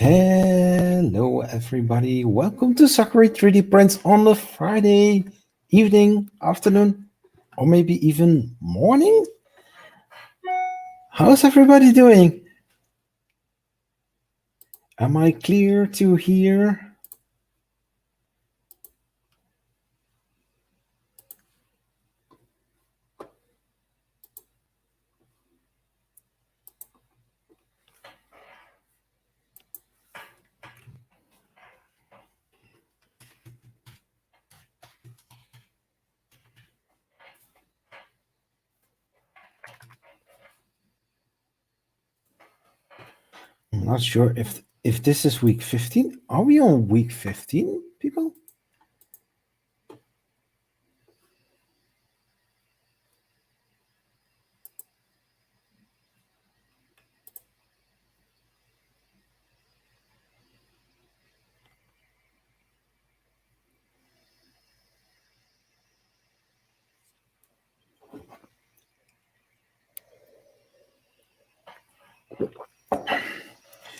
Hello, everybody. Welcome to Zachary 3D Prints on the Friday evening, afternoon, or maybe even morning. How's everybody doing? Am I clear to hear? I'm not sure if this is week 15. Are we on week 15, people?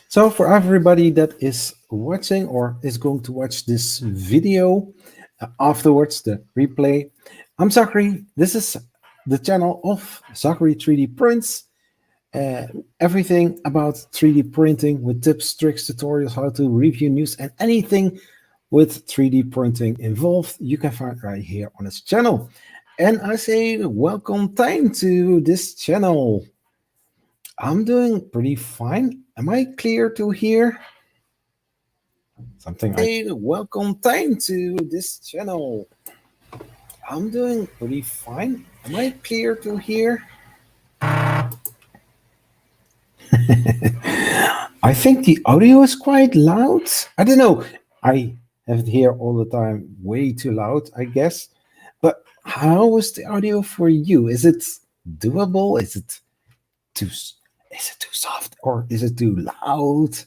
So for everybody that is watching or is going to watch this video afterwards, the replay, I'm Zachary. This is the channel of Zachary 3D Prints. Everything about 3D printing with tips, tricks, tutorials, how to review news, and anything with 3D printing involved, you can find right here on this channel. And I say welcome time to this channel. I'm doing pretty fine. Am I clear to hear? Something like welcome time to this channel. I'm doing pretty fine. Am I clear to hear? I think the audio is quite loud. I don't know. I have it here all the time, way too loud, I guess. But how is the audio for you? Is it doable? Is it too soft, or is it too loud?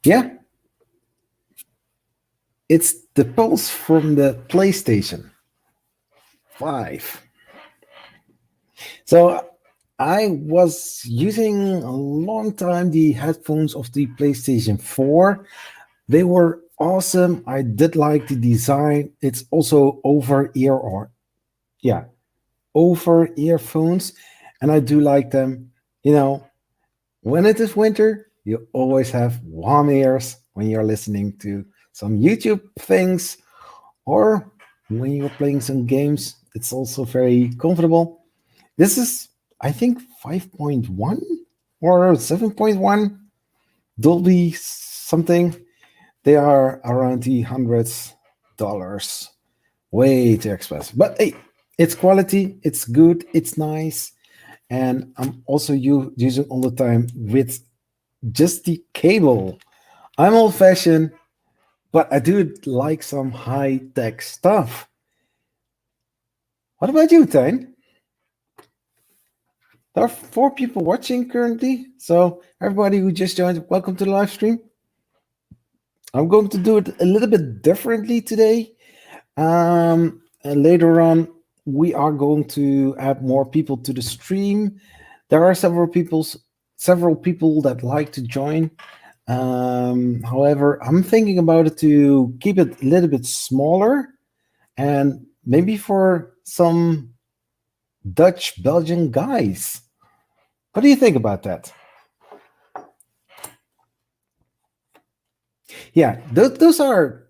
Yeah. It's the pulse from the PlayStation 5. So I was using a long time the headphones of the PlayStation 4. They were awesome. I did like the design. It's also over-ear over-ear phones. And I do like them. You know, when it is winter, you always have warm ears when you're listening to some YouTube things, or when you're playing some games. It's also very comfortable. This is, I think, 5.1 or 7.1 Dolby something. They are around the $100. Way too expensive. But hey, it's quality, it's good, it's nice. And I'm also using all the time with just the cable. I'm old-fashioned, but I do like some high-tech stuff. What about you, Tijn? There are 4 people watching currently, so everybody who just joined, welcome to the live stream. I'm going to do it a little bit differently today. And later on, we are going to add more people to the stream. There are several people that like to join. However, I'm thinking about it to keep it a little bit smaller, and maybe for some Dutch Belgian guys. What do you think about that? Yeah, those are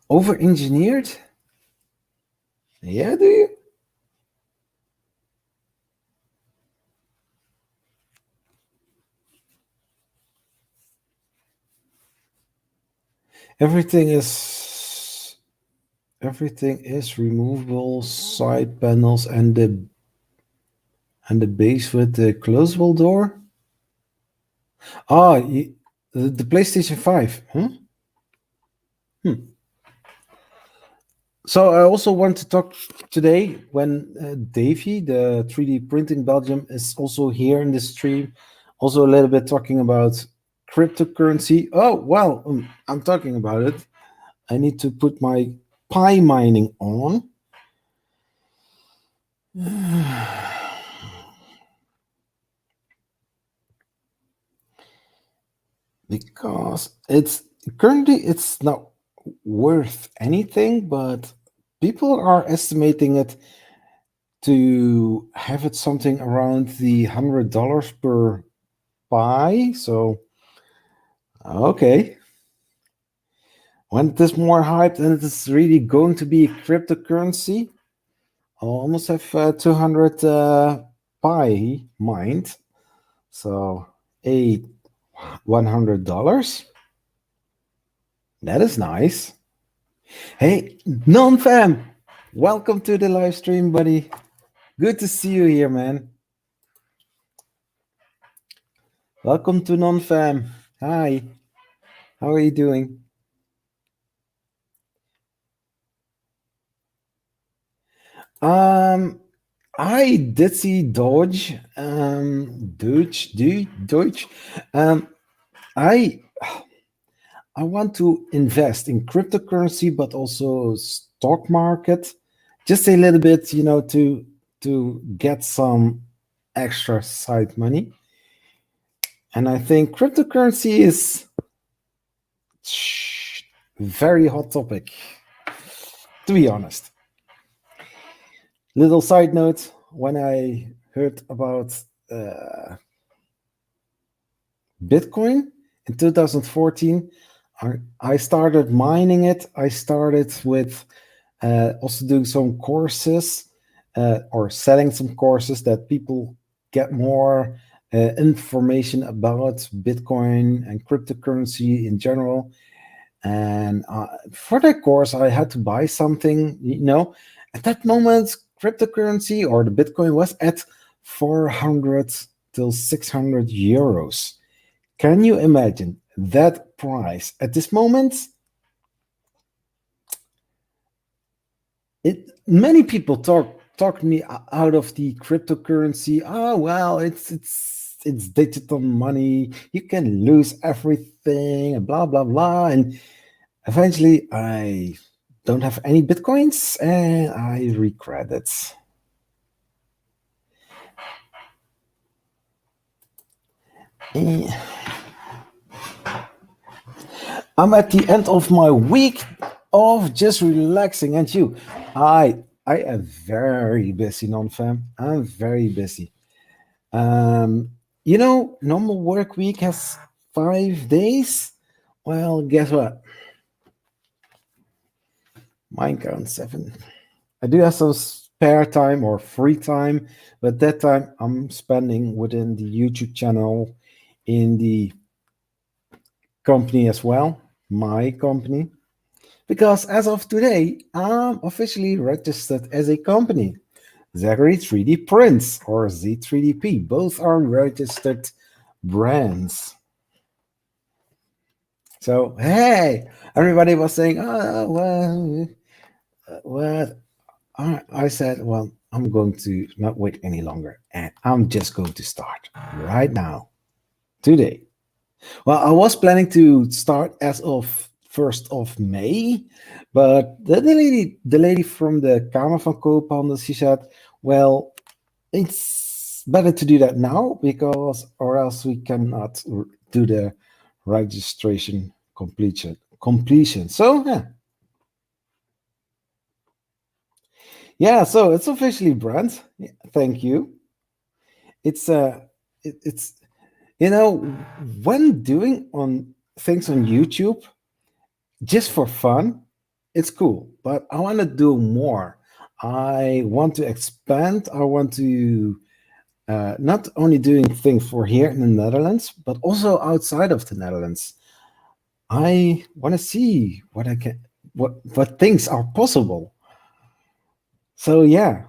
over-engineered? Yeah, do you? Everything is removable, side panels and the base with the closable door. Ah, the PlayStation 5. So I also want to talk today when Davey, the 3D Printing Belgium, is also here in the stream. Also a little bit talking about cryptocurrency. Oh, well, I'm talking about it. I need to put my Pi mining on. Because it's currently it's not worth anything, but people are estimating it to have it something around the $100 per Pi. So okay, when it is more hyped and it is really going to be a cryptocurrency, I'll almost have 200 Pi mined. So a $100. That is nice. Hey, non-fam, welcome to the live stream, buddy. Good to see you here, man. Welcome to non-fam. Hi, how are you doing? I did see Doge. Doge. I want to invest in cryptocurrency, but also stock market, just a little bit, to get some extra side money. And I think cryptocurrency is very hot topic, to be honest. Little side note: when I heard about Bitcoin in 2014, I started mining it. I started with also doing some courses or selling some courses that people get more information about Bitcoin and cryptocurrency in general. And for that course, I had to buy something. At that moment, cryptocurrency or the Bitcoin was at 400 till 600 euros. Can you imagine that price at this moment? Many people talk me out of the cryptocurrency. Oh well, it's digital money. You can lose everything and blah blah blah. And eventually, I don't have any Bitcoins, and I regret it. I'm at the end of my week of just relaxing, and you, I am very busy, non-fam. I'm very busy. Normal work week has 5 days. Well, guess what? Mine counts 7. I do have some spare time or free time, but that time I'm spending within the YouTube channel, in the company as well, my company. Because as of today, I'm officially registered as a company. Zachary 3D Prints or Z3DP, both are registered brands. So, hey, everybody was saying, oh, well, what? I said, well, I'm going to not wait any longer, and I'm just going to start right now, today. Well, I was planning to start as of 1st of May, but the lady from the Kamer van Koophandel, she said, well, it's better to do that now, because or else we cannot do the registration completion. So yeah, so it's officially brand. Thank you. It's it's when doing on things on YouTube just for fun, it's cool, but I want to do more. I want to expand. I want to not only doing things for here in the Netherlands, but also outside of the Netherlands. I want to see what things are possible. So yeah.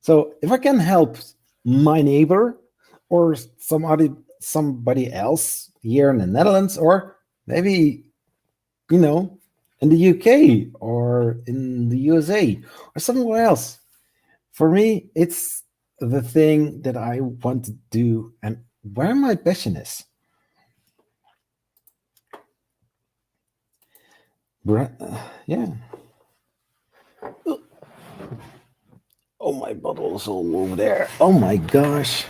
So if I can help my neighbor or somebody else here in the Netherlands, or maybe in the UK or in the USA or somewhere else, for me it's the thing that I want to do and where my passion is. Yeah. Oh, my bottle's all over there. Oh my gosh.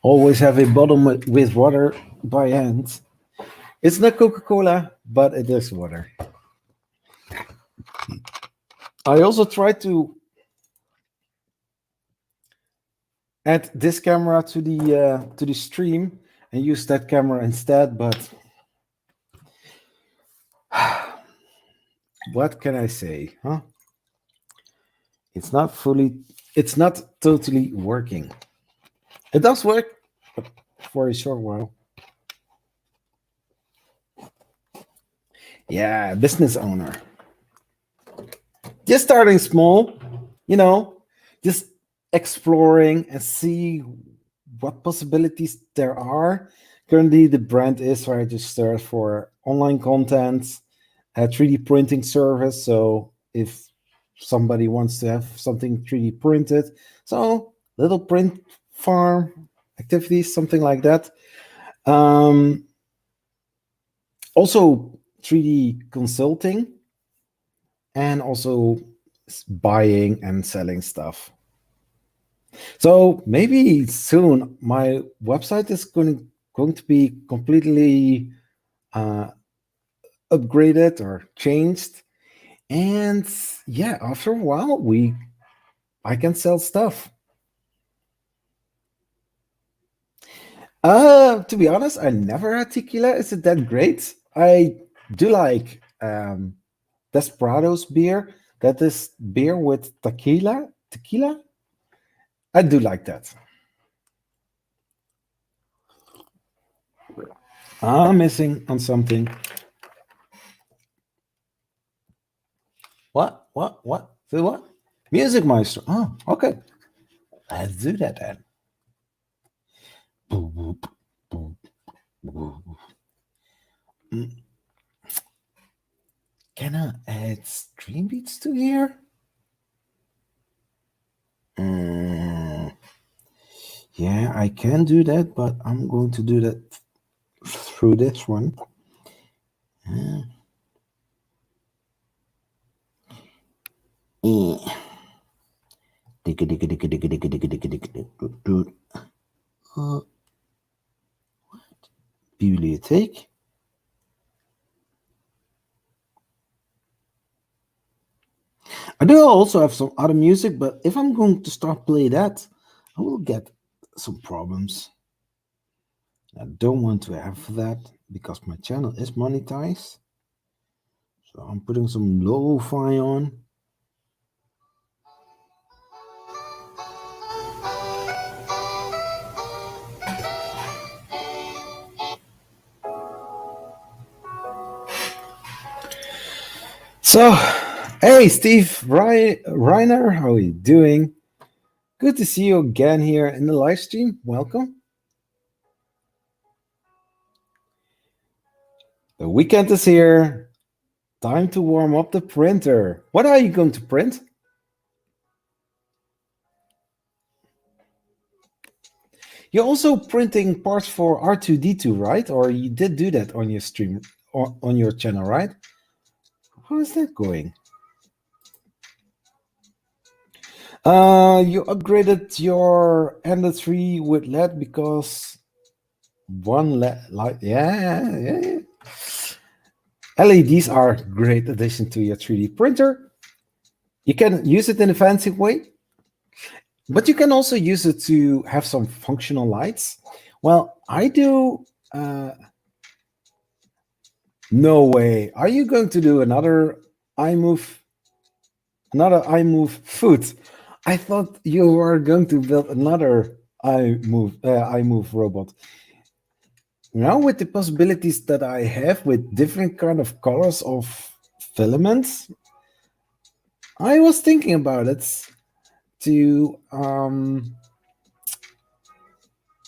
Always have a bottle with water by hand. It's not Coca-Cola, but it is water. I also tried to add this camera to the stream and use that camera instead, but what can I say, huh? It's not totally working. It does work, but for a short while. Yeah, business owner. Just starting small, you know, just exploring and see what possibilities there are. Currently, the brand is registered for online content, a 3D printing service. So if somebody wants to have something 3D printed, so little print farm activities, something like that. Also 3D consulting and also buying and selling stuff. So maybe soon my website is going to be completely uh, upgraded or changed, and yeah, after a while I can sell stuff. To be honest, I never had tequila. Is it that great? I do like Desperados beer. That is beer with tequila. Tequila. I do like that. I'm missing on something. What? The what? Music Maestro. Oh, okay. Let's do that then. Boop, boop, boop, boop. Can I add stream beats to here? Yeah, I can do that, but I'm going to do that through this one. Bibliotheek. I do also have some other music, but if I'm going to start play that, I will get some problems. I don't want to have that because my channel is monetized. So I'm putting some lo-fi on. So, hey, Steve Reiner, how are you doing? Good to see you again here in the live stream. Welcome. The weekend is here. Time to warm up the printer. What are you going to print? You're also printing parts for R2D2, right? Or you did do that on your stream or on your channel, right? How is that going? You upgraded your Ender 3 with LED because one LED light. Yeah. LEDs are a great addition to your 3D printer. You can use it in a fancy way, but you can also use it to have some functional lights. Well, I do. No way. Are you going to do another iMove foot? I thought you were going to build another iMove robot. Now with the possibilities that I have with different kind of colors of filaments, I was thinking about it to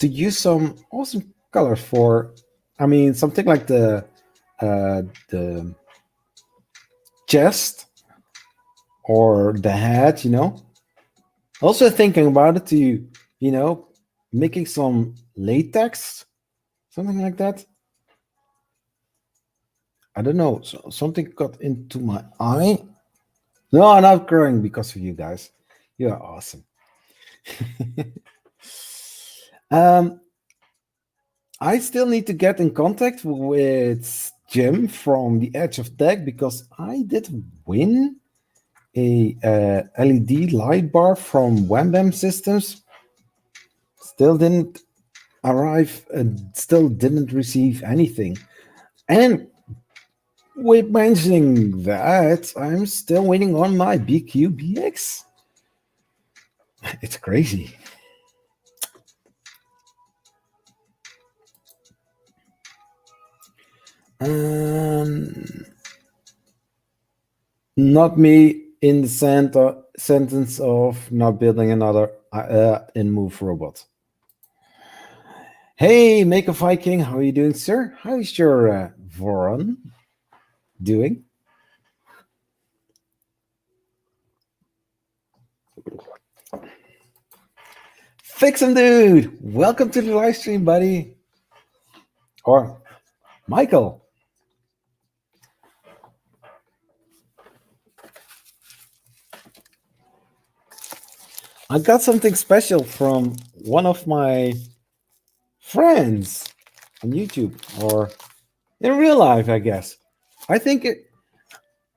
use some awesome colors for, I mean, something like the chest or the head, Also thinking about it to, making some latex, something like that. I don't know. So something got into my eye. No, I'm not crying because of you guys. You are awesome. um, I still need to get in contact with Jim from the Edge of Tech because I did win a LED light bar from Wham Bam Systems. Still didn't arrive and still didn't receive anything. And with mentioning that, I'm still waiting on my BQBX. It's crazy. Not me in the sentence of not building another in-move robot. Hey, Make a Viking, how are you doing, sir? How is your Voron doing? Fix him, dude! Welcome to the live stream, buddy. Or Michael. I got something special from one of my friends on YouTube or in real life, I guess. I think it.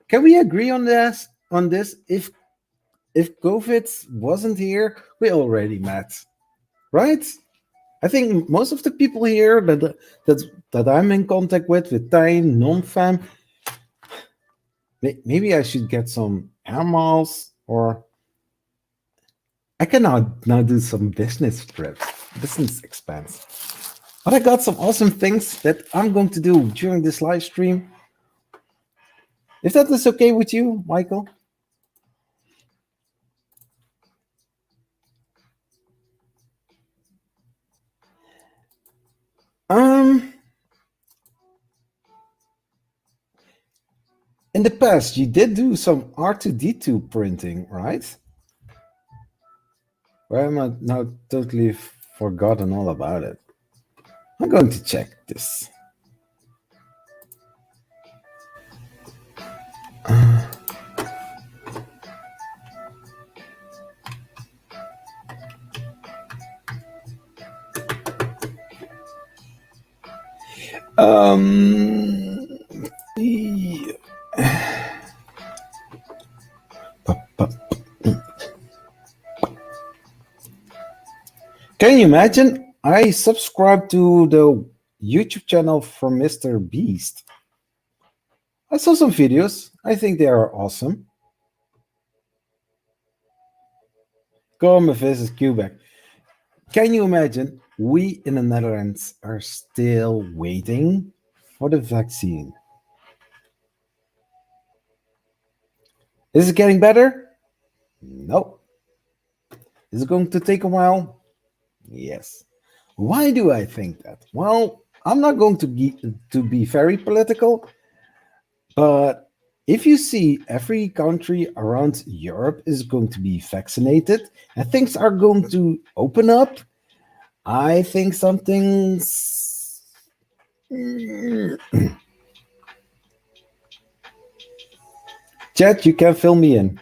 Can we agree on this? On this, if COVID wasn't here, we already met, right? I think most of the people here that I'm in contact with Tijn, non-fam, maybe I should get some animals, or I can now do some business trips, business expense. But I got some awesome things that I'm going to do during this live stream. If that is okay with you, Michael? In the past, you did do some R2D2 printing, right? Why am I now totally forgotten all about it? I'm going to check this. Can you imagine? I subscribe to the YouTube channel from Mr. Beast. I saw some videos. I think they are awesome. Come visit Quebec. Can you imagine? We in the Netherlands are still waiting for the vaccine. Is it getting better? No. Is it going to take a while? Yes. Why do I think that? Well, I'm not going to be very political, but if you see every country around Europe is going to be vaccinated and things are going to open up, I think something's... Chat, you can fill me in.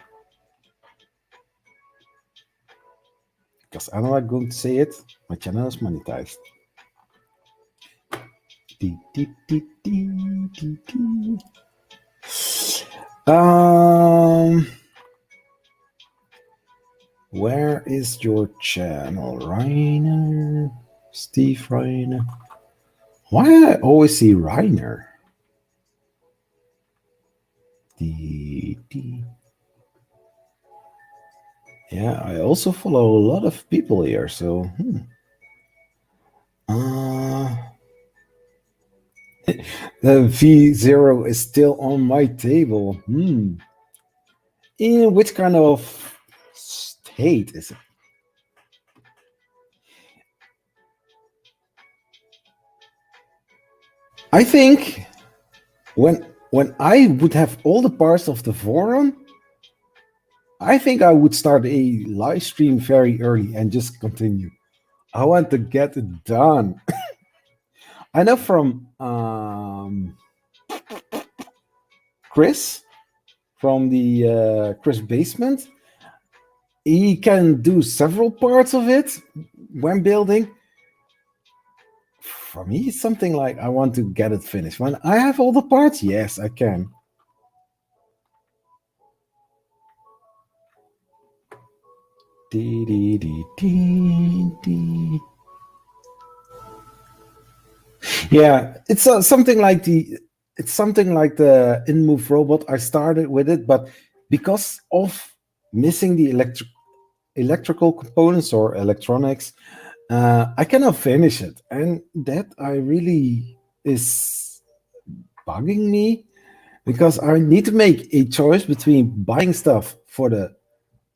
Because I'm not going to say it. My channel is monetized. Where is your channel, Reiner? Steve Reiner. Why do I always see Reiner? Yeah, I also follow a lot of people here, so the V0 is still on my table. In which kind of state is it? I think when I would have all the parts of the Voron, I think I would start a live stream very early and just continue. I want to get it done. I know from Chris from the Chris Basement. He can do several parts of it when building. For me, it's something like I want to get it finished. When I have all the parts, yes, I can. Dee, dee, dee, dee, dee. Yeah, it's something like the in-move robot. I started with it, but because of missing the electrical components or electronics, I cannot finish it, and that I really is bugging me because I need to make a choice between buying stuff for the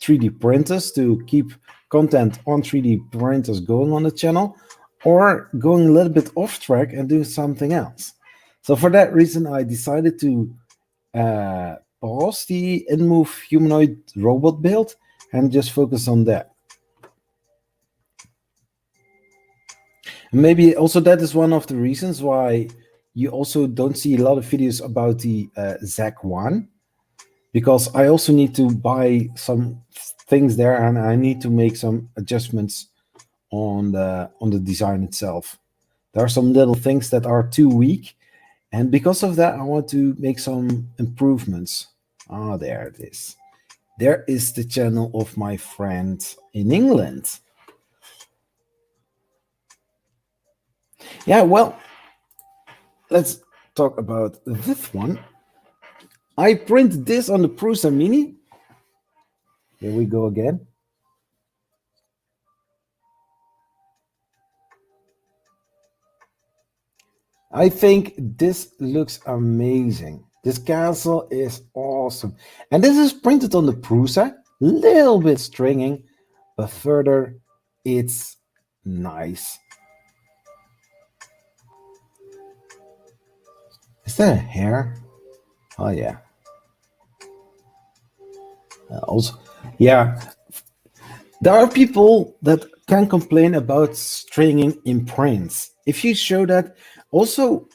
3D printers to keep content on 3D printers going on the channel, or going a little bit off track and do something else. So for that reason, I decided to pause the in-move humanoid robot build and just focus on that. And maybe also that is one of the reasons why you also don't see a lot of videos about the ZAC1, because I also need to buy some things there and I need to make some adjustments on the design itself. There are some little things that are too weak, and because of that, I want to make some improvements. Ah, there it is. There is the channel of my friend in England. Yeah, well, let's talk about this one. I print this on the Prusa Mini. Here we go again. I think this looks amazing. This castle is awesome. And this is printed on the Prusa, little bit stringing, but further it's nice. Is that a hair? Oh yeah. Also, yeah. There are people that can complain about stringing in prints. If you show that, also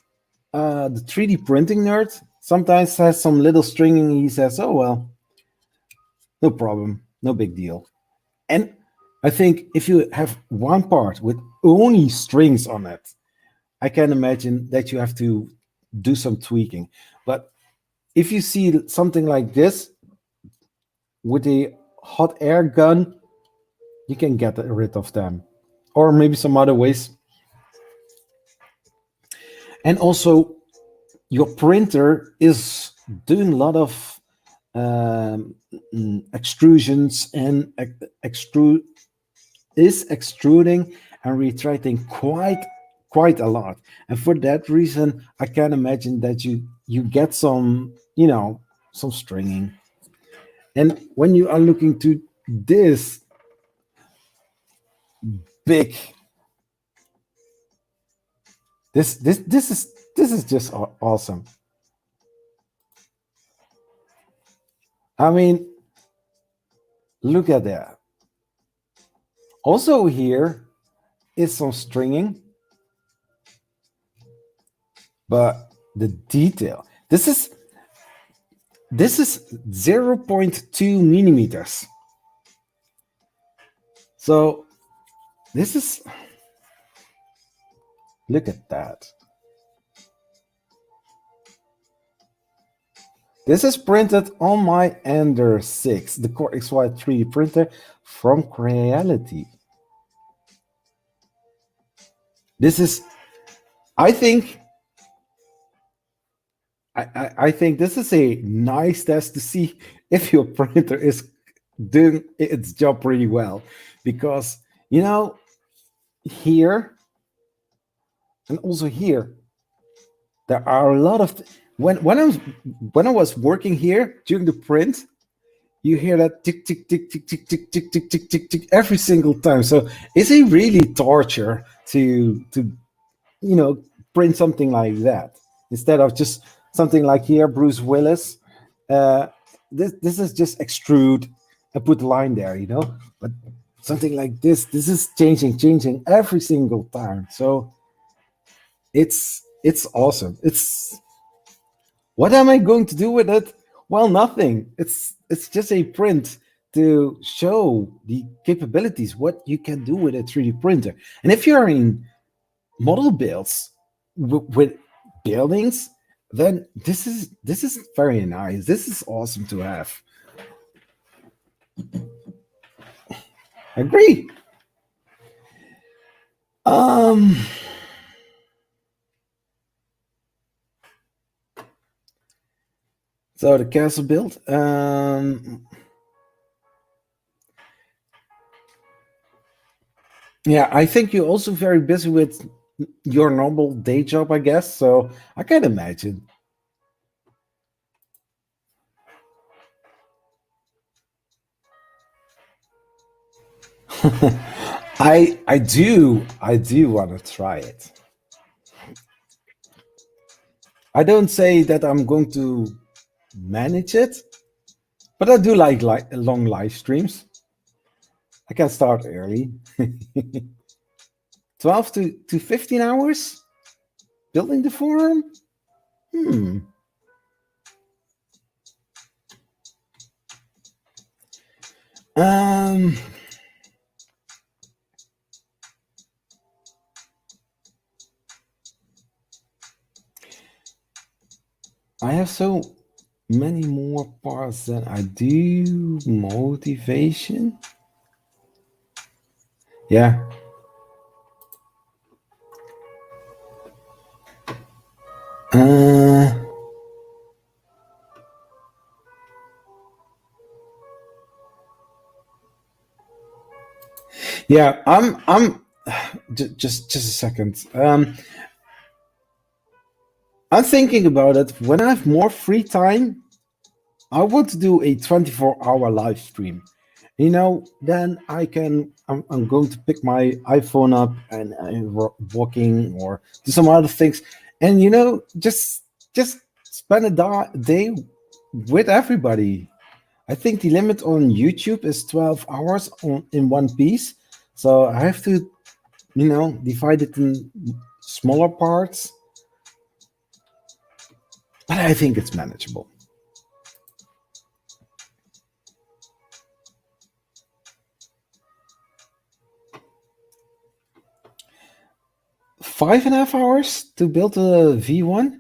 the 3D printing nerd sometimes has some little stringing. He says, "Oh well, no problem, no big deal." And I think if you have one part with only strings on it, I can imagine that you have to do some tweaking. But if you see something like this with a hot air gun, you can get rid of them, or maybe some other ways. And also, your printer is doing a lot of extrusions and extruding and retracting quite a lot. And for that reason, I can imagine that you get some some stringing. And when you are looking to this big, this is just awesome. I mean, look at that. Also here is some stringing, but the detail. This is 0.2 millimeters. So this is, look at that. This is printed on my Ender 6, the Core XY 3D printer from Creality. This is, I think this is a nice test to see if your printer is doing its job pretty well, because here and also here there are a lot of when I was working here during the print, you hear that tick tick tick tick tick tick tick tick tick tick tick every single time. So it's a really torture to print something like that instead of just something like here, Bruce Willis. This is just extrude and put the line there, but something like this. This is changing every single time. So it's awesome. It's what am I going to do with it? Well, nothing. It's just a print to show the capabilities, what you can do with a 3D printer. And if you're in model builds with buildings, then this is very nice. This is awesome to have. Agree. Um so the castle build. Yeah, I think you're also very busy with your normal day job, I guess. So I can imagine. I do want to try it. I don't say that I'm going to manage it, but I do like long live streams. I can start early. 12 to 15 hours building the forum? Hmm. Um, I have so many more parts than I do motivation. Yeah. Uh, yeah, I'm just a second. I'm thinking about it. When I have more free time, I want to do a 24-hour live stream. Then I'm going to pick my iPhone up and I'm walking or do some other things, and just spend a day with everybody. I think the limit on YouTube is 12 hours in one piece, so I have to divide it in smaller parts, but I think it's manageable. Five and a half hours to build a V1?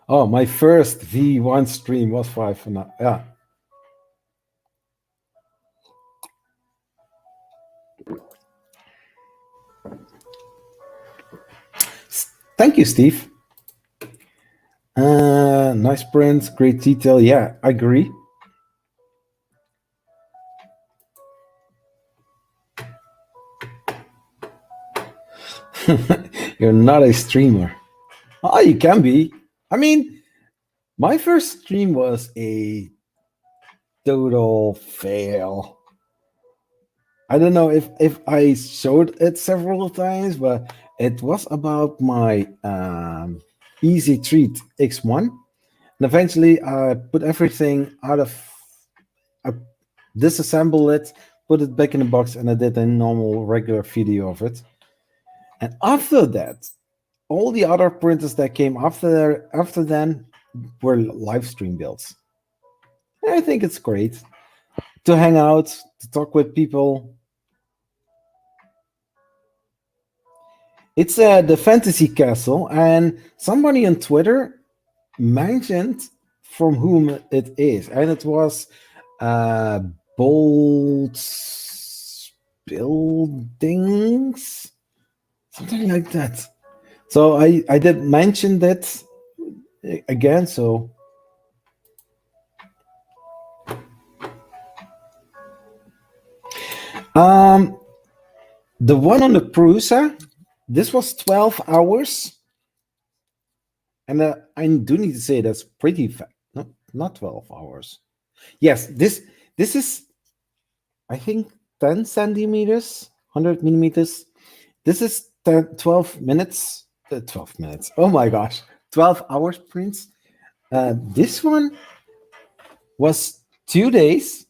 Oh, my first V1 stream was 5.5. Yeah. Thank you, Steve. Nice prints, great detail. Yeah, I agree. You're not a streamer. Oh, you can be. I mean, my first stream was a total fail. I don't know if I showed it several times, but it was about my Easy Treat X1. And eventually I put everything out of, I disassembled it, put it back in the box, and I did a normal regular video of it. And after that, all the other printers that came after then were live stream builds. And I think it's great to hang out, to talk with people. It's the Fantasy Castle, and somebody on Twitter mentioned from whom it is, and it was Bold Buildings, something like that. So I did mention that again. So the one on the Prusa, this was 12 hours. And I do need to say that's pretty fast. No, not 12 hours. Yes, this is, I think, 10 centimeters, 100 millimeters. This is 12 minutes. 12 minutes. Oh my gosh. 12 hours prints. This one was 2 days.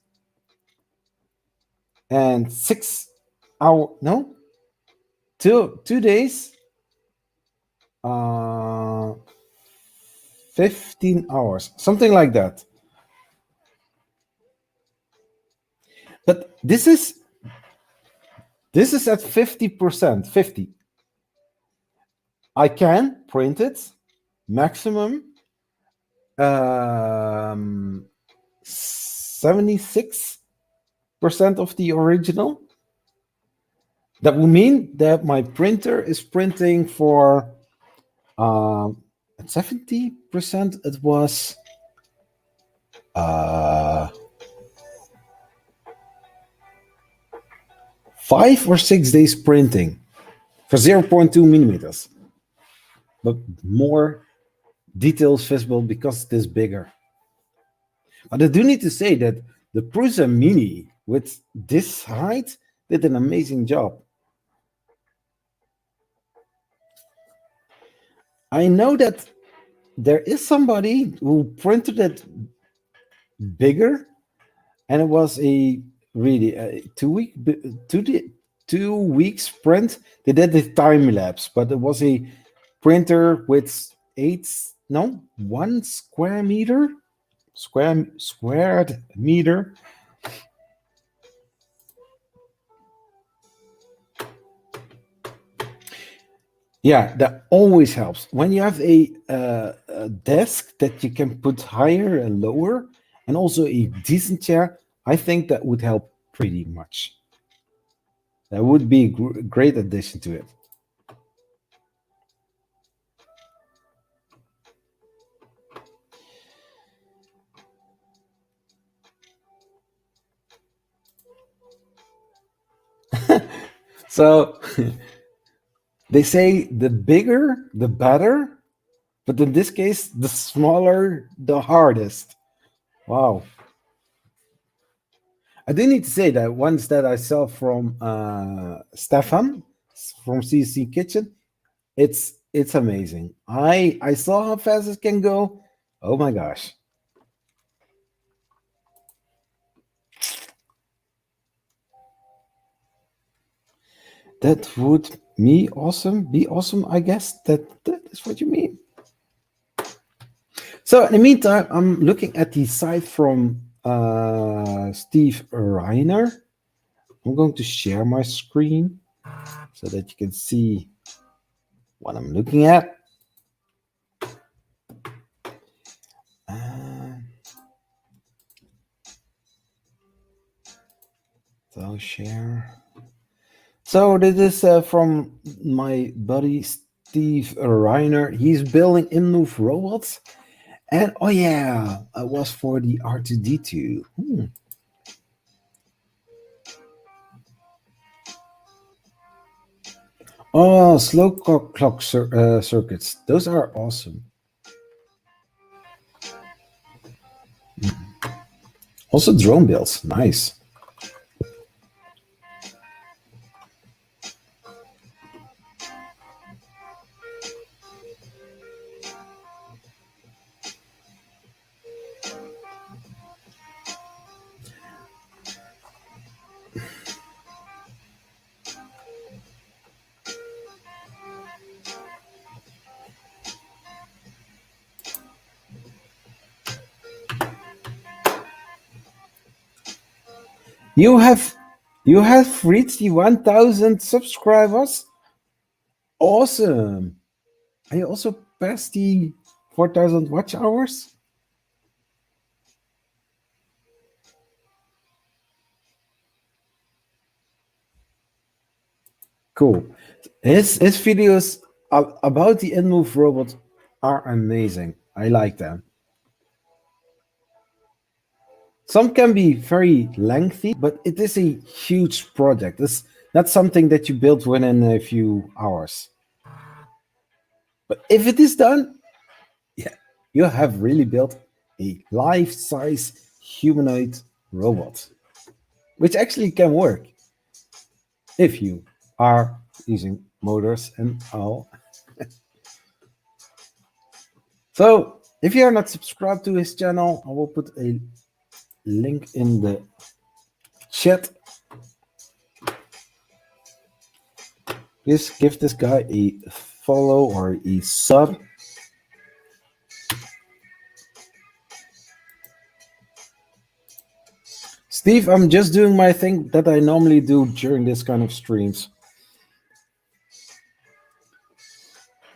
and 6 hour, no, 2 days, 15 hours, something like that. But this is at 50%. 50. I can print it maximum 76% of the original. That would mean that my printer is printing for at 70%. It was 5 or 6 days printing for 0.2 millimeters, but more details visible because it is bigger. But I do need to say that the Prusa Mini with this height did an amazing job. I know that there is somebody who printed it bigger, and it was a really 2 weeks print. They did the time lapse, but it was a printer with 1 square meter, squared meter. Yeah, that always helps. When you have a desk that you can put higher and lower, and also a decent chair, I think that would help pretty much. That would be a great addition to it. So they say the bigger, the better, but in this case, the smaller, the hardest. Wow. I do need to say that ones that I saw from Stefan from CC Kitchen, it's amazing. I saw how fast it can go. Oh my gosh. That would be awesome, I guess. That is what you mean. So in the meantime, I'm looking at the site from Steve Reiner. I'm going to share my screen so that you can see what I'm looking at. So share. So this is from my buddy Steve Reiner. He's building in-move robots. And oh yeah, it was for the R2D2. Oh, slow clock circuits. Those are awesome. Also drone builds. Nice. You have reached the 1,000 subscribers. Awesome. And you also passed the 4,000 watch hours. Cool. His videos about the in-move robot are amazing. I like them. Some can be very lengthy, but it is a huge project. It's not something that you build within a few hours. But if it is done, yeah, you have really built a life-size humanoid robot, which actually can work if you are using motors and all. So if you are not subscribed to his channel, I will put a link in the chat. please give this guy a follow or a sub. Steve, I'm just doing my thing that I normally do during this kind of streams.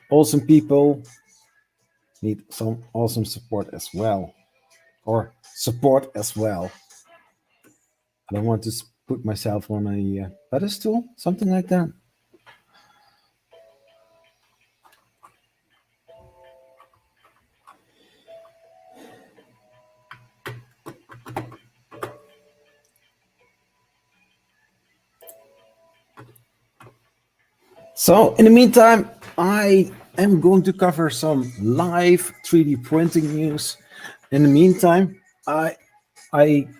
Awesome people need some awesome support as well. Or support as well. I don't want to put myself on a pedestal, something like that. So in the meantime, I am going to cover some live 3D printing news. In the meantime, I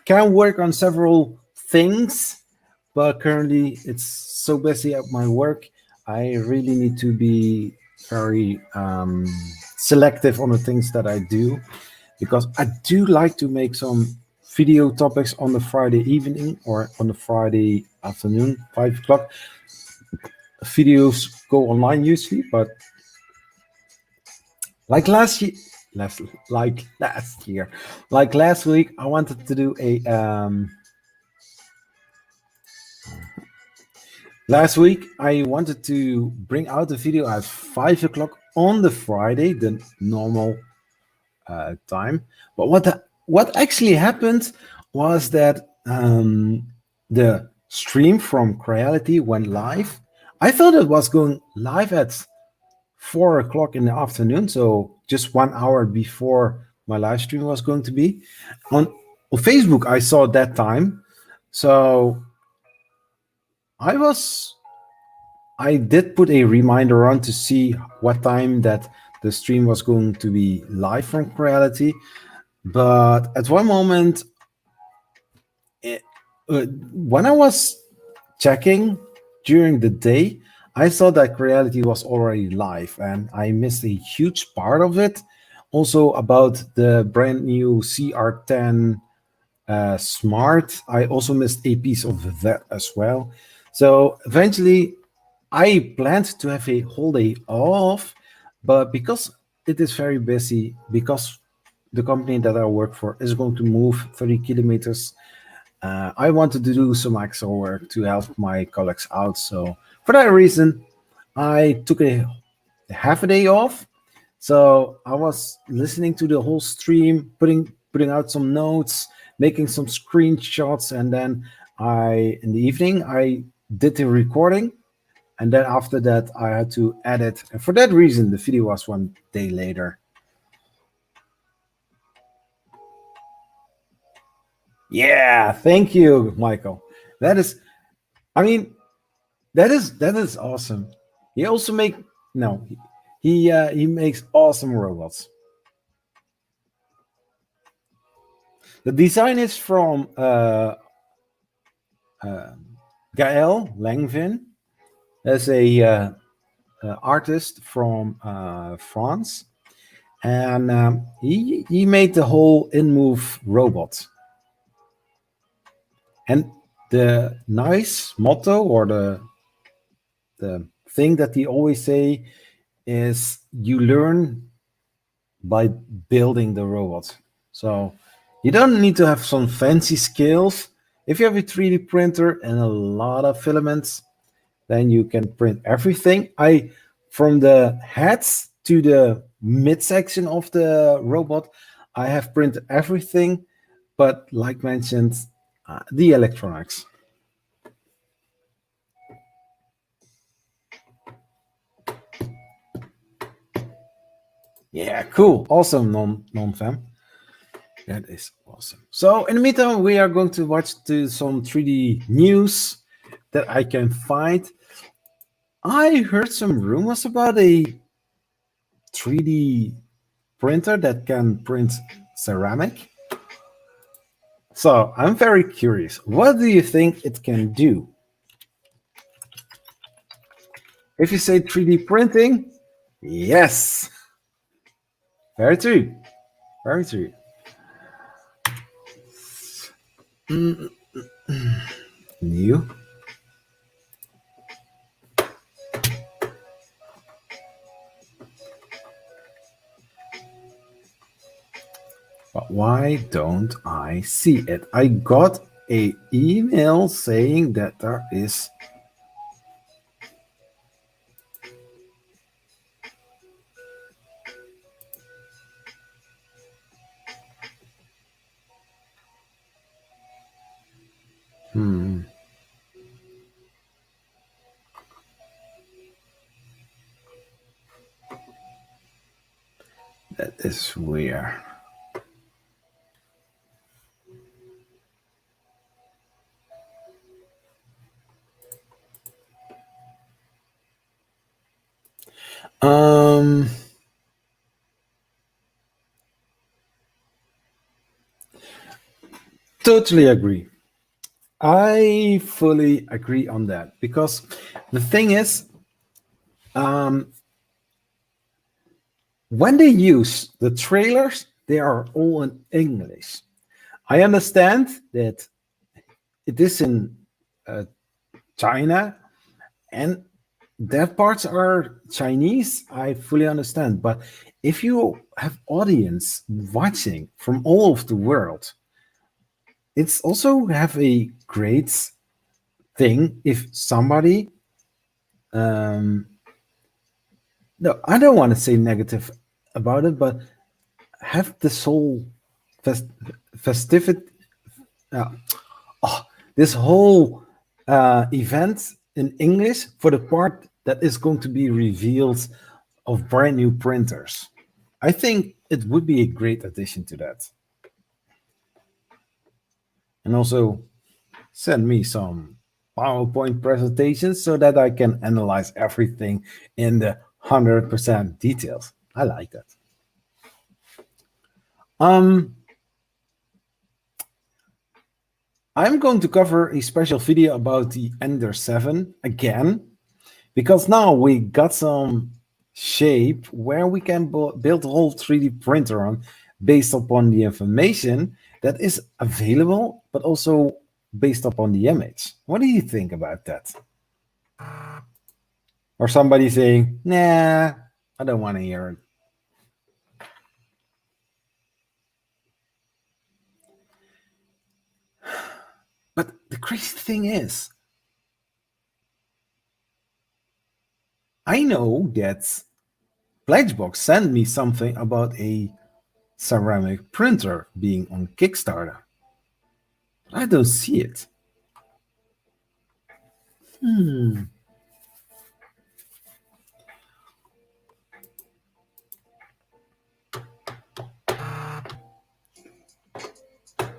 can work on several things, but currently it's so busy at my work. I really need to be very selective on the things that I do, because I do like to make some video topics on the Friday evening or on the Friday afternoon, 5 o'clock. Videos go online usually, but like last year, last week, I wanted to do a last week I wanted to bring out the video at 5 o'clock on the Friday, the normal time. But what actually happened was that the stream from Creality went live. I thought it was going live at 4 o'clock in the afternoon, so just 1 hour before my live stream was going to be. On Facebook, I saw that time, so I did put a reminder on to see what time that the stream was going to be live from Creality. But at one moment, when I was checking during the day, I saw that Creality was already live, and I missed a huge part of it. Also about the brand new CR10 Smart, I also missed a piece of that as well. So eventually, I planned to have a whole day off, but because it is very busy, because the company that I work for is going to move 30 kilometers, I wanted to do some extra work to help my colleagues out. So for that reason, I took a half a day off. So I was listening to the whole stream, putting out some notes, making some screenshots, and then in the evening I did the recording, and then after that I had to edit. And for that reason, the video was 1 day later. Yeah, thank you, Michael. That is awesome. He also he makes awesome robots. The design is from Gael Langvin, as a artist from France, and he made the whole in-move robot. And the nice motto, or the thing that he always say, is you learn by building the robot. So you don't need to have some fancy skills. If you have a 3D printer and a lot of filaments, then you can print everything. From the heads to the midsection of the robot, I have printed everything, but like mentioned, the electronics. Yeah, cool. Awesome, non-fam. That is awesome. So in the meantime, we are going to watch some 3D news that I can find. I heard some rumors about a 3D printer that can print ceramic. So I'm very curious. What do you think it can do? If you say 3D printing, yes. Very true. Very true. New. why don't I see it? I got a email saying that there is. That is weird. Totally agree. I fully agree on that because the thing is, when they use the trailers, they are all in English. I understand that it is in China and that parts are Chinese. I fully understand. But if you have audience watching from all over the world, it's also have a great thing if somebody no, I don't want to say negative about it, but have this whole festivity, uh, this whole event in English for the part that is going to be revealed of brand new printers. I think it would be a great addition to that. And also send me some PowerPoint presentations so that I can analyze everything in the 100% details. I like that. I'm going to cover a special video about the Ender 7 again, because now we got some shape where we can build a whole 3D printer on based upon the information that is available, but also based upon the image. What do you think about that? Or somebody saying, nah, I don't want to hear it. But the crazy thing is, I know that Pledgebox sent me something about a ceramic printer being on Kickstarter. I don't see it.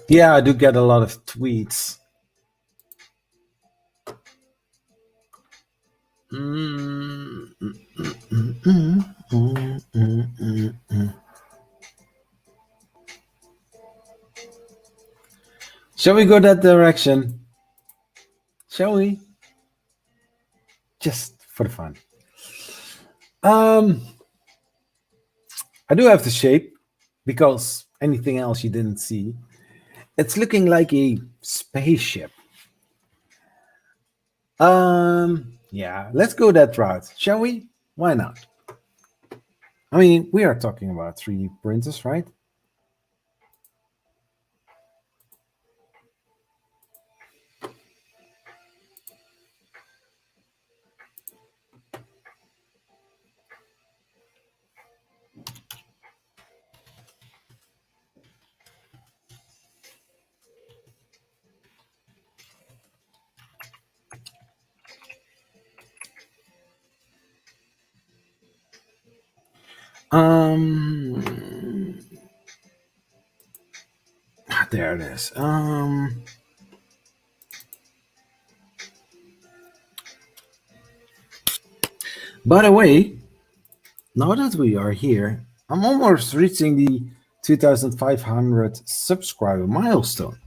Yeah, I do get a lot of tweets. Shall we go that direction? Shall we? Just for the fun. I do have the shape because anything else you didn't see. It's looking like a spaceship. Yeah, let's go that route, shall we? Why not? I mean, we are talking about 3D printers, right? There it is. By the way, now that we are here, I'm almost reaching the 2,500 subscriber milestone.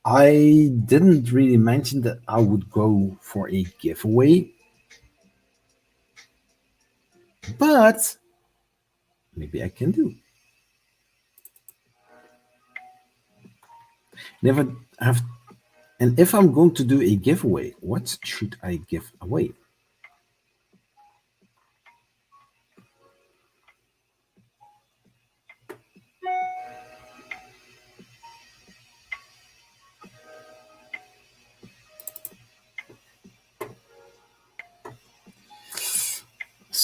I didn't really mention that I would go for a giveaway, but maybe I can do. Never have, and if I'm going to do a giveaway, what should I give away?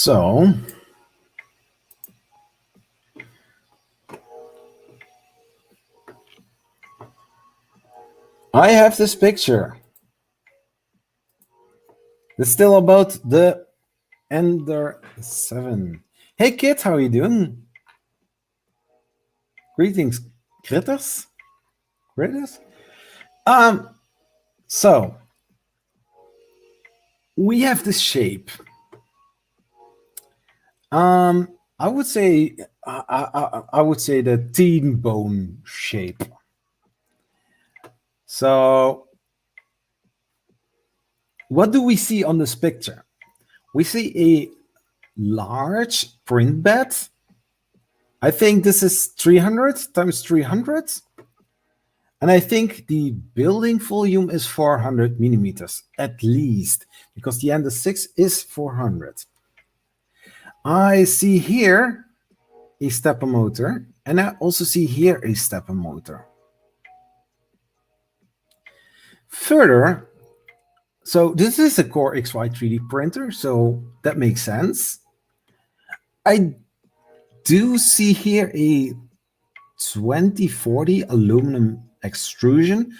So I have this picture. It's still about the Ender 7. Hey kid, how are you doing? Greetings, critters. Critters? So we have this shape. I would say the teen bone shape. So what do we see on this picture? We see a large print bed. I think this is 300 times 300. And I think the building volume is 400 millimeters at least, because the Ender 6 is 400. I see here a stepper motor, and I also see here a stepper motor. Further, so this is a Core XY 3D printer, so that makes sense. I do see here a 2040 aluminum extrusion.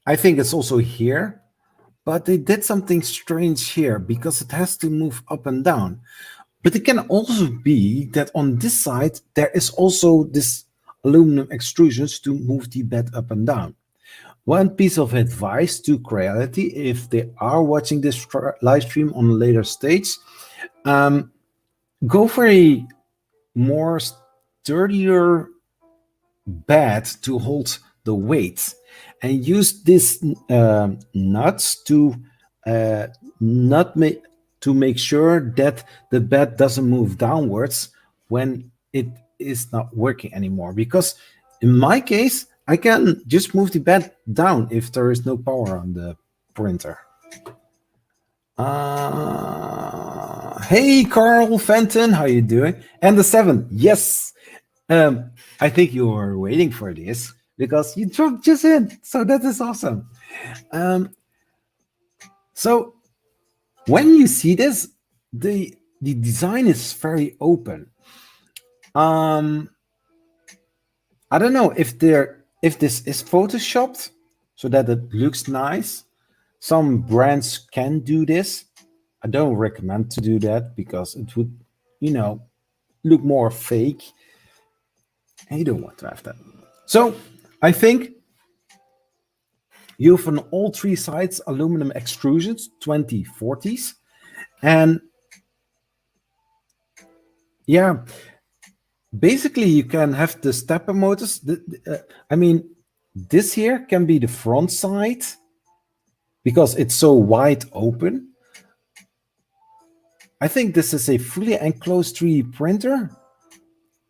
I think it's also here, but they did something strange here because it has to move up and down. But it can also be that on this side, there is also this aluminum extrusions to move the bed up and down. One piece of advice to Creality, if they are watching this live stream on a later stage, go for a more sturdier bed to hold the weight, and use this nuts to make sure that the bed doesn't move downwards when it is not working anymore. Because in my case, I can just move the bed down if there is no power on the printer. Hey, Carl Fenton, how you doing? And the 7, yes. I think you were waiting for this because you dropped just in, so that is awesome. So when you see this, the design is very open. I don't know if this is photoshopped so that it looks nice. Some brands can do this. I don't recommend to do that because it would, look more fake. And you don't want to have that. So I think you have on all three sides aluminum extrusions, 2040s. And yeah, basically you can have the stepper motors. I mean, this here can be the front side because it's so wide open. I think this is a fully enclosed 3D printer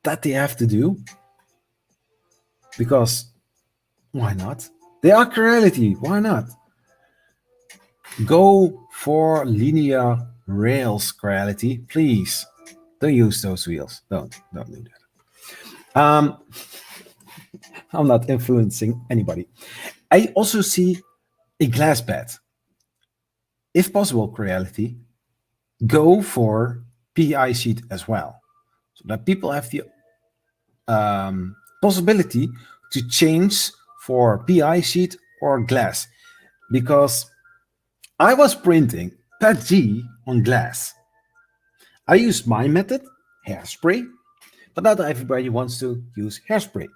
that they have to do. Because why not? They are Creality. Why not? Go for linear rails, Creality, please. Don't use those wheels. Don't do that. I'm not influencing anybody. I also see a glass bed. If possible, Creality, go for PI sheet as well, so that people have the possibility to change for PI sheet or glass. Because I was printing PETG on glass. I used my method, hairspray, but not everybody wants to use hairspray.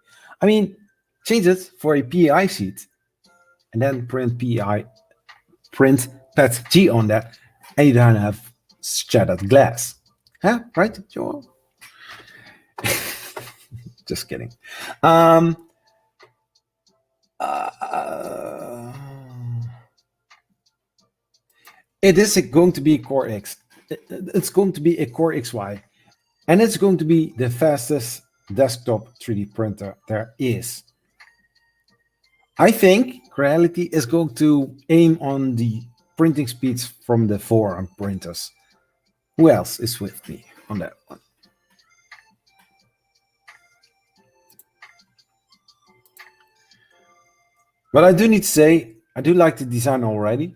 I mean, change it for a PI sheet and then print PETG on that, and you don't have shattered glass. Huh? Right, Joel? Just kidding. It is going to be Core X. It's going to be a Core XY, and it's going to be the fastest desktop 3D printer there is. I think Creality is going to aim on the printing speeds from the forearm printers. Who else is with me on that one? But I do need to say, I do like the design already.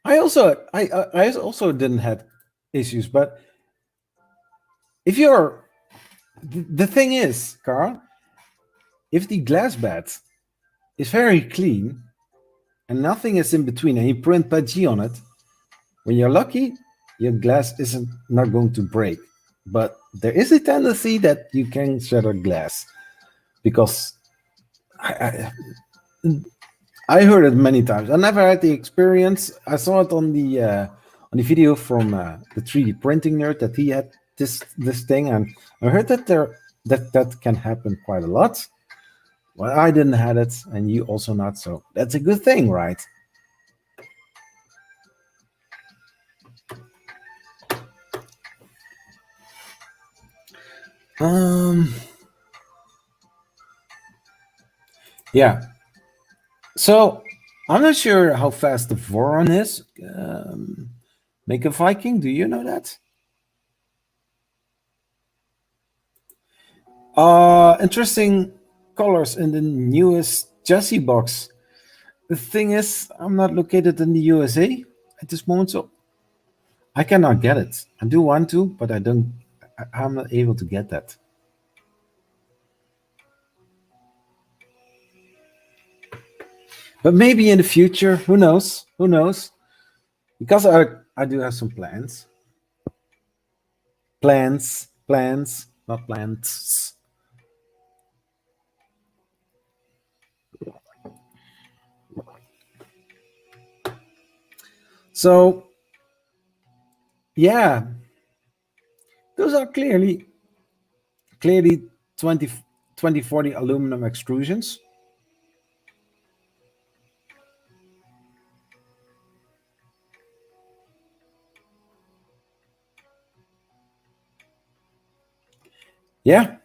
I also didn't have issues, but if you're the thing is, Carl, if the glass bed is very clean and nothing is in between, and you print PG on it, when you're lucky, your glass isn't not going to break. But there is a tendency that you can shatter glass because I heard it many times. I never had the experience. I saw it on the video from the 3D printing nerd that he had this thing, and I heard that that can happen quite a lot. Well, I didn't have it, and you also not. So that's a good thing, right? Yeah. So I'm not sure how fast the Voron is. Make a Viking. Do you know that? Interesting colors in the newest Jesse box. The thing is, I'm not located in the USA at this moment, so I cannot get it. I do want to, but I don't. I'm not able to get that. But maybe in the future, who knows? Who knows? Because I do have some plans. Plans, not plants. So yeah, those are clearly 2040 aluminum extrusions. Yeah.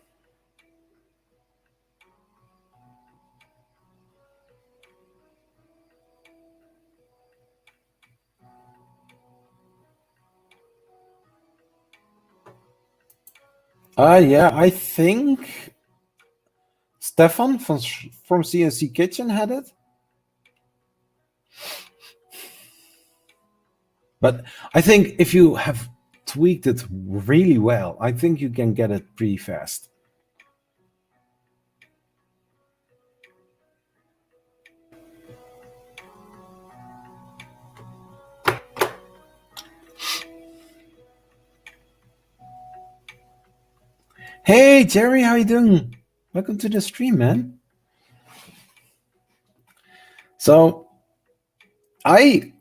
Yeah, I think Stefan from CNC Kitchen had it. But I think if you have tweaked it really well, I think you can get it pretty fast. Hey Jerry, how you doing? Welcome to the stream, man. So I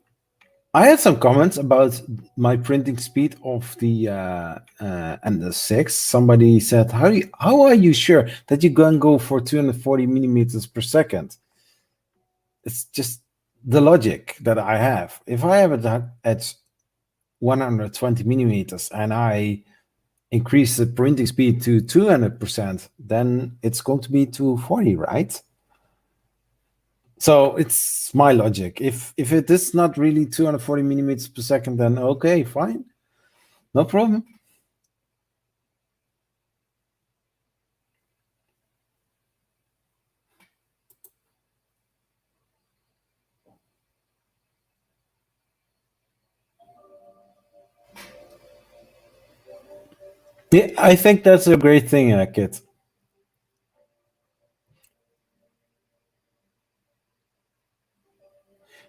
had some comments about my printing speed of the and the 6. Somebody said, how are you sure that you're going to go for 240 millimeters per second? It's just the logic that I have. If I have it at 120 millimeters and I increase the printing speed to 200%, then it's going to be 240, right? So it's my logic. If it is not really 240 millimeters per second, then okay, fine, no problem. Yeah, I think that's a great thing, Kit.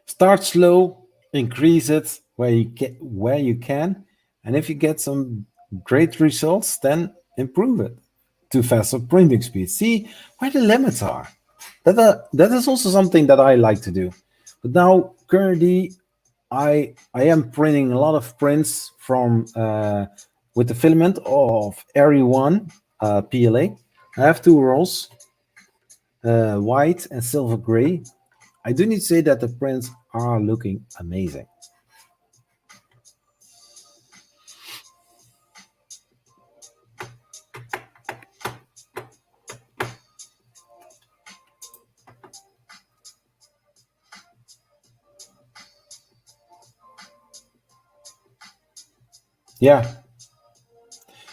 Start slow, increase it where you can, and if you get some great results, then improve it to faster printing speed. See where the limits are. That is also something that I like to do. But now currently, I am printing a lot of prints from with the filament of Airy One PLA. I have two rolls, white and silver gray. I do need to say that the prints are looking amazing. Yeah.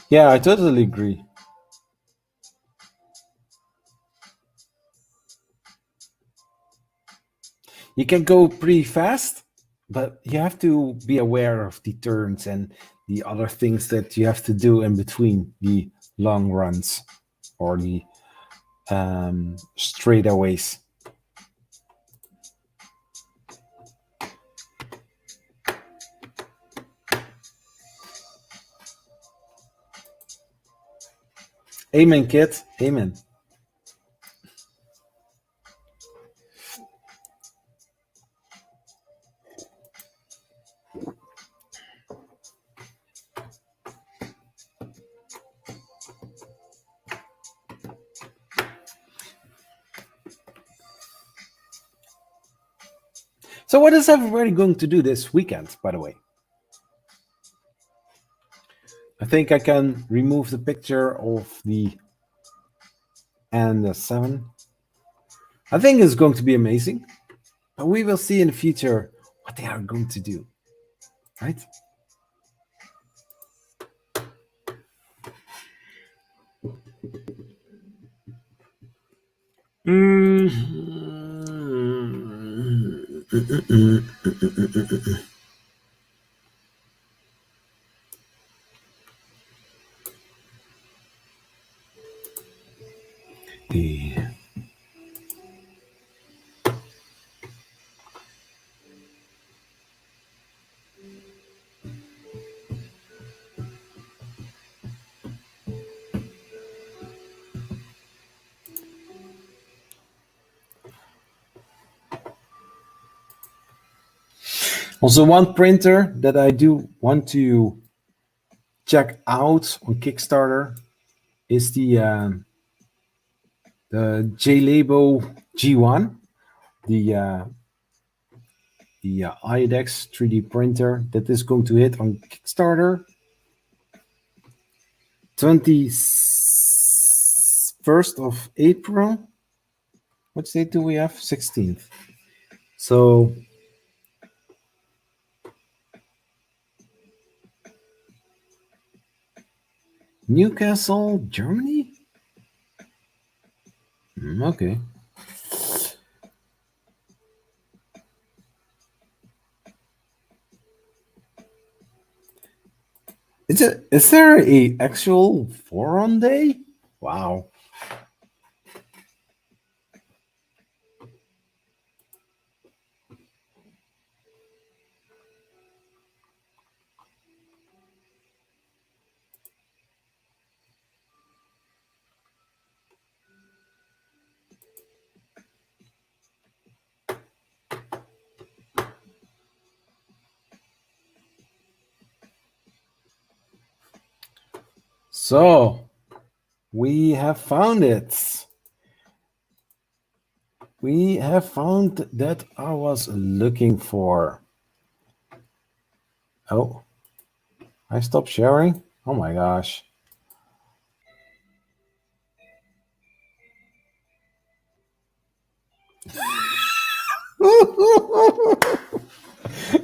Yeah, I totally agree. You can go pretty fast, but you have to be aware of the turns and the other things that you have to do in between the long runs or the straightaways. Amen, kid. Amen. So what is everybody going to do this weekend, by the way? I think I can remove the picture of the and the 7. I think it's going to be amazing. But we will see in the future what they are going to do. Right? Also, one printer that I do want to check out on Kickstarter is the JLabo G1, the IDEX 3D printer that is going to hit on Kickstarter 21st of April. What date do we have? 16th. So Newcastle, Germany? Okay. Is there a actual forum day? Wow. So we have found it. We have found that I was looking for. Oh, I stopped sharing? Oh my gosh.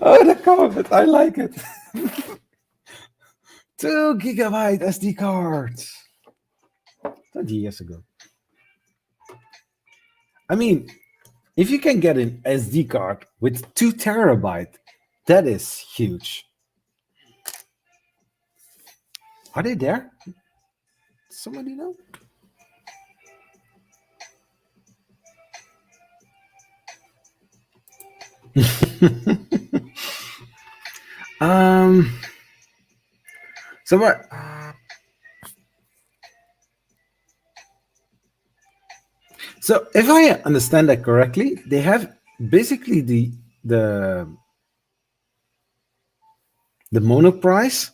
Oh, the comment. I like it. 2 gigabyte SD cards. 20 years ago. I mean, if you can get an SD card with 2 terabyte, that is huge. Are they there? Somebody know? So what? So if I understand that correctly, they have basically the mono price,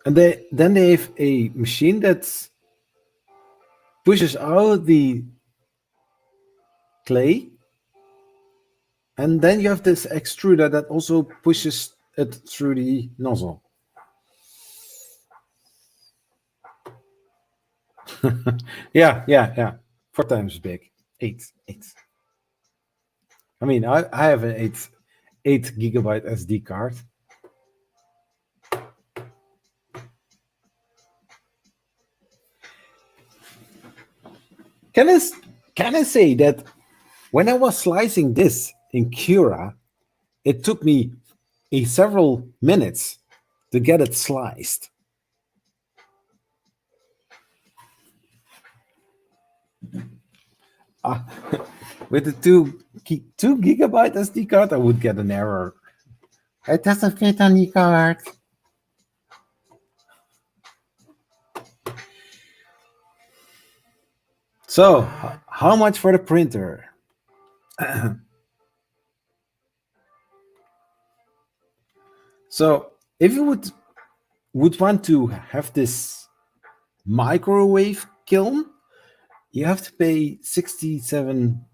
and then they have a machine that pushes out the clay, and then you have this extruder that also pushes it through the nozzle. Yeah. 4 times big. 8. I mean, I have an 8 gigabyte SD card. Can I can I say that when I was slicing this in Cura, it took me several minutes to get it sliced. Uh, with the 2 gigabyte SD card, I would get an error. It doesn't fit on the card. So, how much for the printer? So, if you would want to have this microwave kiln, you have to pay 67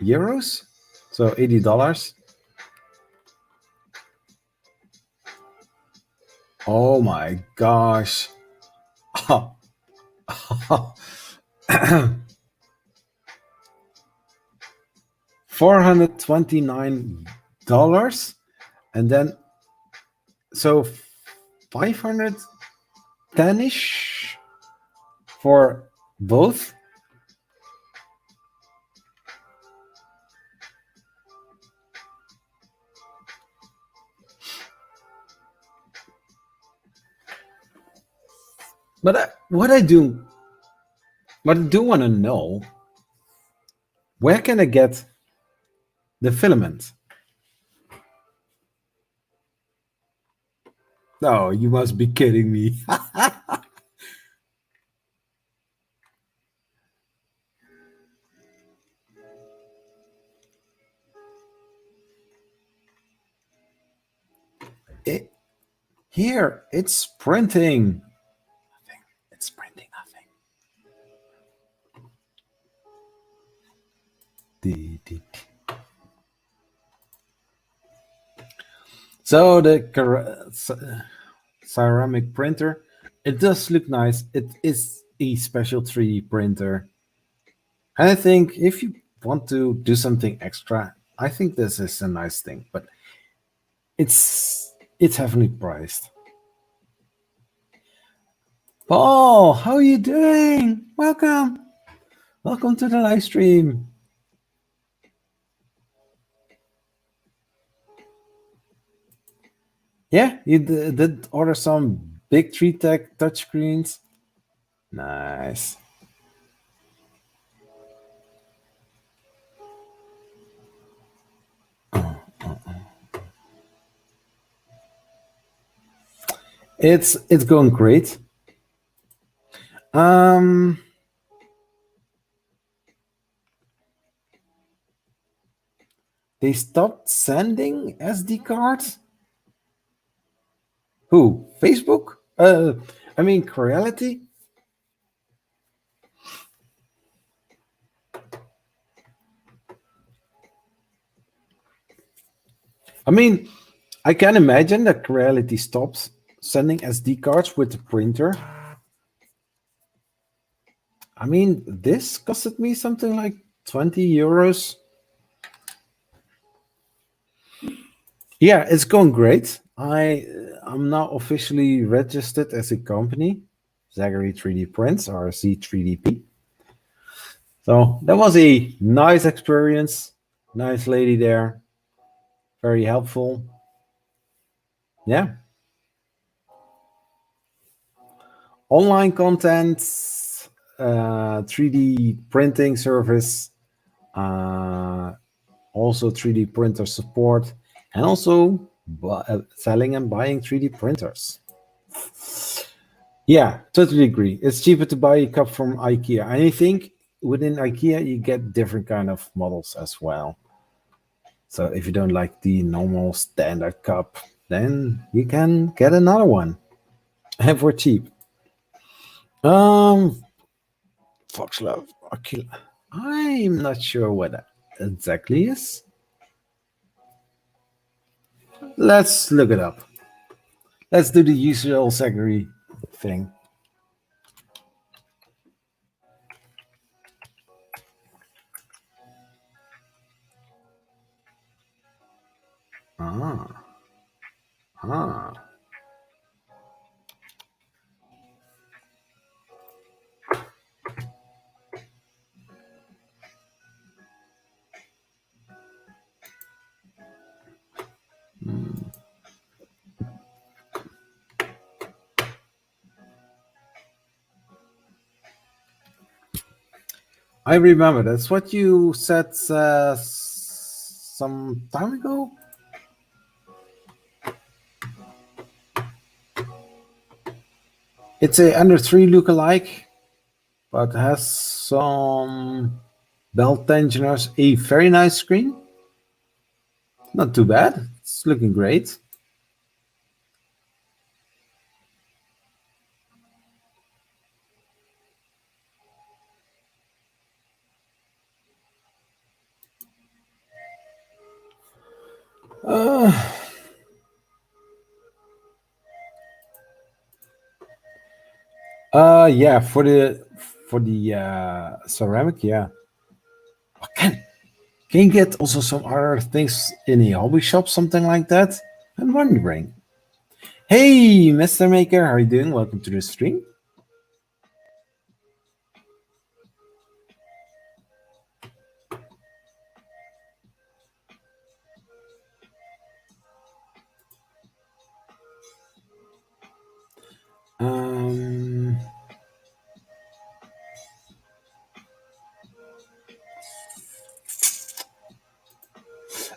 euros, so $80. Oh my gosh. $429, and then so 510-ish for both. But what I do want to know, where can I get the filament? No, you must be kidding me. Here, it's printing. It's printing nothing. So the ceramic printer, it does look nice. It is a special 3D printer. And I think if you want to do something extra, I think this is a nice thing, but it's heavily priced. Paul, how are you doing? Welcome. Welcome to the live stream. Yeah, you did order some big 3-tech touchscreens. Nice. It's going great. They stopped sending SD cards. Who? Facebook? I mean, Creality? I mean, I can imagine that Creality stops sending SD cards with the printer. I mean, this costed me something like 20 euros. Yeah, it's going great. I'm now officially registered as a company, Zachary 3D Prints or Z3DP. So that was a nice experience. Nice lady there. Very helpful. Yeah. Online content, 3D printing service, also 3D printer support, and also selling and buying 3D printers. Yeah, totally agree. It's cheaper to buy a cup from IKEA. And I think within IKEA, you get different kind of models as well. So if you don't like the normal standard cup, then you can get another one and for cheap. Foxlove Aquila. I'm not sure what that exactly is. Let's look it up. Let's do the usual Zachary thing. Ah. I remember that's what you said some time ago. It's a under three lookalike, but has some belt tensioners, a very nice screen. Not too bad. It's looking great. Uh, yeah, for the ceramic, yeah. Can you get also some other things in a hobby shop, something like that? I'm wondering. Hey, Mr. Maker, how are you doing? Welcome to the stream.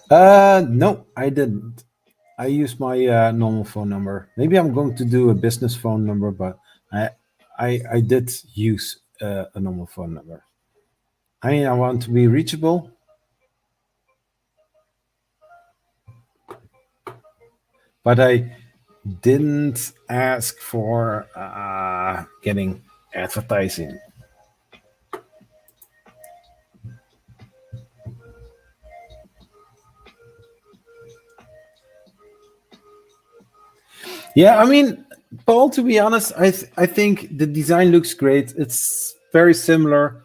Um, no, I didn't. I use my normal phone number. Maybe I'm going to do a business phone number, but I I did use a normal phone number. I mean, I want to be reachable, but I didn't ask for getting advertising. Yeah, I mean, Paul. To be honest, I think the design looks great. It's very similar,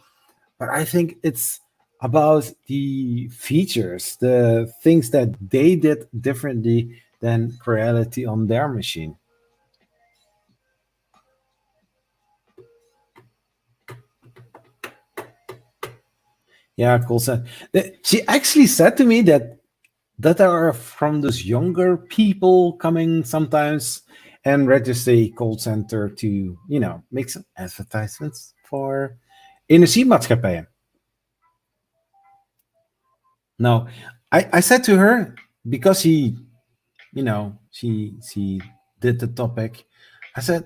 but I think it's about the features, the things that they did differently than Creality on their machine. Yeah, cool. So she actually said to me that are from those younger people coming sometimes and register a call center to, make some advertisements for energiemaatschappijen. Now, I said to her, because she did the topic, I said,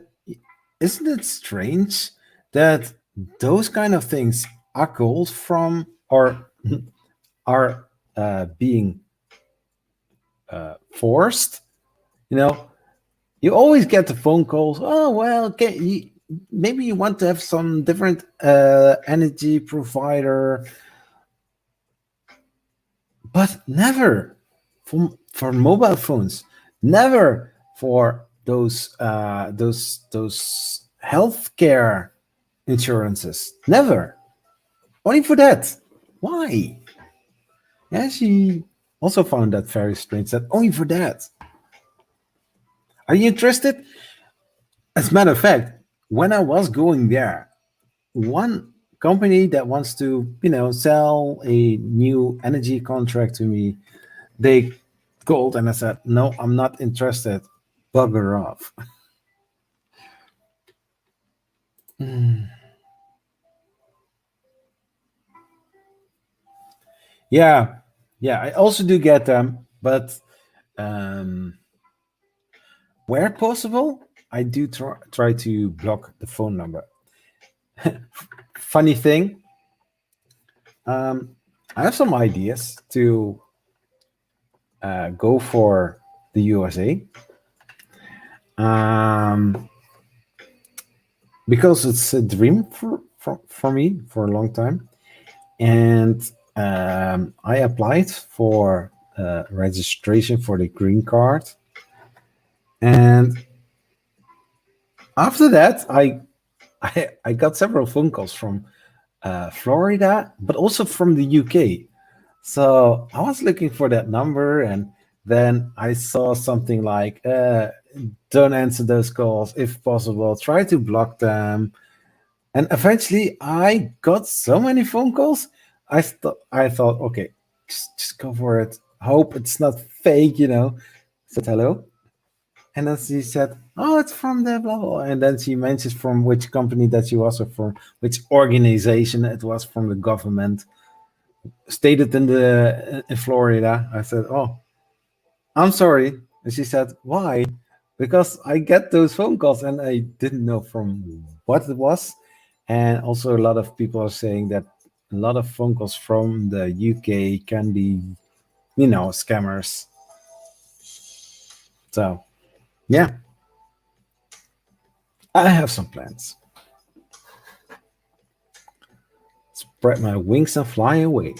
isn't it strange that those kind of things are called from or are being forced? You know, you always get the phone calls. Oh well, maybe you want to have some different energy provider, but never for mobile phones. Never for those healthcare insurances. Never. Only for that. Why? Yeah, she also found that very strange. That only for that. Are you interested? As a matter of fact, when I was going there, one company that wants to, sell a new energy contract to me, they called and I said, no, I'm not interested. Bugger off. Hmm. Yeah, yeah, I also do get them, but um, where possible, I do try to block the phone number. Funny thing, I have some ideas to go for the USA, because it's a dream for me for a long time. And I applied for registration for the green card. And after that, I got several phone calls from Florida, but also from the UK. So I was looking for that number, and then I saw something like, don't answer those calls if possible, try to block them. And eventually I got so many phone calls, I thought, okay, just go for it. Hope it's not fake. Said hello. And then she said, "Oh, it's from the blah blah." And then she mentions from which company that she was, or from which organization it was, from the government, stated in Florida. I said, "Oh, I'm sorry." And she said, "Why?" Because I get those phone calls and I didn't know from what it was. And also, a lot of people are saying that a lot of phone calls from the UK can be, scammers. So, yeah, I have some plans. Spread my wings and fly away.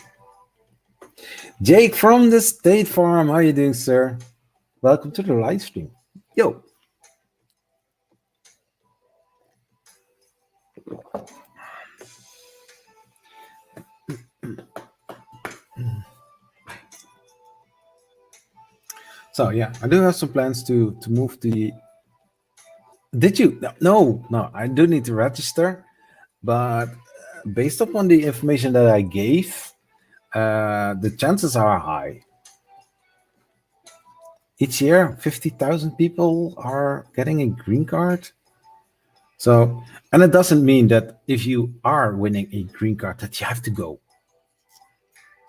Jake from the State Farm, how you doing, sir? Welcome to the live stream. Yo. So yeah, I do have some plans to move the. Did you? No. I do need to register, but based upon the information that I gave, the chances are high. Each year, 50,000 people are getting a green card. So, and it doesn't mean that if you are winning a green card that you have to go.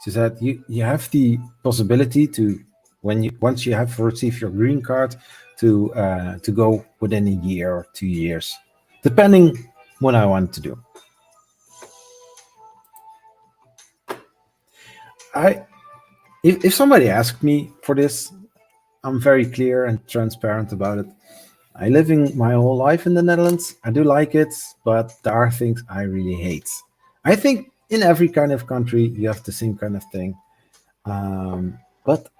She said you have the possibility to, once you have received your green card, to go within a year or 2 years, depending what I want to do. If somebody asked me for this, I'm very clear and transparent about it. I living my whole life in the Netherlands. I do like it, but there are things I really hate. I think in every kind of country you have the same kind of thing. But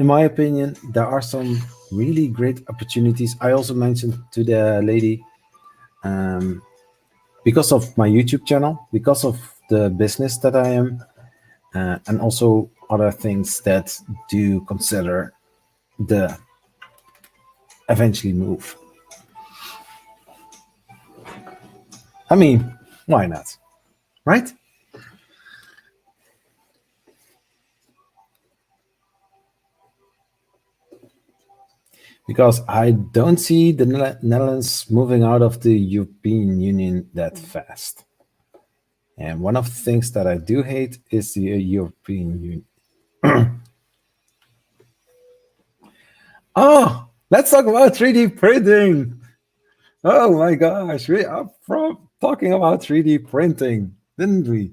in my opinion, there are some really great opportunities. I also mentioned to the lady, because of my YouTube channel, because of the business that I am, and also other things that do consider the eventually move. I mean, why not? Right? Because I don't see the Netherlands moving out of the European Union that fast. And one of the things that I do hate is the European Union. Oh, let's talk about 3D printing. Oh my gosh, we are talking about 3D printing, didn't we?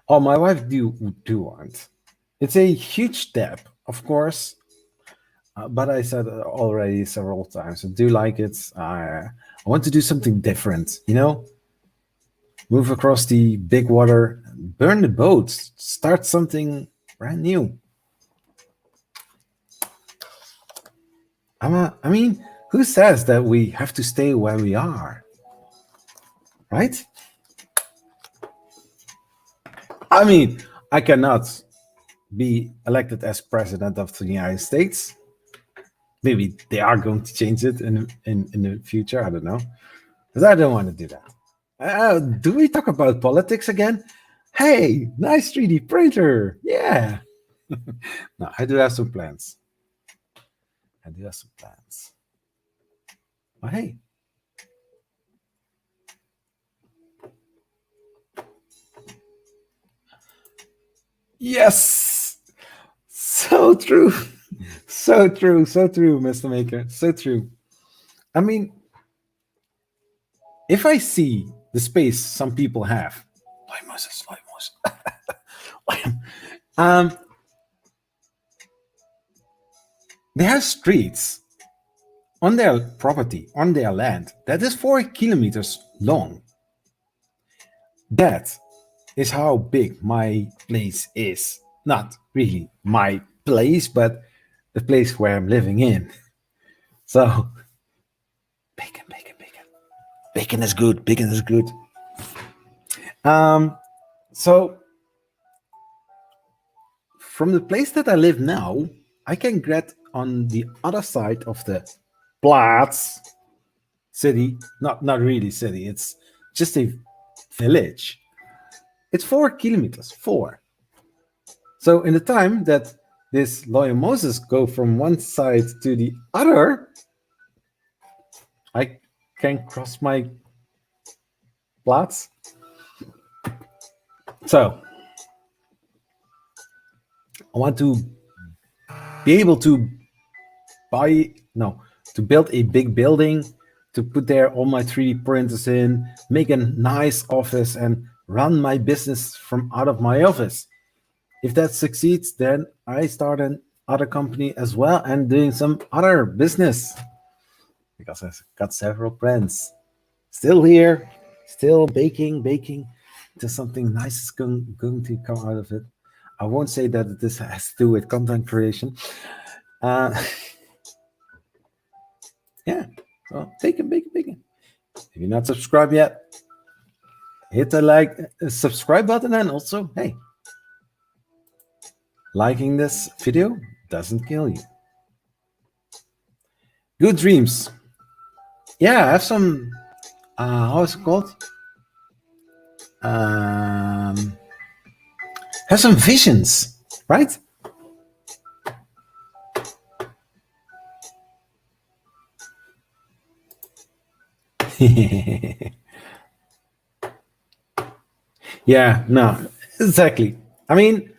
Oh, my wife do want. It's a huge step, of course, but I said already several times, I do like it. I want to do something different, move across the big water, burn the boats, start something brand new. I mean, who says that we have to stay where we are? Right? I mean, I cannot be elected as president of the United States. Maybe they are going to change it in the future. I don't know. Because I don't want to do that. Do we talk about politics again? Hey, nice 3D printer. Yeah. No, I do have some plans. But hey. Yes. So true. So true, Mr. Maker. So true. I mean, if I see the space some people have, they have streets on their property, on their land, that is 4 kilometers long. That is how big my place is. Not really my place, but the place where I'm living in. So, bacon. Bacon is good. So, from the place that I live now, I can get on the other side of the Plaats city. Not really city. It's just a village. It's 4 kilometers, 4. So in the time that this lawyer Moses go from one side to the other, I can cross my plats. So I want to be able to build a big building, to put there all my 3D printers in, make a nice office, and run my business from out of my office. If that succeeds, then I start an other company as well and doing some other business, because I've got several friends still here, still baking till something nice is going to come out of it. I won't say that this has to do with content creation. Yeah, so baking. If you're not subscribed yet, hit the subscribe button, and also, hey, liking this video doesn't kill you. Good dreams. Yeah, I have some, how is it called? Have some visions, right? Yeah, no, exactly. I mean,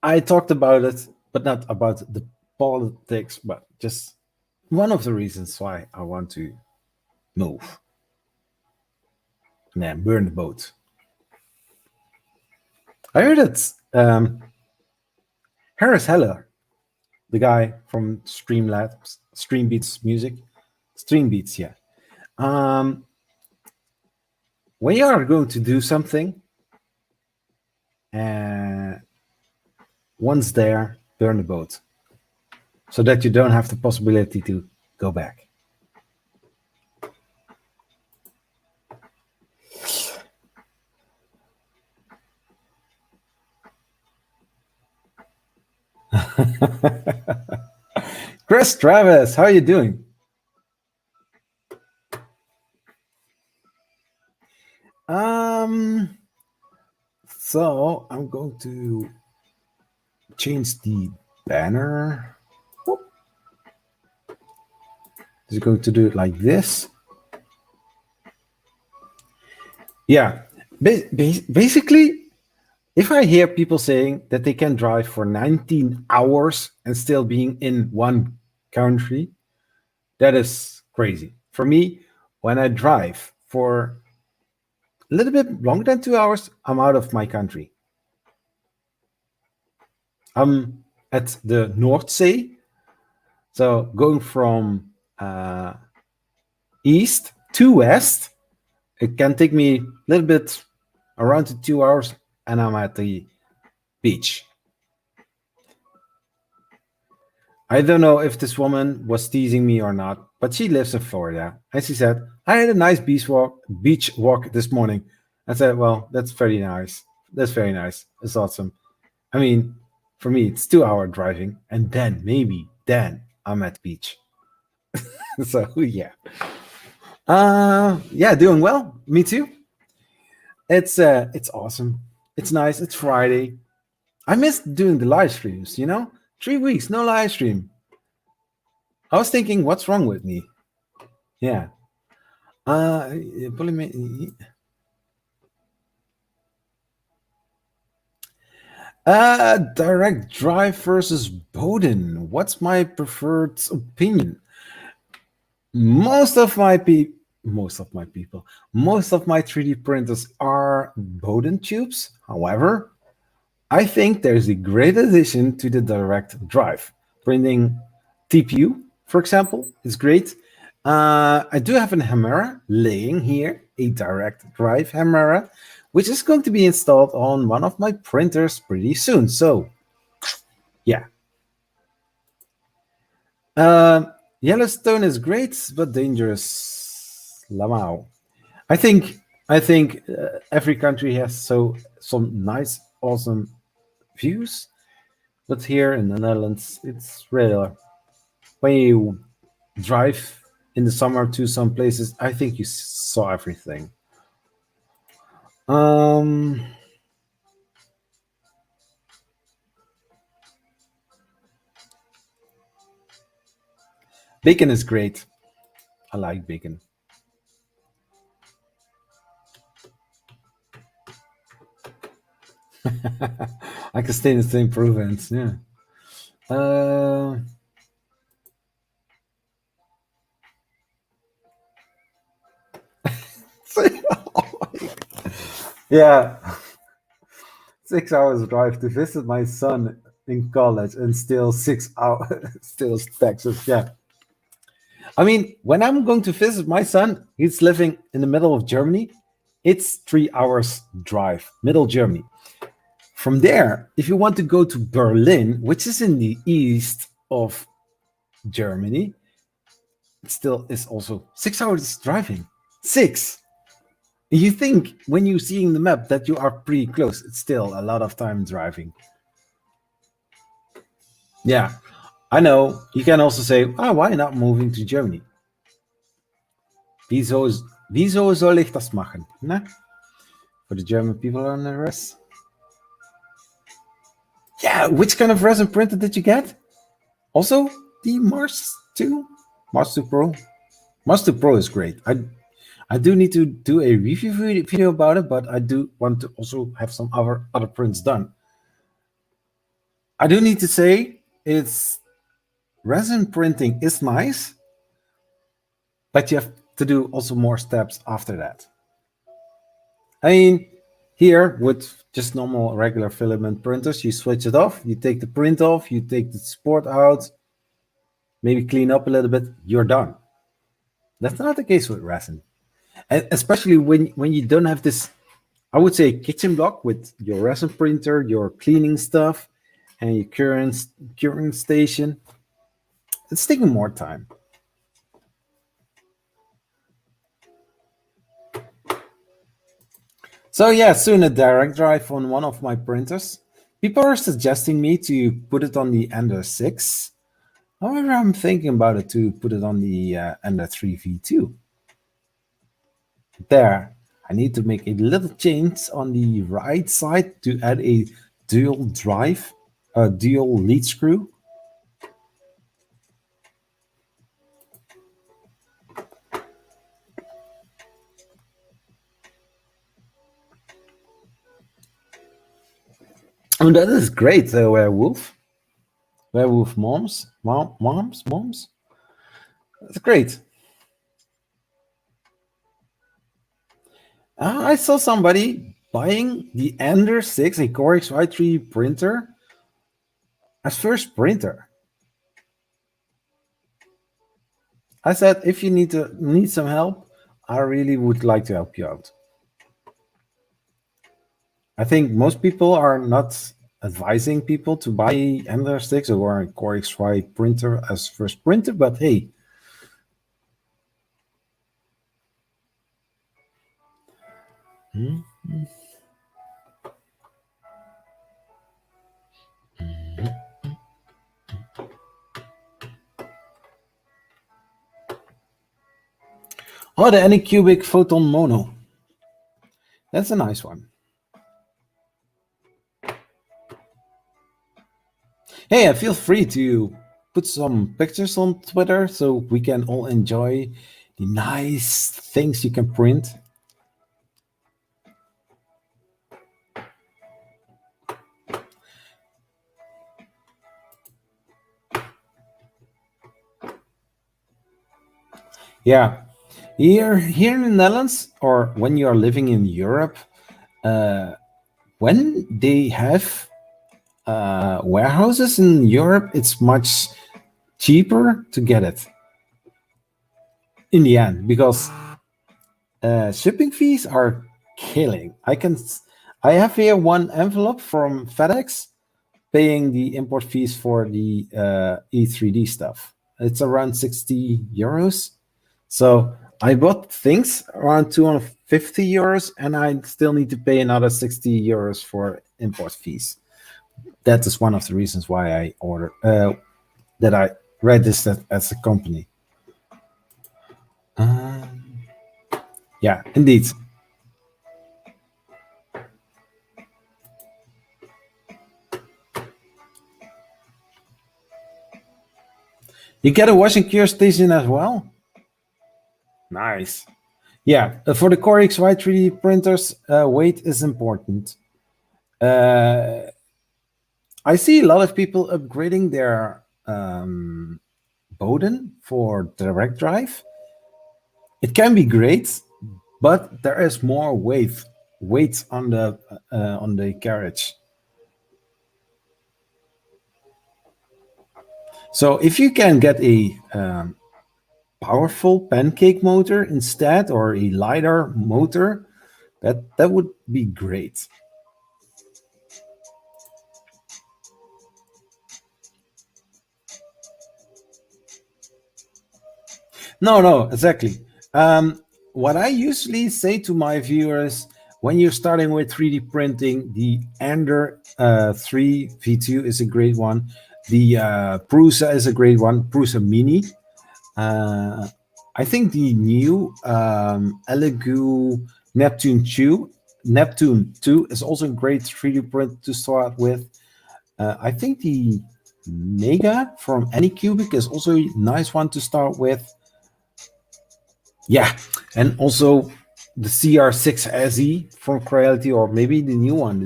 I talked about it, but not about the politics, but just one of the reasons why I want to move. Yeah, burn the boat. I heard that Harris Heller, the guy from Streambeats Music, Streambeats, yeah. When you are going to do something, once there, burn the boat, so that you don't have the possibility to go back. Chris Travis, how are you doing? So I'm going to change the banner. Just going to do it like this. Yeah, basically, if I hear people saying that they can drive for 19 hours and still being in one country, that is crazy. For me, when I drive for a little bit longer than 2 hours, I'm out of my country. I'm at the North Sea, so going from east to west, it can take me a little bit around 2 hours, and I'm at the beach. I don't know if this woman was teasing me or not, but she lives in Florida, and she said, I had a nice beach walk this morning. I said, well, that's very nice. That's very nice. It's awesome. I mean, for me, it's 2 hour driving, and then I'm at the beach. So yeah. Yeah, doing well. Me too. It's awesome. It's nice. It's Friday. I missed doing the live streams, 3 weeks, no live stream. I was thinking, what's wrong with me? Yeah. Direct drive versus Bowden. What's my preferred opinion? Most of my 3D printers are Bowden tubes. However, I think there's a great addition to the direct drive. Printing TPU, for example, is great. I do have a Hemera laying here, a direct drive Hemera, which is going to be installed on one of my printers pretty soon. So, yeah. Yellowstone is great, but dangerous. Lamau. I think every country has some nice, awesome views, but here in the Netherlands, it's rare. When you drive in the summer to some places, I think you saw everything. Bacon is great. I like bacon. I can stay in the same province. Yeah. Uh, yeah. 6 hours drive to visit my son in college, and still 6 hours, still Texas. Yeah. I mean, when I'm going to visit my son, he's living in the middle of Germany. It's 3 hours drive, middle Germany. From there, if you want to go to Berlin, which is in the east of Germany, it still is also 6 hours driving. Six. You think when you see in the map that you are pretty close, it's still a lot of time driving. Yeah, I know. You can also say, oh, why not moving to Germany? Wieso soll ich das machen? Ne? For the German people on the rest. Yeah, which kind of resin printer did you get? Also, the Mars 2? Mars 2 Pro? Mars 2 Pro is great. I do need to do a review video about it, but I do want to also have some other prints done. I do need to say it's resin printing is nice, but you have to do also more steps after that. I mean, here with just normal regular filament printers, you switch it off, you take the print off, you take the support out, maybe clean up a little bit, you're done. That's not the case with resin. And especially when you don't have this, I would say, kitchen block with your resin printer, your cleaning stuff, and your curing station. It's taking more time. So yeah, soon a direct drive on one of my printers. People are suggesting me to put it on the Ender 6. However, I'm thinking about it to put it on the Ender 3 V2. There, I need to make a little change on the right side to add a dual drive, a dual lead screw. Oh, that is great, werewolf. Werewolf moms. That's great. I saw somebody buying the Ender 6, a Core XY3 printer, as first printer. I said, if you need some help, I really would like to help you out. I think most people are not advising people to buy Ender 6 or a Core XY printer as first printer, but hey. Oh, the Anycubic Photon Mono. That's a nice one. Hey, feel free to put some pictures on Twitter so we can all enjoy the nice things you can print. Yeah, here in the Netherlands, or when you are living in Europe, when they have warehouses in Europe, it's much cheaper to get it in the end because shipping fees are killing. I have here one envelope from FedEx paying the import fees for the E3D stuff. It's around 60 euros. So I bought things around 250 euros, and I still need to pay another 60 euros for import fees. That is one of the reasons why I order that I registered as a company. Yeah, indeed. You get a washing cure station as well? Nice. Yeah, for the Core XY 3D printers, weight is important. I see a lot of people upgrading their Bowden for direct drive. It can be great, but there is more weight on the carriage. So if you can get a powerful pancake motor instead, or a lighter motor, that would be great. No, exactly. What I usually say to my viewers, when you're starting with 3D printing, the Ender 3 V2 is a great one. The Prusa is a great one, Prusa Mini. I think the new Elegoo Neptune 2 is also a great 3D print to start with. I think the Mega from Anycubic is also a nice one to start with. Yeah, and also the CR6 SE from Creality, or maybe the new one, the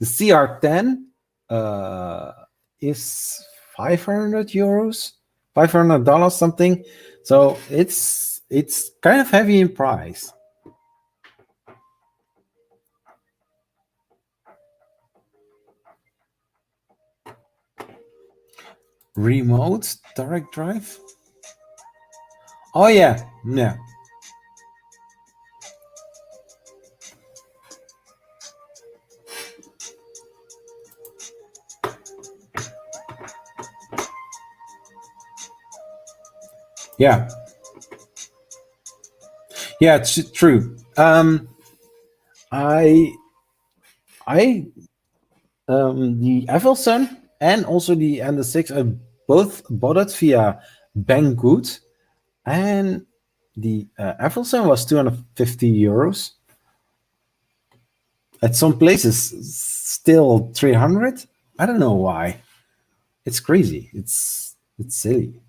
CR10 is 500 euros, $500 something. So it's kind of heavy in price. Remote direct drive? Oh yeah. Yeah, it's true. The Evelson and also the Ender 6, I both bought it via Banggood, and the Evelson was 250 euros. At some places, still 300. I don't know why. It's crazy. It's silly.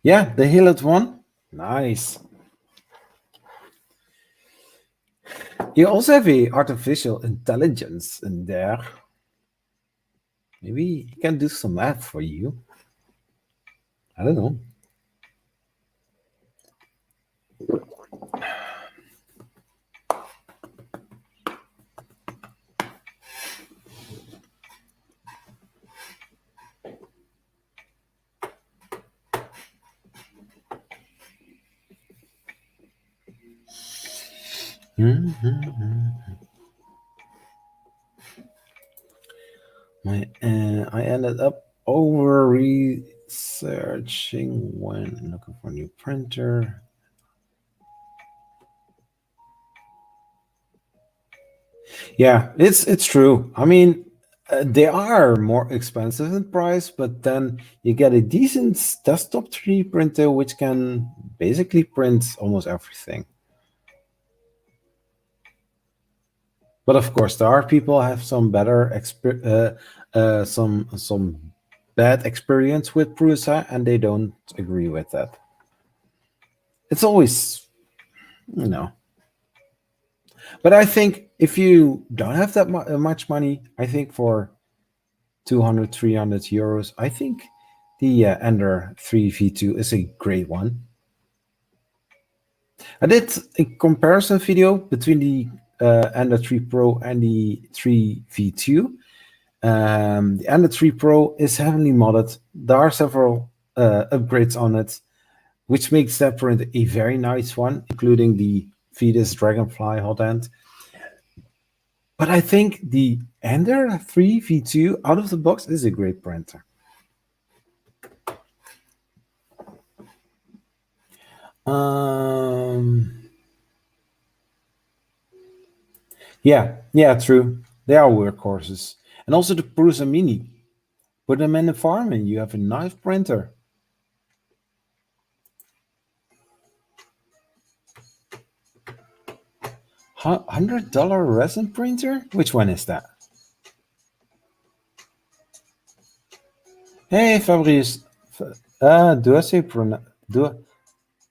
Yeah, the Hillet one. Nice. You also have a artificial intelligence in there. Maybe he can do some math for you. I don't know. I ended up over researching when looking for a new printer. Yeah, it's true. I mean, they are more expensive in price, but then you get a decent desktop 3D printer which can basically print almost everything. But of course, there are people have some better some bad experience with Prusa, and they don't agree with that. It's always, you know. But I think if you don't have that much money, I think for 200, 300 euros, I think the Ender 3 V2 is a great one. I did a comparison video between the Ender 3 Pro and the 3 V2. The Ender 3 Pro is heavily modded. There are several upgrades on it, which makes that print a very nice one, including the Fetus Dragonfly hot end. But I think the Ender 3 V2 out of the box is a great printer. Yeah, true. They are workhorses. And also the Prusa Mini. Put them in the farm and you have a nice printer. $100 resin printer? Which one is that? Hey, Fabrice. Do I say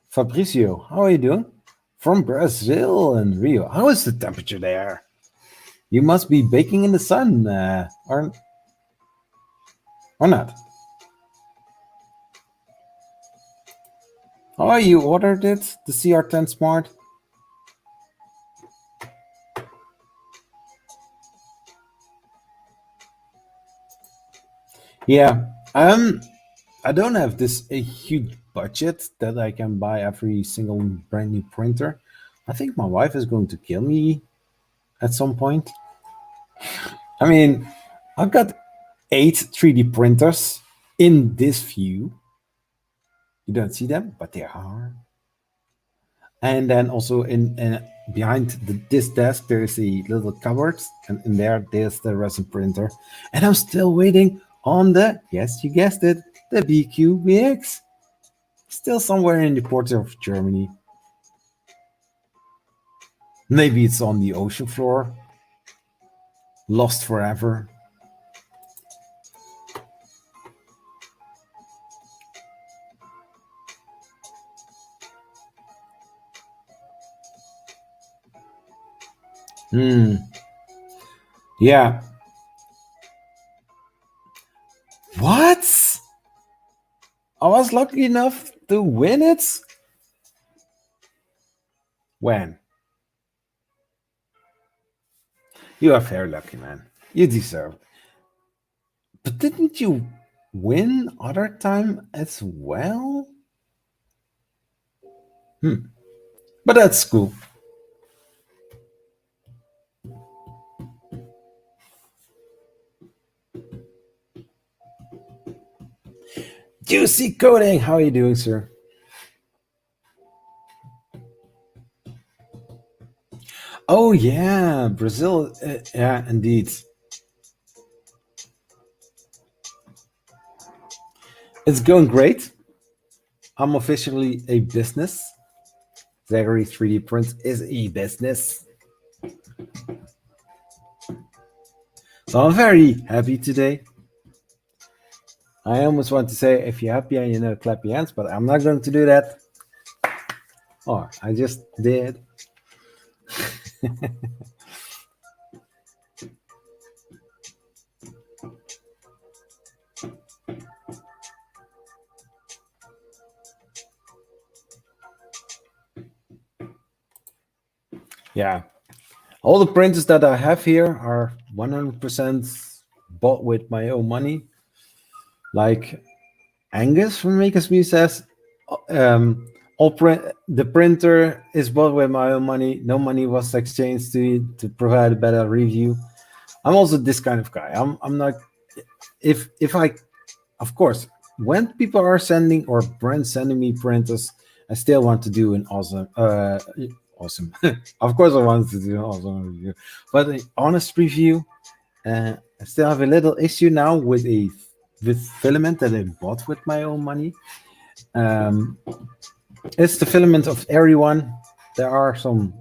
Fabrizio? How are you doing? From Brazil and Rio. How is the temperature there? You must be baking in the sun, or not? Oh, you ordered it, the CR10 Smart. Yeah. I don't have this a huge budget that I can buy every single brand new printer. I think my wife is going to kill me at some point. I mean, I've got 8 3D printers in this view. You don't see them, but they are. And then also in behind this desk, there is a little cupboard, and in there's the resin printer. And I'm still waiting on the, yes, you guessed it, the BQBX. Still somewhere in the port of Germany. Maybe it's on the ocean floor, lost forever. Hmm. Yeah. What? I was lucky enough to win it? When? You are very lucky, man. You deserve it. But didn't you win other time as well? But that's cool. Juicy coding. How are you doing, sir? Oh yeah, Brazil. Yeah, indeed. It's going great. I'm officially a business. Zachary 3D Print is a business. So I'm very happy today. I almost want to say, if you're happy, clap your hands, but I'm not going to do that. Oh, I just did. Yeah. All the printers that I have here are 100% bought with my own money. Like Angus from Maker's Muse says, the printer is bought with my own money. No money was exchanged to provide a better review. I'm also this kind of guy. I'm not if I, of course, when people are sending or brands sending me printers, I still want to do an awesome. Of course, I want to do an awesome review, but an honest review. I still have a little issue now with filament that I bought with my own money. It's the filament of everyone. There are some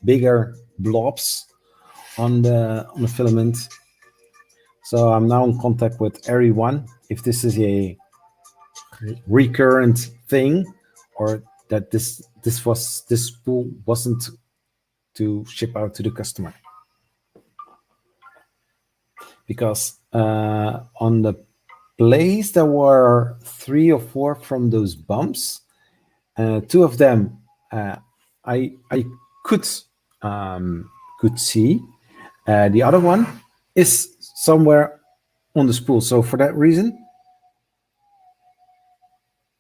bigger blobs on the filament. So I'm now in contact with everyone. If this is a recurrent thing, or that this spool wasn't to ship out to the customer, because on the place there were 3 or 4 from those bumps. 2 of them I could see. The other one is somewhere on the spool. So for that reason,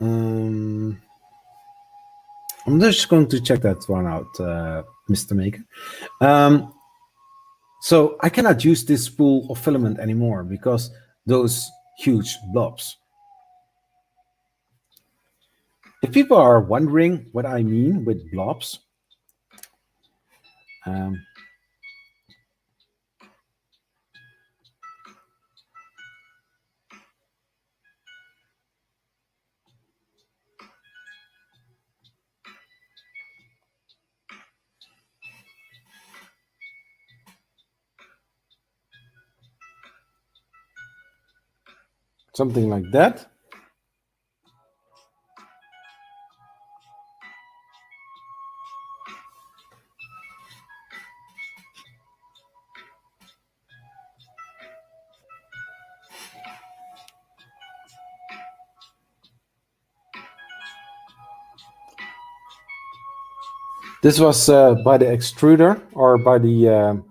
I'm just going to check that one out, Mr. Maker. So I cannot use this spool of filament anymore because those huge blobs. If people are wondering what I mean with blobs, something like that. This was by the extruder or by the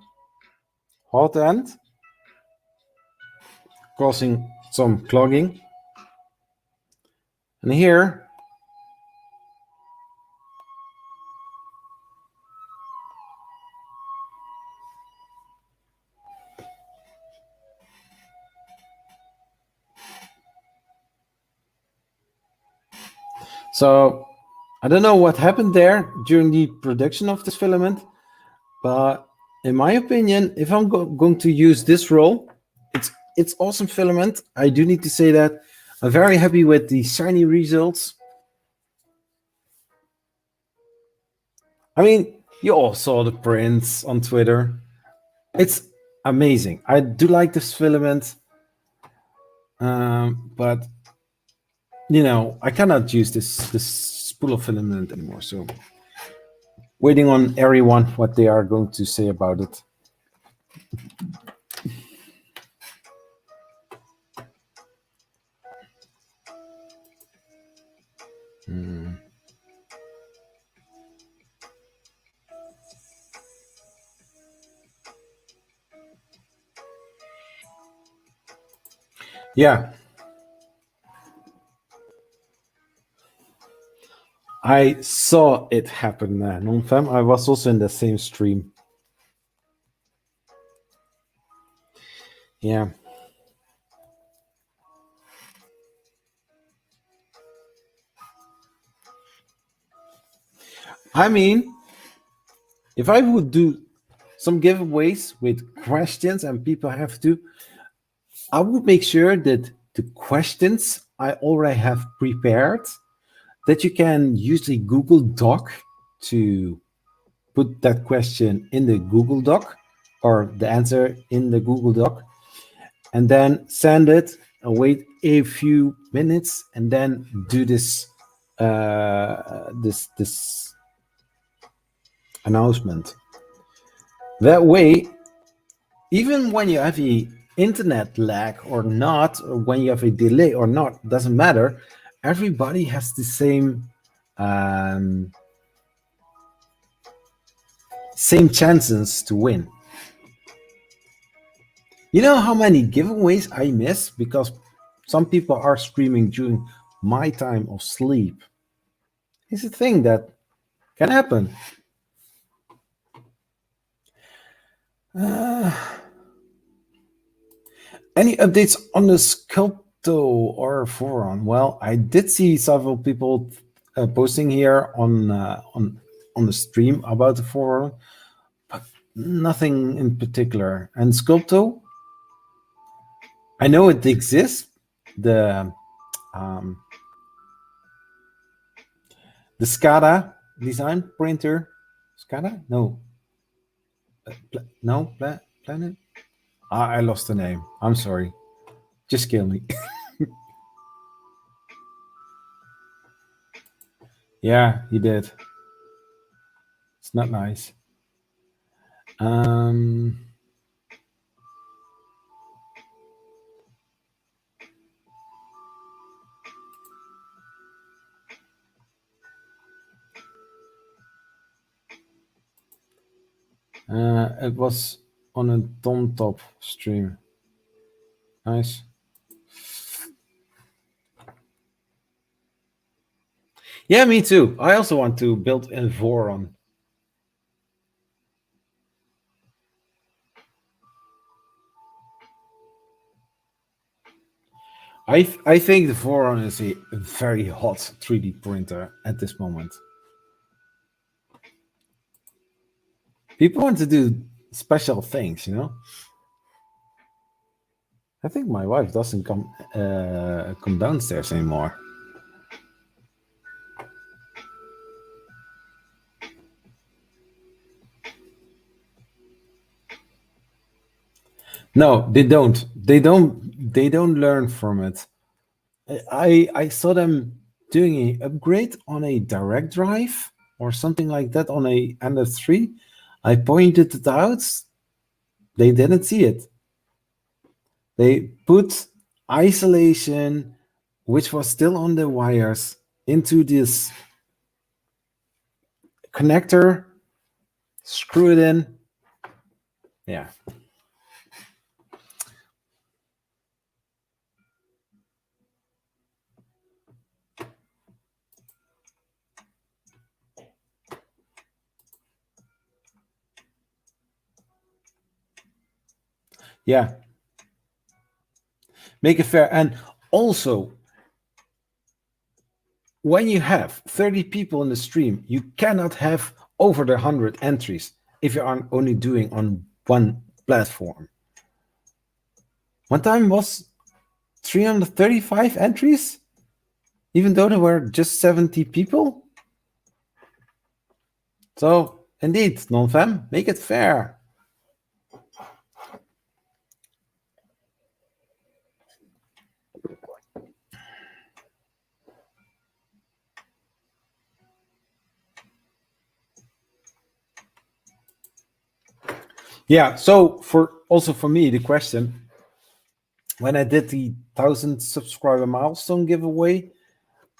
hot end, causing some clogging. And here, so I don't know what happened there during the production of this filament, but in my opinion, if I'm going to use this roll, it's awesome filament. I do need to say that. I'm very happy with the shiny results. I mean, you all saw the prints on Twitter. It's amazing. I do like this filament, but you know, I cannot use this spool of filament anymore. So waiting on everyone what they are going to say about it. Yeah. I saw it happen, non-fam. I was also in the same stream. Yeah. I mean, if I would do some giveaways with questions and people have to, I would make sure that the questions I already have prepared, that you can use the Google Doc to put that question in the Google Doc or the answer in the Google Doc, and then send it and wait a few minutes and then do this this announcement. That way, even when you have a internet lag or not, or when you have a delay or not, doesn't matter. Everybody has the same chances to win. You know how many giveaways I miss because some people are streaming during my time of sleep? It's a thing that can happen. Any updates on the Sculpto or forum? Well, I did see several people posting here on the stream about the forum, but nothing in particular. And Sculpto, I know it exists. The SCADA design printer. SCADA? No. Planet? I lost the name. I'm sorry. Just kill me. Yeah, he did. It's not nice. It was on a Tom Top stream. Nice. Yeah, me too. I also want to build a Voron. I think the Voron is a very hot 3D printer at this moment. People want to do special things, you know. I think my wife doesn't come downstairs anymore. No, they don't. They don't learn from it. I saw them doing a upgrade on a direct drive or something like that on a NS3. I pointed it out. They didn't see it. They put isolation, which was still on the wires, into this connector, screw it in. Yeah. Yeah. Make it fair. And also, when you have 30 people in the stream, you cannot have over the 100 entries if you are only doing on one platform. One time was 335 entries, even though there were just 70 people. So, indeed, non-fam, make it fair. Yeah, so for me, the question, when I did the 1,000 subscriber milestone giveaway,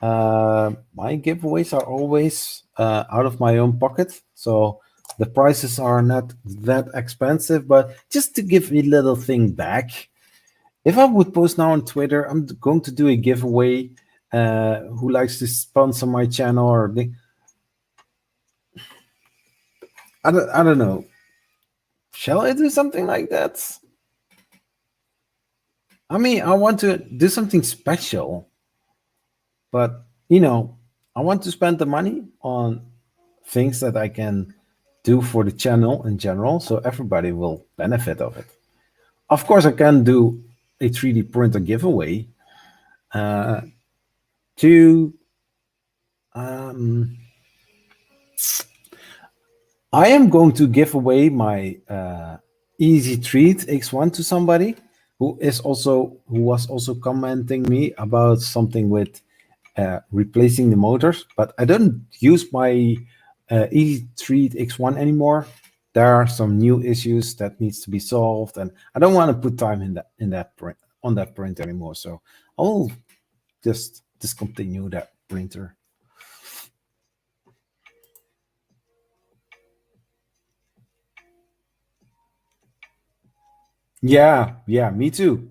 my giveaways are always out of my own pocket. So the prices are not that expensive, but just to give a little thing back. If I would post now on Twitter, I'm going to do a giveaway. Who likes to sponsor my channel or I don't know. Shall I do something like that? I mean, I want to do something special, but I want to spend the money on things that I can do for the channel in general, so everybody will benefit of it. Of course, I can do a 3D printer giveaway to I am going to give away my Easy Treat X1 to somebody who was also commenting me about something with replacing the motors, but I don't use my Easy Treat X1 anymore. There are some new issues that needs to be solved, and I don't want to put time in that print on that print anymore. So I'll just discontinue that printer. Yeah, me too.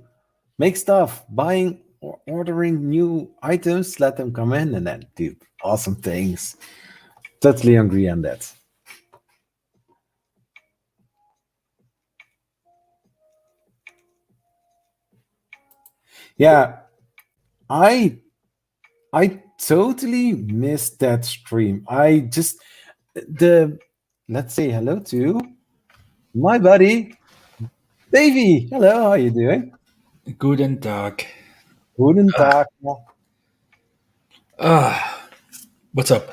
Make stuff, buying or ordering new items, let them come in, and then do awesome things. Totally agree on that. Yeah, I totally missed that stream. Let's say hello to my buddy Davey. Hello, how are you doing? Guten Tag. Guten Tag. What's up?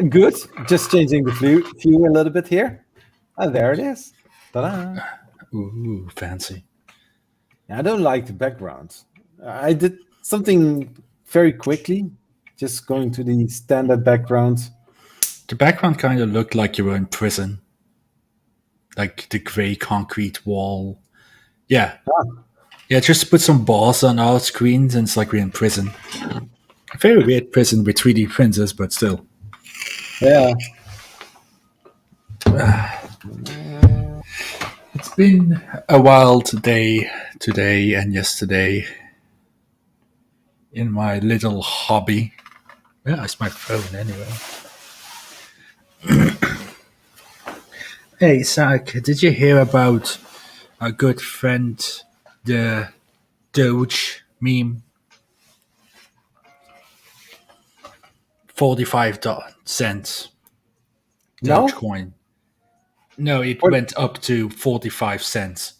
Good. Just changing the view a little bit here. And there it is. Ta-da. Ooh, fancy. I don't like the background. I did something very quickly, just going to the standard background. The background kind of looked like you were in prison. Like the grey concrete wall. Yeah. Yeah, just put some bars on our screens and it's like we're in prison. A very weird prison with 3D printers, but still. Yeah. It's been a wild day today and yesterday in my little hobby. Yeah, it's my phone anyway. Hey, Zach, did you hear about our good friend, the Doge meme? 45 cents No? Dogecoin. No, it What? went up to 45 cents.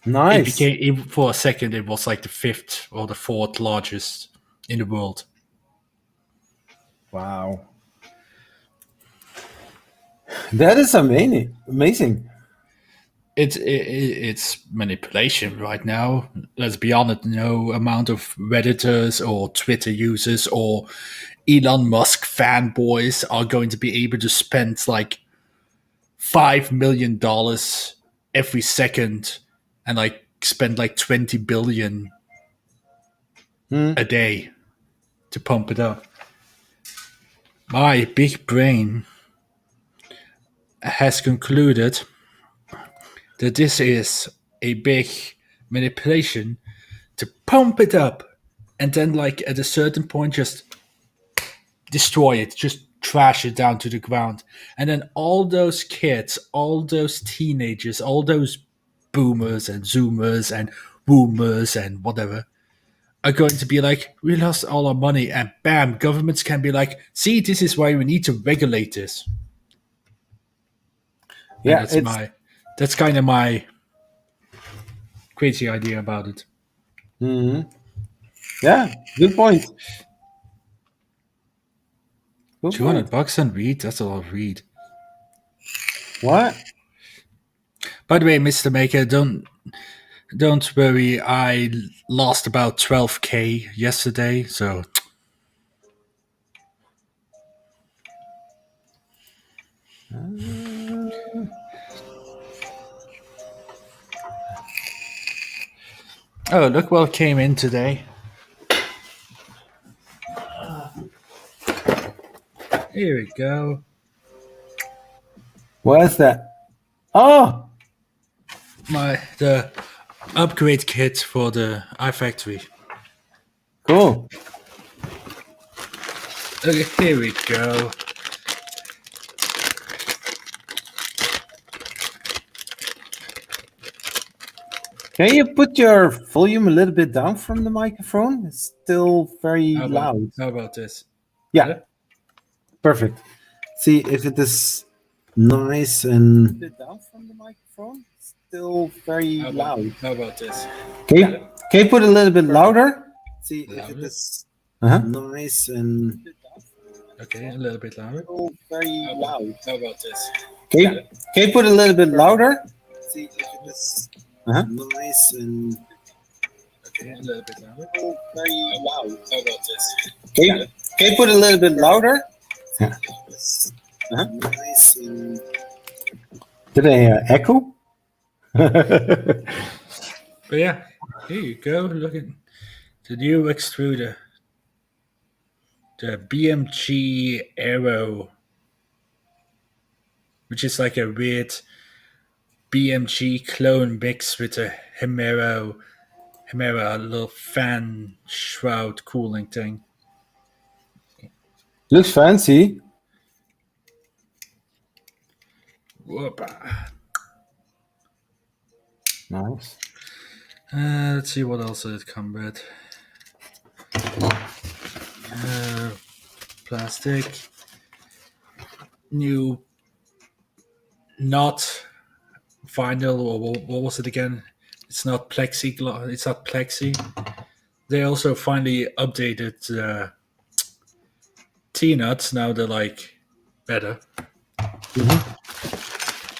It Nice. became, for a second, it was like the fifth or the fourth largest in the world. Wow. That is amazing. Amazing. it's manipulation right now. Let's be honest. No amount of Redditors or Twitter users or Elon Musk fanboys are going to be able to spend like $5 million every second and like spend like 20 billion a day to pump it up. My big brain has concluded that this is a big manipulation to pump it up and then like at a certain point just destroy it, just trash it down to the ground. And then all those kids, all those teenagers, all those boomers and zoomers and boomers and whatever are going to be like, we lost all our money, and bam, governments can be like, see, this is why we need to regulate this. Yeah, that's kind of my crazy idea about it. Yeah, good point. Good $200 point. on weed? That's a lot of weed. What? By the way, Mr. Maker, don't worry. I lost about 12K yesterday, so oh, look what came in today. Here we go. What is that? Oh, The upgrade kit for the iFactory. cool. Okay, here we go. Can you put your volume a little bit down from the microphone? It's still very loud. How about this? Yeah. Perfect. See if it is nice and bit down from the microphone. It's still very loud. How about this? Can you put a little bit louder? See if it is nice and okay, a little bit louder. Still very loud. How about this? Can you put a little bit louder? See if it is nice and okay, a little bit louder. Still very loud. How about this? Can you put a little bit louder? Yeah. Nice and did I echo? But yeah, here you go. Look at the new extruder. The BMG Aero, which is like a weird BMG clone mix with a Hemera little fan shroud cooling thing. Looks fancy. Whoopa. Nice. Let's see what else did it come with. Plastic. New not vinyl, or what was it again? It's not plexiglass. It's not plexi. They also finally updated T-nuts. Now they're like better.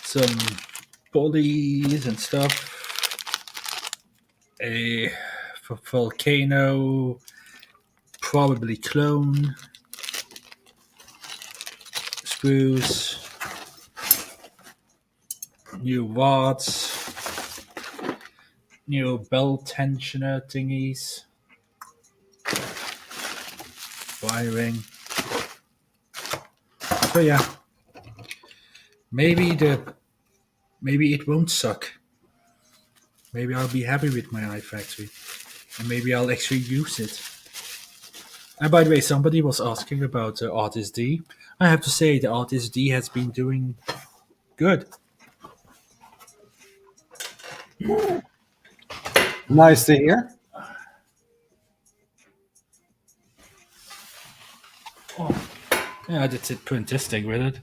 Some pulleys and stuff. A volcano, probably clone. Screws. New rods. New belt tensioner thingies. Wiring. So yeah. Maybe it won't suck. Maybe I'll be happy with my iFactory. And maybe I'll actually use it. And by the way, somebody was asking about Artist D. I have to say the Artist D has been doing good. Nice to hear. Yeah, I did print this thing with it.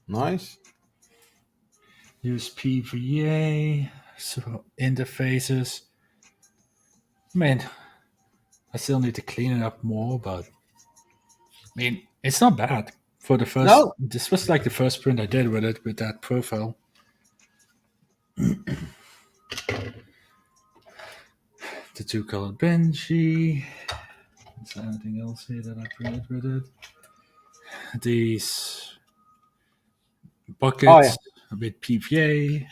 Nice. Use PVA, so interfaces. Man, I still need to clean it up more, but I mean, it's not bad. for the first. No. This was like the first print I did with it, with that profile. The two-colored Benji. Is there anything else here that I printed with it? These buckets with PVA.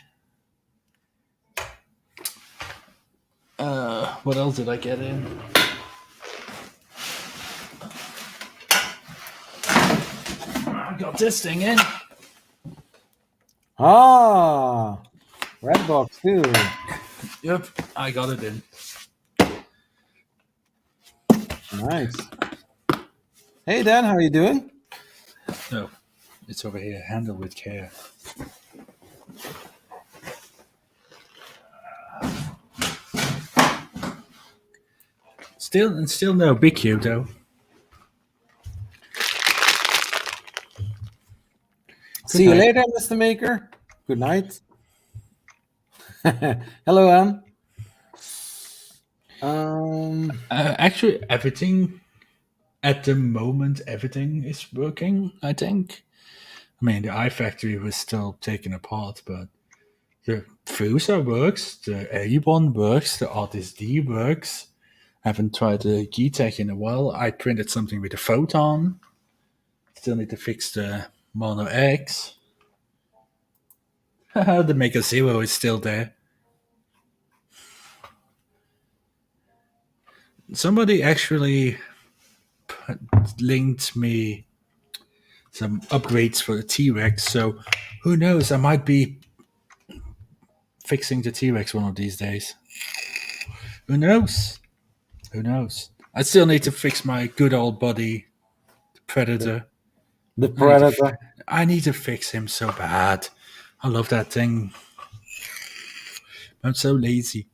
What else did I get in? I got this thing in. Ah, red box too. Yep, I got it in. Nice. Hey Dan, how are you doing? No, it's over here. Handle with care. Still no big cube though. See you later, Mr. Maker. Good night. Hello, Anne. Actually, everything at the moment, everything is working. I think. I mean, the iFactory was still taken apart, but the Fusa works, the A1 works, the Artist D works. I haven't tried the G-Tech in a while. I printed something with a photon. Still need to fix the Mono X. The Mega Zero is still there. Somebody actually linked me some upgrades for the T-Rex, so who knows, I might be fixing the T-Rex one of these days. Who knows? Who knows? I still need to fix my good old buddy, the Predator. The Predator. I need to fix him so bad. I love that thing. I'm so lazy.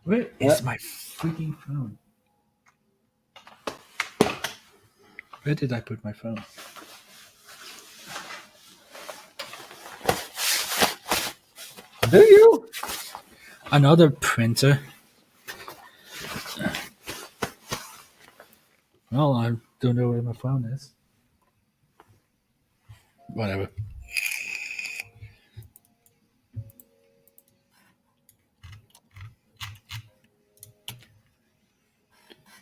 Where is my freaking phone? Where did I put my phone? Do you? Another printer. Well, I don't know where my phone is. Whatever.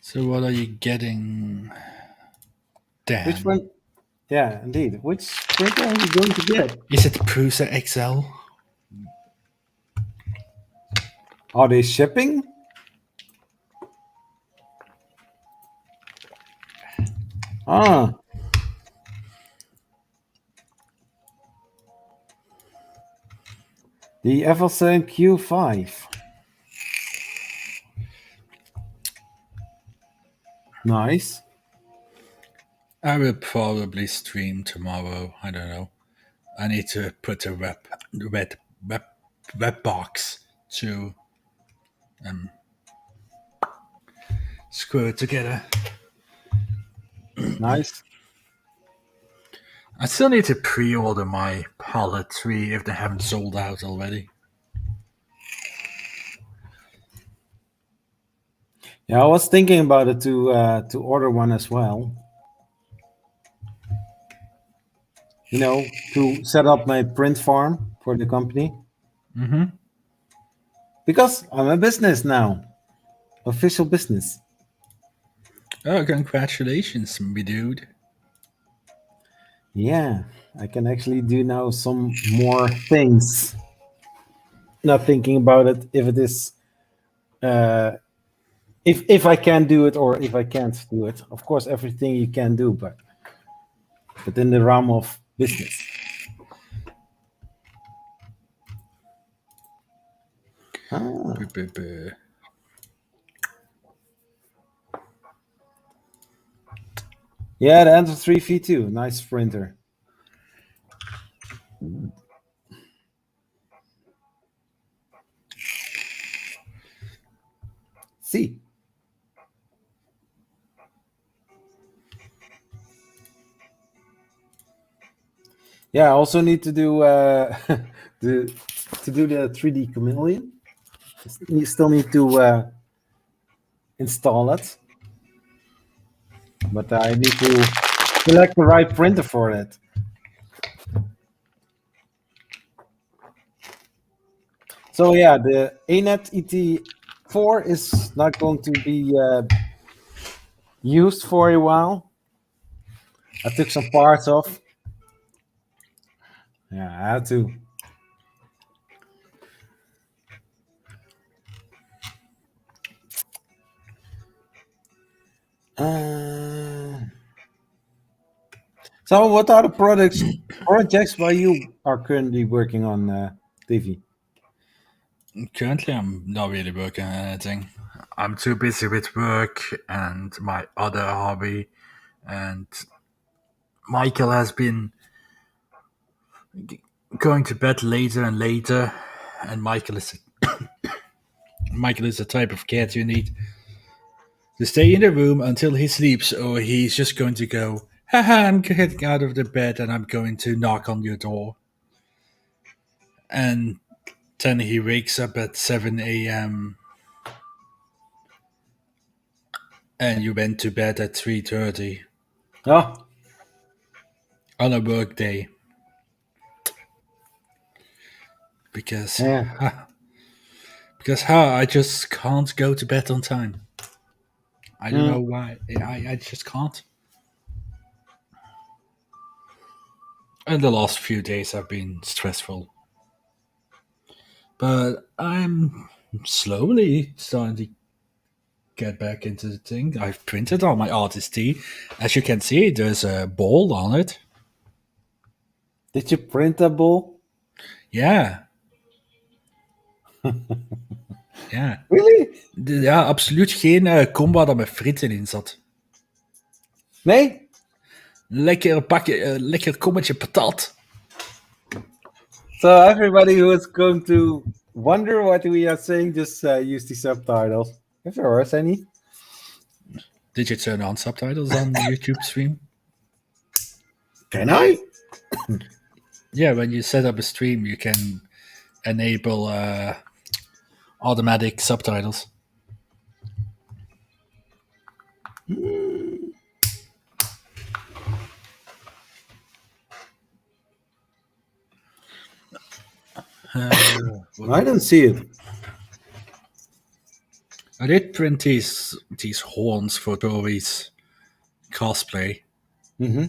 So what are you getting, Dan? Which one? Yeah, indeed. Which printer are you going to get? Is it the Prusa XL? Are they shipping? Ah. The FL7 Q5. Nice. I will probably stream tomorrow. I don't know. I need to put a web box to screw it together. Nice. I still need to pre-order my Palette 3 if they haven't sold out already. Yeah, I was thinking about it to order one as well. You know, to set up my print farm for the company. Mm-hmm. Because I'm a business now. Official business. Oh, congratulations, me dude. Yeah, I can actually do now some more things. Not thinking about it if it is if I can do it or if I can't do it. Of course, everything you can do, but in the realm of business. Ah. Yeah, the Enter 3 V2, nice printer. See. Yeah, I also need to do the 3D Chameleon. You still need to install it, but I need to select the right printer for it. So yeah, the ANET ET4 is not going to be used for a while. I took some parts off. Yeah, I had to. So, what are the projects while you are currently working on TV? Currently, I'm not really working on anything. I'm too busy with work and my other hobby, and Michael has been going to bed later and later. And Michael is the type of cat you need to stay in the room until he sleeps, or he's just going to go, haha, I'm getting out of the bed and I'm going to knock on your door. And then he wakes up at 7 a.m. and you went to bed at 3:30 Oh, on a work day. Because yeah. I just can't go to bed on time. I don't know Mm. why. I just can't. And the last few days have been stressful. But I'm slowly starting to get back into the thing. I've printed all my artist tee. As you can see, there's a ball on it. Did you print a ball? Ja. Ja. Really? Ja, absoluut geen komba dat met frieten in zat. Nee? Lekker bakje, lekker kommetje patat. So everybody who is going to wonder what we are saying, just use the subtitles. If there is any. Did you turn on subtitles on the YouTube stream? Can I? Yeah, when you set up a stream, you can enable automatic subtitles. I don't see it. I did print these horns for Dory's cosplay. Mm-hmm.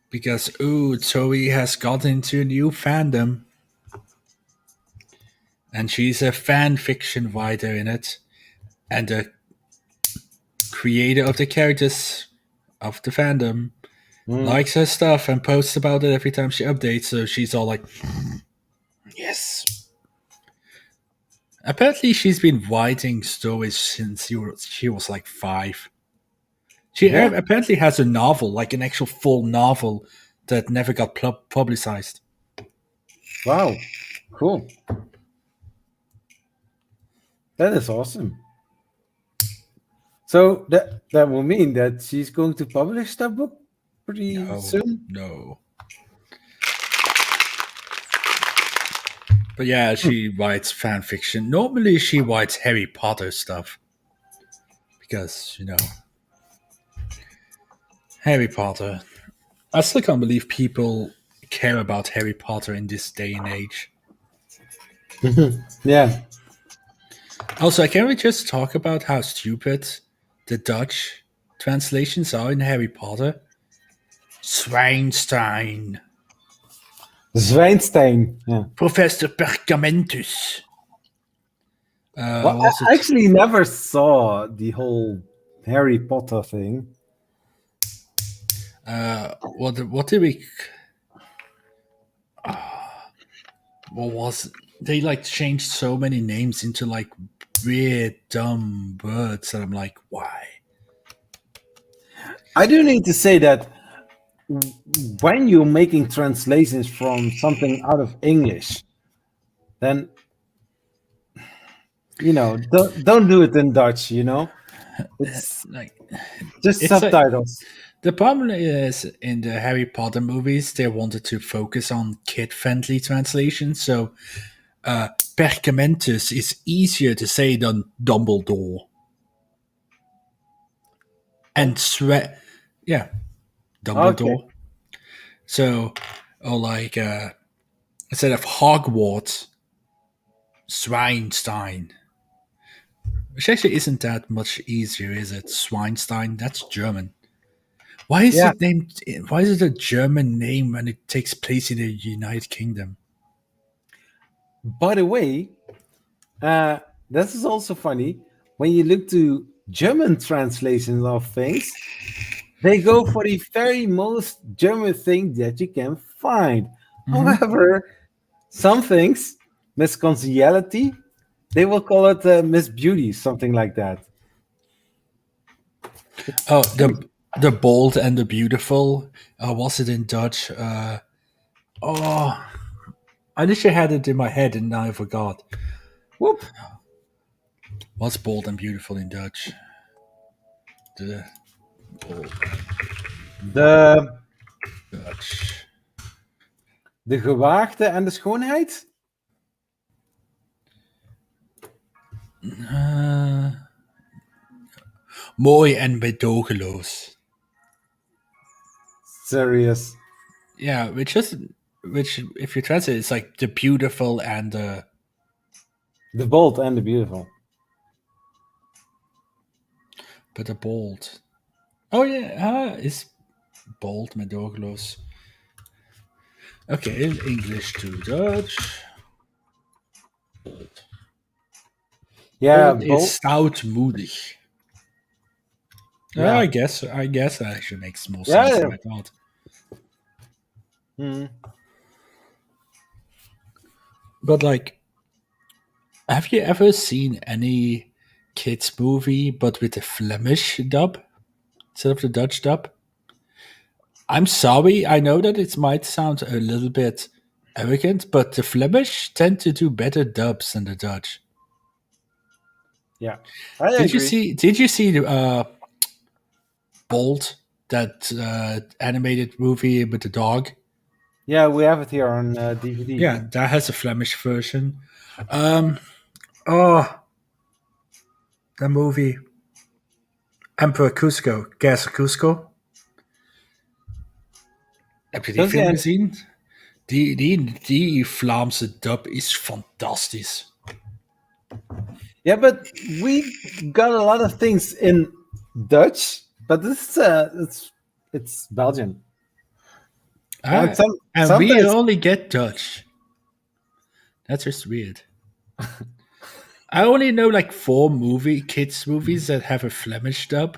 Because, Tori has got into a new fandom. And she's a fan fiction writer in it. And the creator of the characters of the fandom likes her stuff and posts about it every time she updates. So she's all like, yes. Apparently, she's been writing stories since she was like 5. She apparently has a novel, like an actual full novel, that never got publicized. Wow. Cool. That is awesome. So that will mean that she's going to publish that book pretty soon? No. But yeah, she writes fan fiction. Normally, she writes Harry Potter stuff. Because, Harry Potter. I still can't believe people care about Harry Potter in this day and age. Yeah. Also, can we just talk about how stupid the Dutch translations are in Harry Potter? Zwijnstein. Zwijnstein. Yeah. Professor Pergamentus. Well, I actually never saw the whole Harry Potter thing. What did we? What was they like? Changed so many names into like weird, dumb words that I'm like, why? I do need to say that when you're making translations from something out of English, then don't do it in Dutch. It's Like just it's subtitles. The problem is in the Harry Potter movies, they wanted to focus on kid-friendly translation. So, Pergamentus is easier to say than Dumbledore. and sweat. Yeah, Okay. Dumbledore. So, or like instead of Hogwarts, Schweinstein, which actually isn't that much easier, is it? Schweinstein, that's German. Why is Yeah. it named? Why is it a German name when it takes place in the United Kingdom? By the way, this is also funny. When you look to German translations of things, they go for the very most German thing that you can find. Mm-hmm. However, some things, Miss Congeniality, they will call it Miss Beauty, something like that. It's Oh, funny. the bold and the beautiful. Was it in Dutch? Oh, I literally had it in my head and now I forgot. Whoop. What's bold and beautiful in Dutch? The bold De, Dutch. de gewaagde en de schoonheid? Uh, Mooi en medogeloos. Serious. Yeah, which if you translate, it's like the beautiful and the The bold and the beautiful. but the bold. Oh yeah, is bold medogeloos. Okay, English to Dutch. Yeah, Bold is bold. stoutmoedig. Yeah. I guess that actually makes more sense Yeah. than I thought. Mhm. But like, have you ever seen any kids movie but with a Flemish dub instead of the Dutch dub? I'm sorry, I know that it might sound a little bit arrogant, but the Flemish tend to do better dubs than the Dutch. Yeah. I agree. Did you see the Bolt, that animated movie with the dog? Yeah, we have it here on DVD. Yeah, that has a Flemish version. Um, oh, that movie, Emperor Cusco, Gas Cusco. Heb je die Does film he? gezien? Die Vlaamse dub is fantastisch. Yeah, but we got a lot of things in Dutch, but this it's Belgian. And Ah, and we sometimes only get Dutch. That's just weird. I only know like 4 kids movies that have a Flemish dub.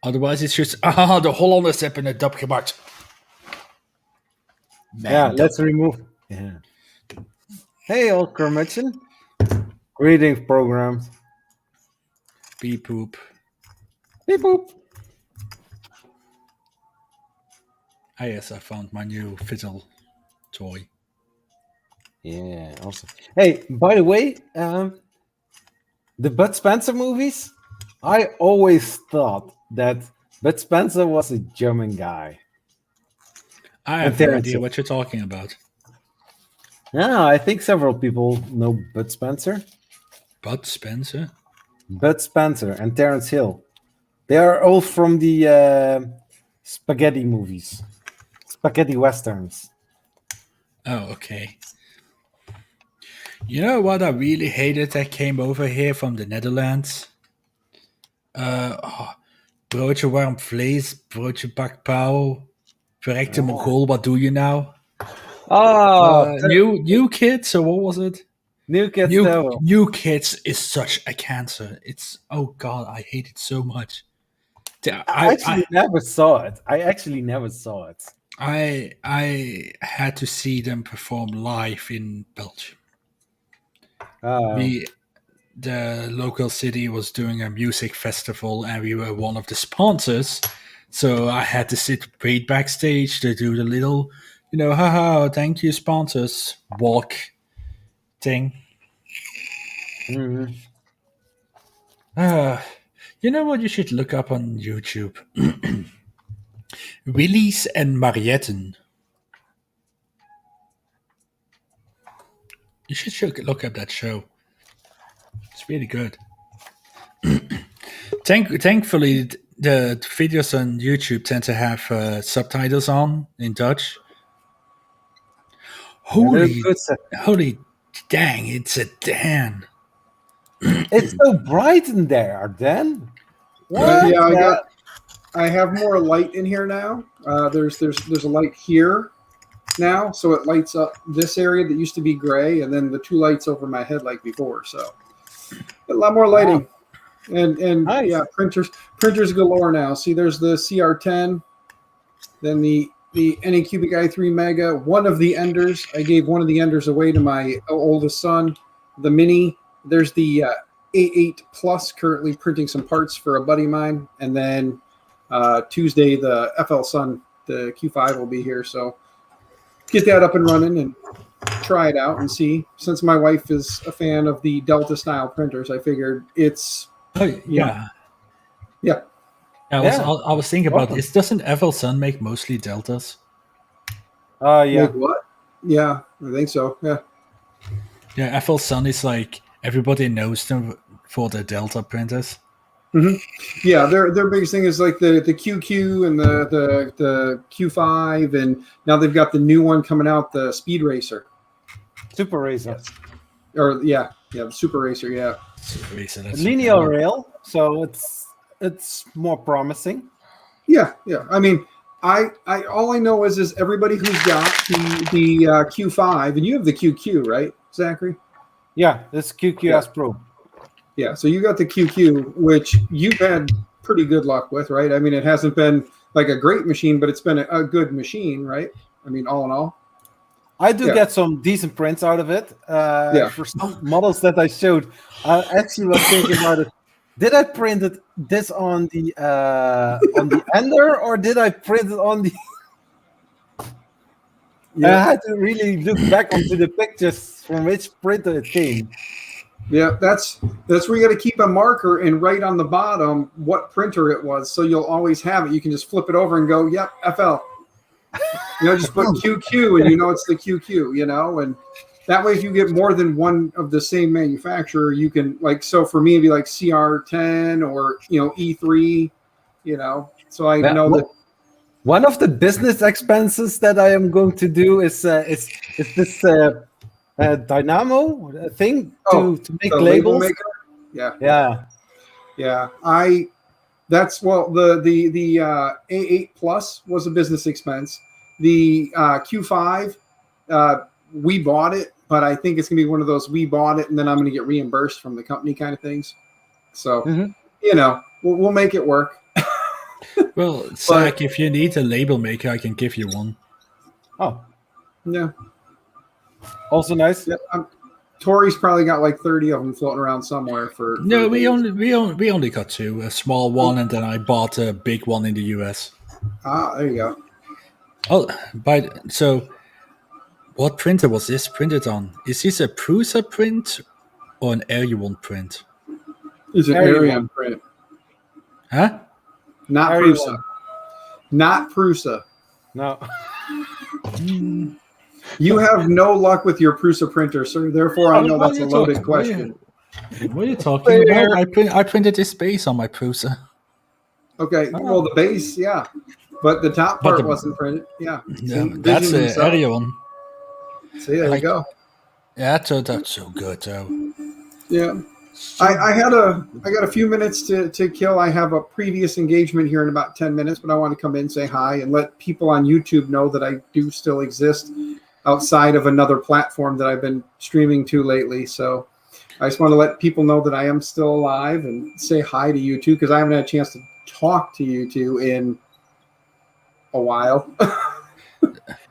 Otherwise, it's just de Hollanders hebben een dub gemaakt. yeah, Man dub. let's remove. Yeah. Hey, old curmudgeon. Greetings, programs. Beep poop. Beep boop. Ah yes, I found my new fiddle toy. Yeah, awesome. Hey, by the way, the Bud Spencer movies, I always thought that Bud Spencer was a German guy. I And have no Terrence idea Hill. what you're talking about. Yeah, I think several people know Bud Spencer. Bud Spencer? Bud Spencer and Terrence Hill. They are all from the spaghetti movies, spaghetti westerns. Oh, okay. You know what I really hated that came over here from the Netherlands? Broodje warm vlees, broodje bakpauw. Verrekte Mongool, wat doe je nou? Oh, New Kids, or what was it? New Kids New Devil. New Kids is such a cancer. It's oh god, I hate it so much. I actually never saw it. I actually never saw it. I had to see them perform live in Belgium. Oh. The local city was doing a music festival and we were one of the sponsors. So I had to wait backstage to do the little, haha, thank you, sponsors walk thing. Mhm. You know what you should look up on YouTube? Willies and Marietten. You should look up that show. It's really good. Thankfully, the videos on YouTube tend to have subtitles on in Dutch. Holy, good. holy dang! It's a Dan. It's so bright in there, Dan. What? Yeah, I have more light in here now. There's a light here now, so it lights up this area that used to be gray, and then the two lights over my head like before. So a lot more lighting, and Nice. yeah, printers galore now. See, there's the CR10, then the Anycubic i3 Mega. One of the Enders, I gave one of the Enders away to my oldest son. The Mini. There's the A8 Plus, currently printing some parts for a buddy of mine, and then Tuesday the FL Sun, the Q5 will be here. So get that up and running and try it out and see. Since my wife is a fan of the Delta style printers, I figured it's Oh yeah. yeah. I was thinking about Awesome. this. Doesn't FL Sun make mostly deltas? Yeah. Like what? Yeah, I think so. Yeah. Yeah, FL Sun is like everybody knows them for the delta printers. Yeah, their biggest thing is like the QQ and the Q5, and now they've got the new one coming out, the Speed Racer. Super Racer. Or the Super Racer, yeah. Linear rail, so it's more promising. Yeah. I mean, I all I know is everybody who's got the Q5, and you have the QQ, right, Zachary? Yeah, this QQS Pro. Yeah, so you got the QQ, which you've had pretty good luck with, right? I mean, it hasn't been like a great machine, but it's been a good machine, right? I mean, all in all. I do get some decent prints out of it. For some models that I showed, I actually was thinking about it. Did I print this on the Ender, or did I print it on the? I had to really look back onto the pictures from which printer it came. Yeah, that's where you got to keep a marker and write on the bottom what printer it was, so you'll always have it. You can just flip it over and go, "Yep, FL." Just put QQ, and you know it's the QQ. And that way, if you get more than one of the same manufacturer, you can So for me, it'd be like CR10 or E3. So I know that. One of the business expenses that I am going to do is this Dynamo thing to make labels. Maker? Yeah. The A8 Plus was a business expense. The Q5, we bought it, but I think it's gonna be one of those we bought it and then I'm gonna get reimbursed from the company kind of things. So we'll make it work. Well, Zach, if you need a label maker, I can give you one. Oh, yeah. Also nice. Yeah, Tori's probably got like 30 of them floating around somewhere. No, we only got two, a small one, and then I bought a big one in the US. Ah, there you go. Oh, so what printer was this printed on? Is this a Prusa print or an Arion print? It's an Arion print. Huh? Not Arion. Prusa. Not Prusa. No. You have no luck with your Prusa printer, sir. Therefore, I know that's a loaded question. What are you talking about? I printed this base on my Prusa. Okay, well, the base, yeah. But the top part wasn't printed. Yeah. No, that's an Arion. See, there you go. Yeah, that's so good, though. Yeah. I got a few minutes to kill. I have a previous engagement here in about 10 minutes, but I want to come in, say hi, and let people on YouTube know that I do still exist outside of another platform that I've been streaming to lately. So I just want to let people know that I am still alive and say hi to you two, because I haven't had a chance to talk to you two in a while.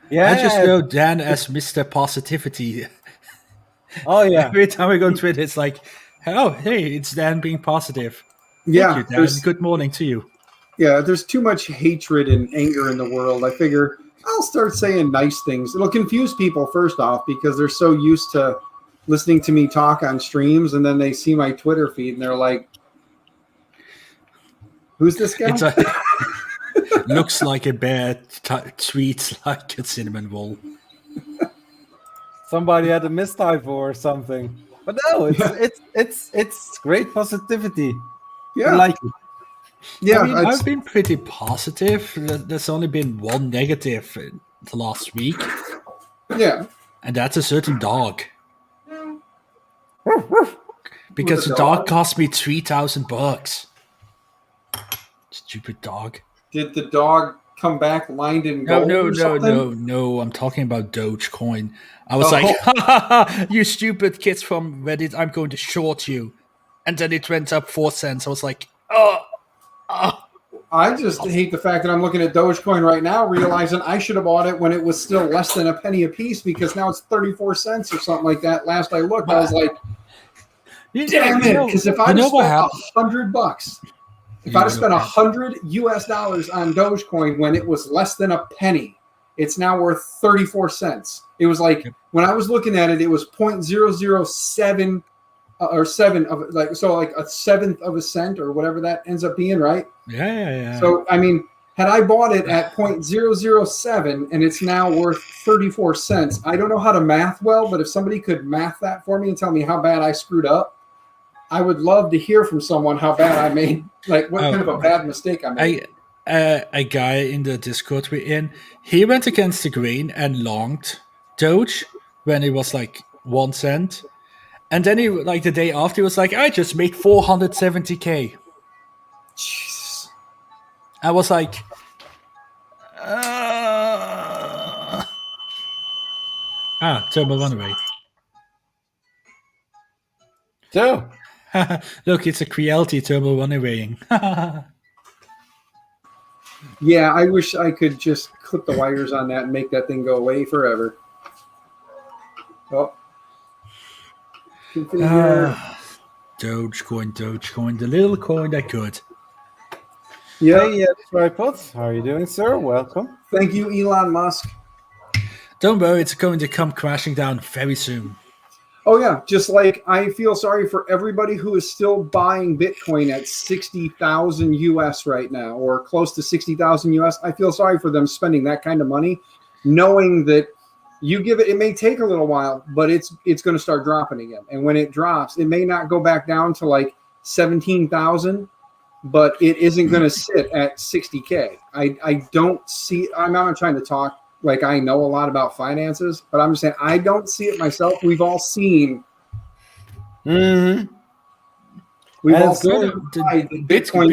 Yeah. I just know Dan as Mr. Positivity. Oh yeah. Every time we go on Twitter, it's like, oh, hey, it's Dan being positive. Yeah. Thank you, Dan. Good morning to you. Yeah, there's too much hatred and anger in the world. I figure I'll start saying nice things. It'll confuse people, first off, because they're so used to listening to me talk on streams, and then they see my Twitter feed, and they're like, who's this guy? Looks like a bear, tweets like a cinnamon roll. Somebody had a mistype or something. But no, it's great positivity. Yeah. I like it. Yeah, I mean, I've been pretty positive. There's only been one negative in the last week, yeah. and that's a certain dog. Because With the a dog dog? cost me $3,000. Stupid dog. Did the dog come back lined in gold or something? No. I'm talking about Dogecoin. I was like, you stupid kids from Reddit, I'm going to short you. And then it went up 4 cents. I was like, oh. I just hate the fact that I'm looking at Dogecoin right now, realizing I should have bought it when it was still less than a penny a piece, because now it's 34 cents or something like that. Last I looked, I was like, damn it. Because if I'd have spent $100, if I'd have spent $100 US on Dogecoin when it was less than a penny, it's now worth 34 cents. It was like, when I was looking at it, it was 0.007 or 7 of like, so like a seventh of a cent or whatever that ends up being, right? Yeah. So, I mean, had I bought it at 0.007 and it's now worth 34 cents, I don't know how to math well, but if somebody could math that for me and tell me how bad I screwed up, I would love to hear from someone how bad I made, like what kind of a bad mistake I made. A guy in the Discord we're in, he went against the grain and longed Doge when it was like 1 cent. And then he, like the day after, he was like, I just made 470K. Jesus. I was like, Turbo Runaway. So, look, it's a Creality Turbo Runawaying. Yeah, I wish I could just clip the wires on that and make that thing go away forever. Oh. Dogecoin, the little coin that could. Yeah. hey, Tripod, how are you doing, sir? Welcome. Thank you, Elon Musk. Don't worry, it's going to come crashing down very soon. Oh, yeah. Just like I feel sorry for everybody who is still buying Bitcoin at 60,000 US right now, or close to 60,000 US. I feel sorry for them spending that kind of money, knowing that you give it, it may take a little while, but it's going to start dropping again. And when it drops, it may not go back down to like 17,000, but it isn't going to sit at 60K. I don't see, I'm not trying to talk like I know a lot about finances, but I'm just saying I don't see it myself. We've all seen. Mm-hmm. We've all seen Bitcoin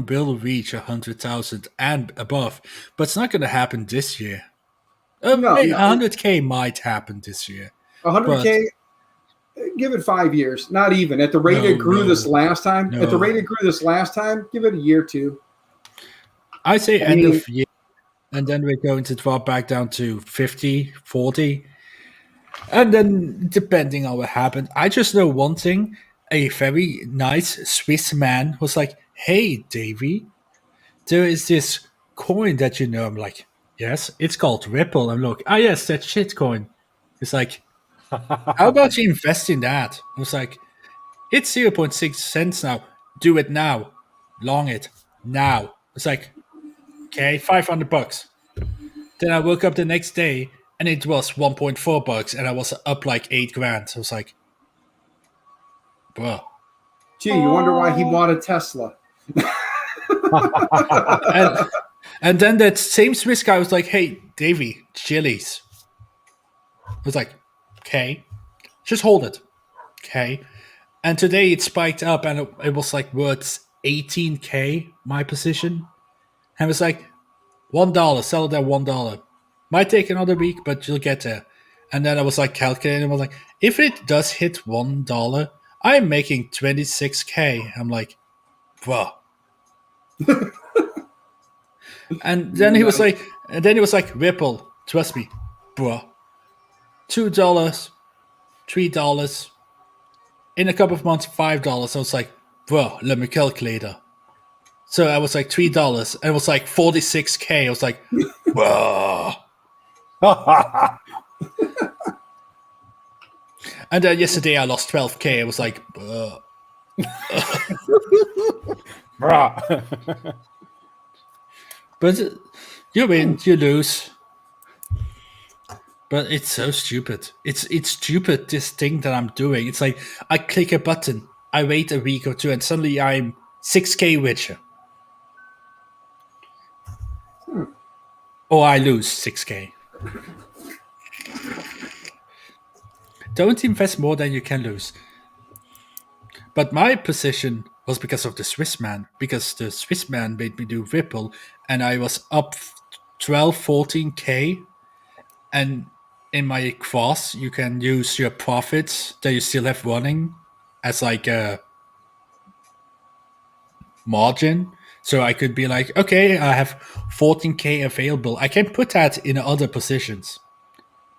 will reach 100,000 and above, but it's not going to happen this year. 100K might happen this year. 100K, give it 5 years. Not even at the rate it grew this last time. At the rate it grew this last time, give it a year or two. I say end of year. And then we're going to drop back down to 50, 40. And then depending on what happened, I just know one thing. A very nice Swiss man was like, hey, Davey, there is this coin that you know. I'm like, yes, it's called Ripple. I'm like, yes, that shit coin. It's like, how about you invest in that? I was like, it's 0.6 cents now. Do it now. Long it now. It's like, okay, $500. Then I woke up the next day and it was $1.4 and I was up like $8,000. I was like, bro. Gee, you wonder why he bought a Tesla. and then that same Swiss guy was like, hey, Davey, Chili's. I was like, okay, just hold it. Okay. And today it spiked up and it was like worth 18K, my position. And it was like, $1, sell it at $1. Might take another week, but you'll get there. And then I was like calculating, I was like, if it does hit $1, I'm making 26K. I'm like, bro. And then he was like, Ripple, trust me, bro. $2, $3. In a couple of months, $5. I was like, bro, let me calculate it. So I was like $3, and it was like 46K. I was like, whoa. And then yesterday I lost 12K. I was like, Bruh. But you win, you lose. But it's so stupid. It's stupid, this thing that I'm doing. It's like I click a button, I wait a week or two, and suddenly I'm 6K Witcher. Or I lose 6K. Don't invest more than you can lose. But my position was because of the Swiss man, because the Swiss man made me do Ripple, and I was up 12, 14K. And in my cross, you can use your profits that you still have running as like a margin. So I could be like, okay, I have 14K available. I can put that in other positions.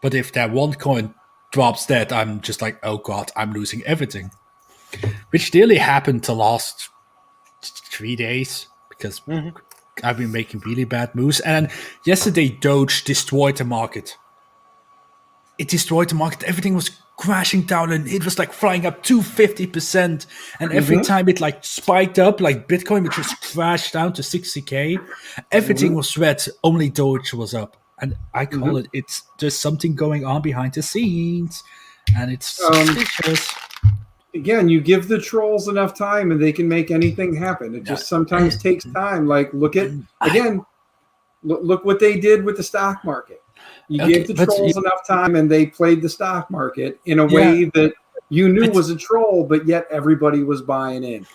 But if that one coin drops dead, I'm just like, oh god, I'm losing everything. Which nearly happened the last 3 days because I've been making really bad moves. And yesterday, Doge destroyed the market. It destroyed the market. Everything was crashing down and it was like flying up 250%. And every time it like spiked up, like Bitcoin, it just crashed down to 60K. Everything was red. Only Doge was up. And I call it, it's just something going on behind the scenes. And it's suspicious. Again, you give the trolls enough time and they can make anything happen. It just sometimes takes time. Like, look what they did with the stock market. You gave the trolls enough time and they played the stock market in a way that you knew was a troll, but yet everybody was buying in.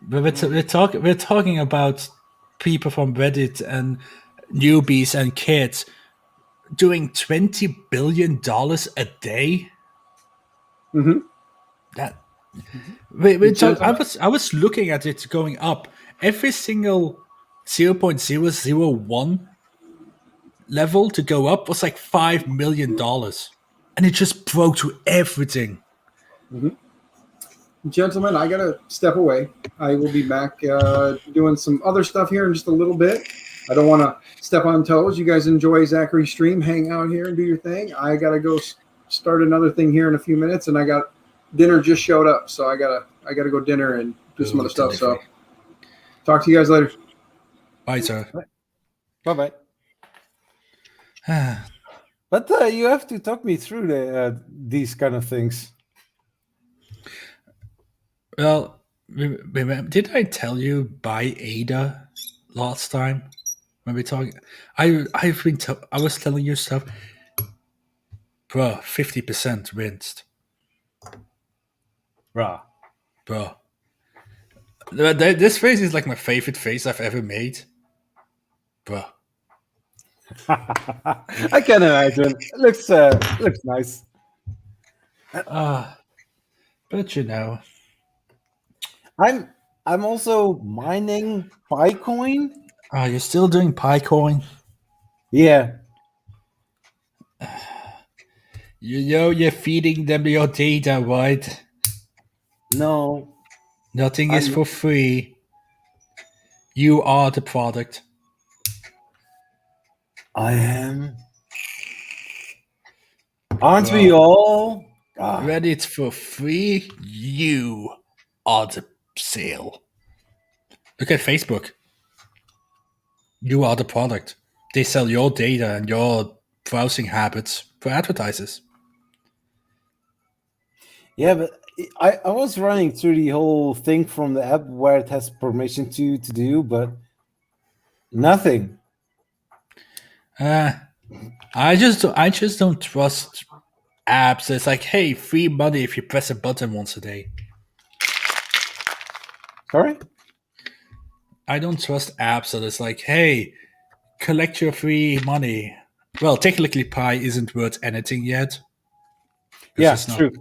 But we're talking about people from Reddit and newbies and kids doing $20 billion a day. That I was looking at it going up. Every single 0.001 level to go up was like $5 million, and it just broke through everything. Gentlemen, I gotta step away. I will be back doing some other stuff here in just a little bit. I don't want to step on toes. You guys enjoy Zachary's stream, hang out here and do your thing. I gotta go start another thing here in a few minutes, and I got dinner just showed up, so I gotta go dinner and do some other stuff. So talk to you guys later. Bye, sir. Bye. But you have to talk me through these kind of things. Well, did I tell you buy ADA last time when we talking? I was telling you stuff, bro. 50% rinsed, Bruh. bro. This face is like my favorite face I've ever made, bro. I can imagine. It looks nice. But you know, I'm also mining Bitcoin. you're still doing Picoin. Yeah. You know you're feeding them your data, right? No. Nothing is for free. You are the product. I am. Aren't we all? God. When it's for free, you are the sale. Look at Facebook. You are the product. They sell your data and your browsing habits for advertisers. Yeah, but I was running through the whole thing from the app where it has permission to do, but nothing. I just don't trust apps. It's like, hey, free money if you press a button once a day. Sorry? I don't trust apps that it's like, hey, collect your free money. Well, technically Pi isn't worth anything yet. Yeah, it's true.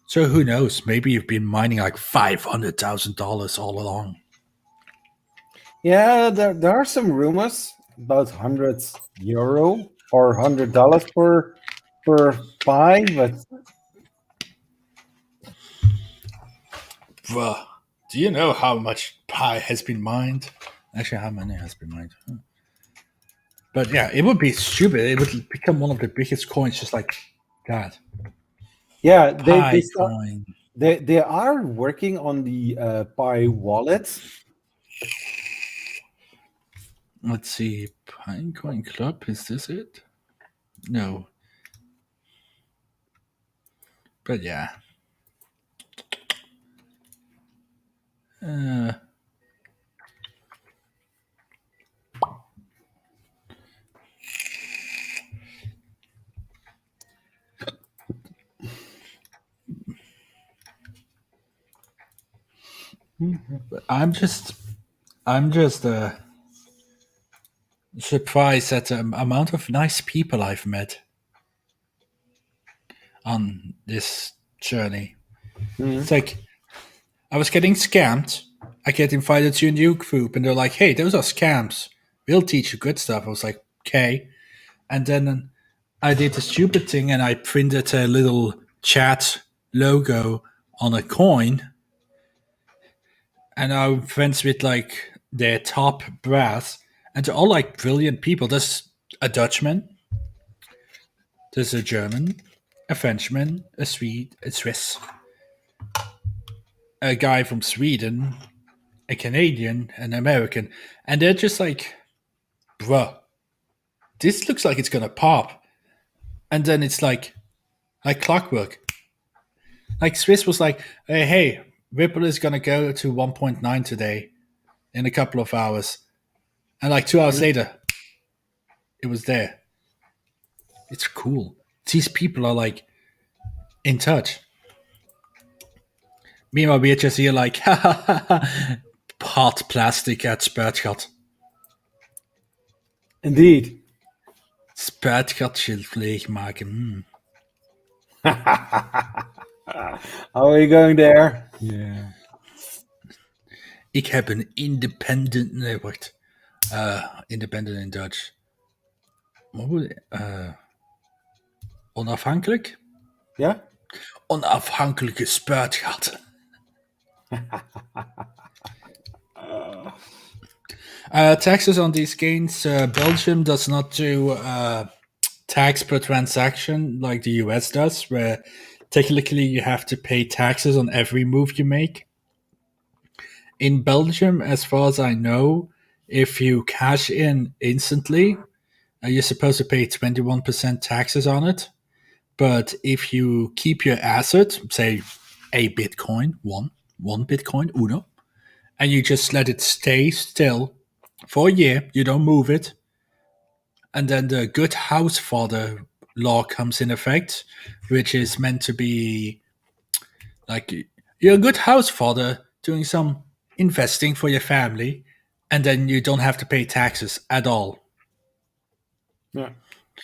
So who knows? Maybe you've been mining like $500,000 all along. Yeah, there are some rumors about €100 or $100 per Pi, but Bruh, do you know how much Pi has been mined? Actually, how many has been mined? But yeah, it would be stupid. It would become one of the biggest coins, just like God. yeah, they are working on the Pi wallet. Let's see, Pinecoin Club. Is this it? No. But yeah. Uh, I'm just surprised at the amount of nice people I've met on this journey. It's like I was getting scammed. I get invited to a new group, and they're like, "Hey, those are scams. We'll teach you good stuff." I was like, "Okay," and then I did a stupid thing, and I printed a little chat logo on a coin, and I'm friends with like their top brass, and they're all like brilliant people. There's a Dutchman, there's a German, a Frenchman, a Swede, a Swiss, a guy from Sweden, a Canadian, an American, and they're just like, bruh, this looks like it's gonna pop. And then it's like clockwork. Like Swiss was like, hey, Ripple is gonna go to 1.9 today in a couple of hours. And like 2 hours later, it was there. It's cool. These people are like in touch. Meanwhile, we're just here like, ha ha ha ha, hard plastic at Spuitgat. Indeed. Spuitgatschild leegmaken. How are you going there? Yeah. Ik heb een independent... Nee, wacht. Independent in Dutch. Wat moet ik... onafhankelijk? Ja? Onafhankelijke spuitgat. Taxes on these gains. Belgium does not do tax per transaction like the US does, where technically you have to pay taxes on every move you make. In Belgium, as far as I know, if you cash in instantly, you're supposed to pay 21% taxes on it. But if you keep your asset, say a Bitcoin, one Bitcoin, uno, and you just let it stay still for a year, you don't move it, and then the good house father law comes in effect, which is meant to be like you're a good house father doing some investing for your family, and then you don't have to pay taxes at all. Yeah.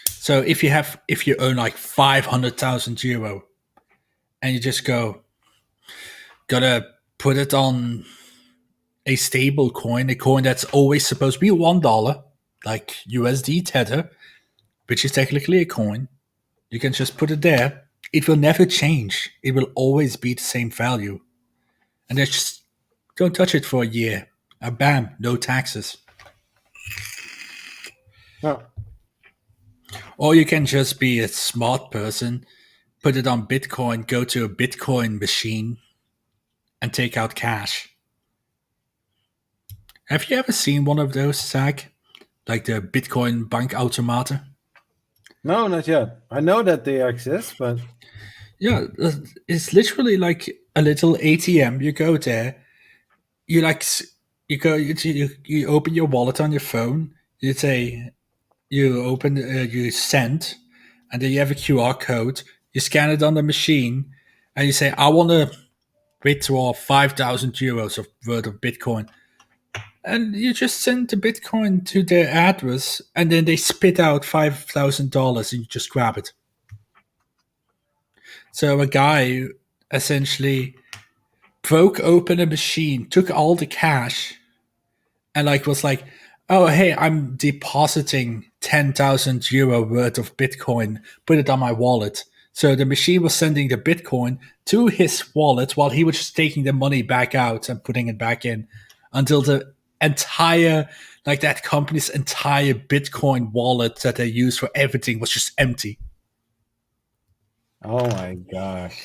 So if you own like 500,000 euro, and you just gotta put it on a stable coin, a coin that's always supposed to be $1, like USD Tether, which is technically a coin, you can just put it there. It will never change. It will always be the same value. And then just don't touch it for a year. And bam, no taxes. Oh. Or you can just be a smart person, put it on Bitcoin, go to a Bitcoin machine, and take out cash. Have you ever seen one of those, Zach? Like the Bitcoin bankautomaten? No, not yet. I know that they exist, but Yeah, it's literally like a little ATM. You go there, you open your wallet on your phone. You say, you send, and then you have a QR code. You scan it on the machine, and you say, I want to withdraw 5,000 euros worth of Bitcoin. And you just send the Bitcoin to their address, and then they spit out $5,000, and you just grab it. So a guy essentially broke open a machine, took all the cash, and was like, oh, hey, I'm depositing 10,000 euro worth of Bitcoin, put it on my wallet. So the machine was sending the Bitcoin to his wallet while he was just taking the money back out and putting it back in until the entire, that company's entire Bitcoin wallet that they use for everything was just empty. oh my gosh.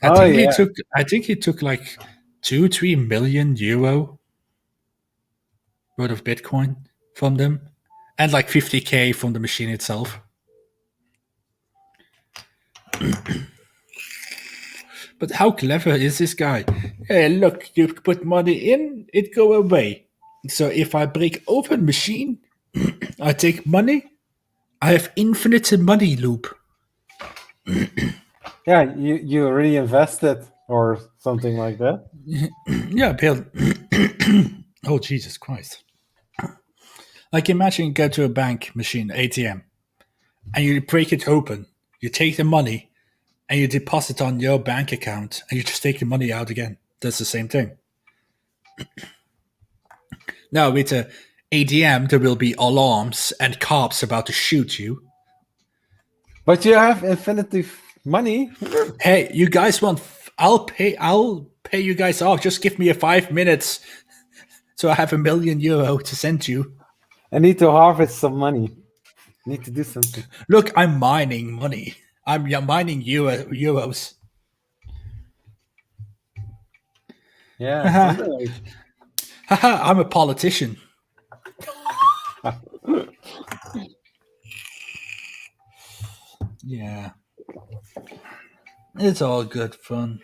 I think he took like 2-3 million euro worth of Bitcoin from them, and like 50K from the machine itself. But how clever is this guy? Hey, look, you put money in, it go away. So if I break open machine, I take money, I have infinite money loop. Yeah, you reinvested or something like that. Yeah, Bill. Oh, Jesus Christ. Like imagine you go to a bank machine, ATM, and you break it open. You take the money and you deposit on your bank account and you just take the money out again. That's the same thing. Now with the ATM, there will be alarms and cops about to shoot you. But you have infinity money. Hey, you guys want? I'll pay you guys off. Just give me 5 minutes, so I have €1,000,000 to send you. I need to harvest some money. Need to do something. Look, I'm mining money. I'm mining euros. Yeah, something like. Haha, I'm a politician. Yeah. It's all good fun.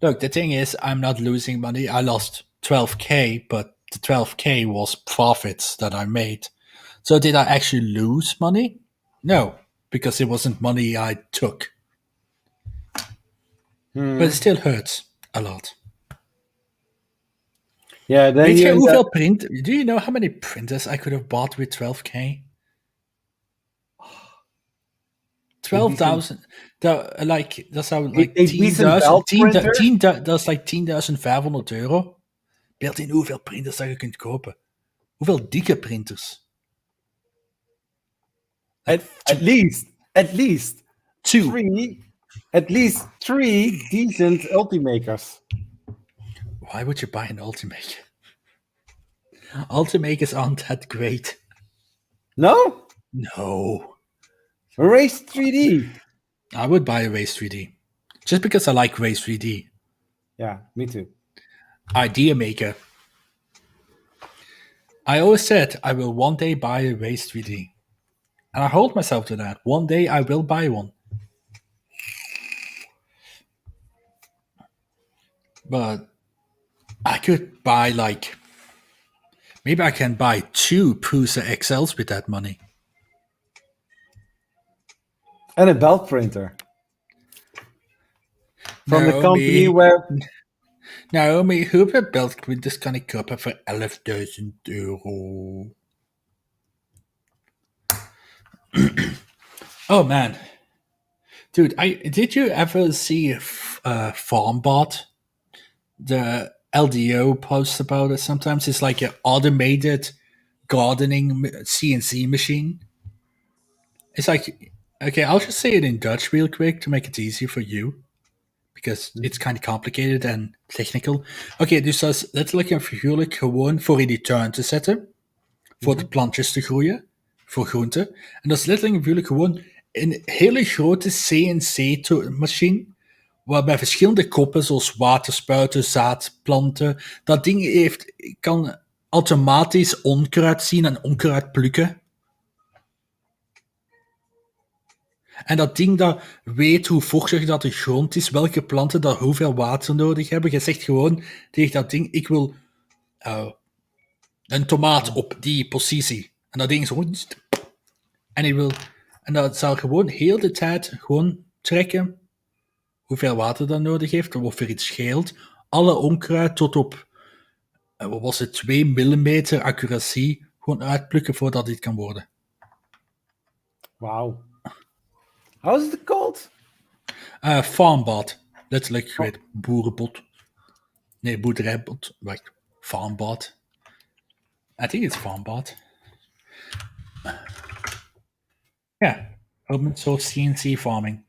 Look, the thing is, I'm not losing money. I lost 12K, but the 12K was profits that I made. So did I actually lose money? No, because it wasn't money I took. But it still hurts a lot. Yeah, then Weet you je end hoeveel up- print? Do you know how many printers I could have bought with 12K? 12,000. Like, dat zou like a decent belt printer? 10.000, dat is like €10.500. Beeld in hoeveel printers dat je kunt kopen. Hoeveel dikke printers? at least Two. at least three decent Ultimakers. Why would you buy an Ultimaker? Ultimakers aren't that great. No? No. Race 3D. I would buy a Race 3D. Just because I like Race 3D. Yeah, me too. Idea Maker. I always said I will one day buy a Race 3D. And I hold myself to that. One day I will buy one. But I could buy like... Maybe I can buy 2 Prusa XLs with that money. And a belt printer. From the Naomi. company where... Naomi, hoeveel beltprinters kan ik kopen voor €11.000? Oh man. Dude, did you ever see FarmBot? The LDO posts about it sometimes. It's like an automated gardening CNC machine. It's like, okay, I'll just say it in Dutch real quick to make it easier for you. Because it's kind of complicated and technical. Oké, dus dat is letterlijk en figuurlijk gewoon voor in die tuin te zetten. Voor de plantjes te groeien. Voor groenten. En dat is letterlijk en figuurlijk gewoon een hele grote CNC-machine. Waarbij verschillende koppen, zoals waterspuiten, zaadplanten. Dat ding kan automatisch onkruid zien en onkruid plukken. En dat ding dat weet hoe vochtig dat de grond is, welke planten dat hoeveel water nodig hebben. Je zegt gewoon tegen dat ding, ik wil een tomaat op die positie. En dat ding is gewoon... En dat zal gewoon heel de tijd gewoon trekken hoeveel water dat nodig heeft, of er iets scheelt. Alle onkruid tot op, wat was het, 2 millimeter accuracy gewoon uitplukken voordat dit kan worden. Wow. How is it called? FarmBot. Letterlijk, je weet, boerenbot. Nee, boerderijbot. Wacht, FarmBot. I think it's FarmBot. Yeah, open source CNC farming.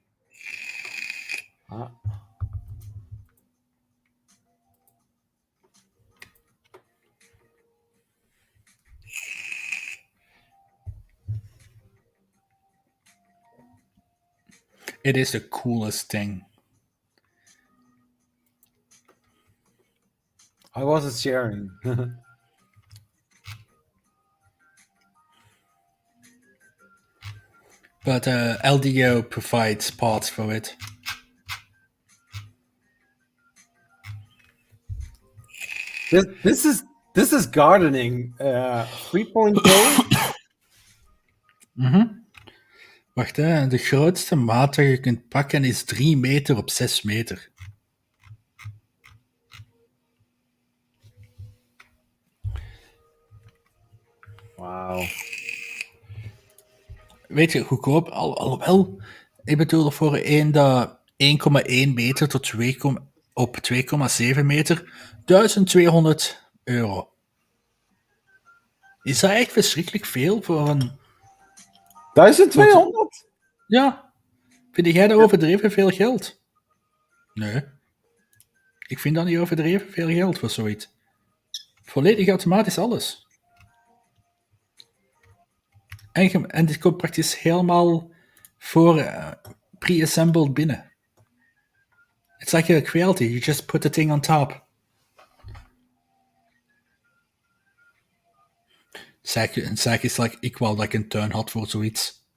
It is the coolest thing. I wasn't sharing. But LDO provides parts for it. This is gardening 3.0. Wacht, hè. De grootste maat dat je kunt pakken is 3 meter op 6 meter. Wauw. Weet je, goedkoop, alhoewel, ik bedoel voor een dat 1,1 meter tot 2, op 2,7 meter, €1200. Is dat echt verschrikkelijk veel voor een... 1200? Ja, vind jij dat overdreven veel geld? Nee. Ik vind dat niet overdreven veel geld voor zoiets. Volledig automatisch alles. En dit komt praktisch helemaal voor pre-assembled binnen. It's like a quality. You just put the thing on top. Zach is like, ik wou dat ik een tuin had voor zoiets.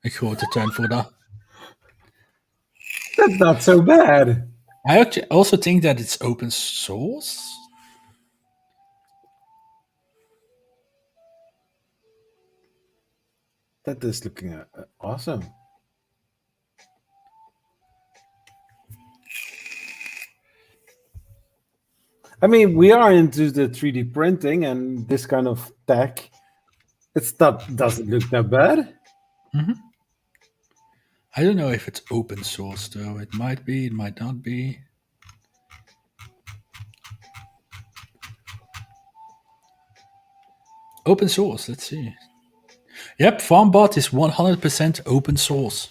Een grote tuin voor dat. That's not so bad. I also think that it's open source. That is looking awesome. I mean, we are into the 3D printing and this kind of tech. Doesn't look that bad. I don't know if it's open source though. It might be, it might not be. Open source, let's see. Yep, FarmBot is 100% open source.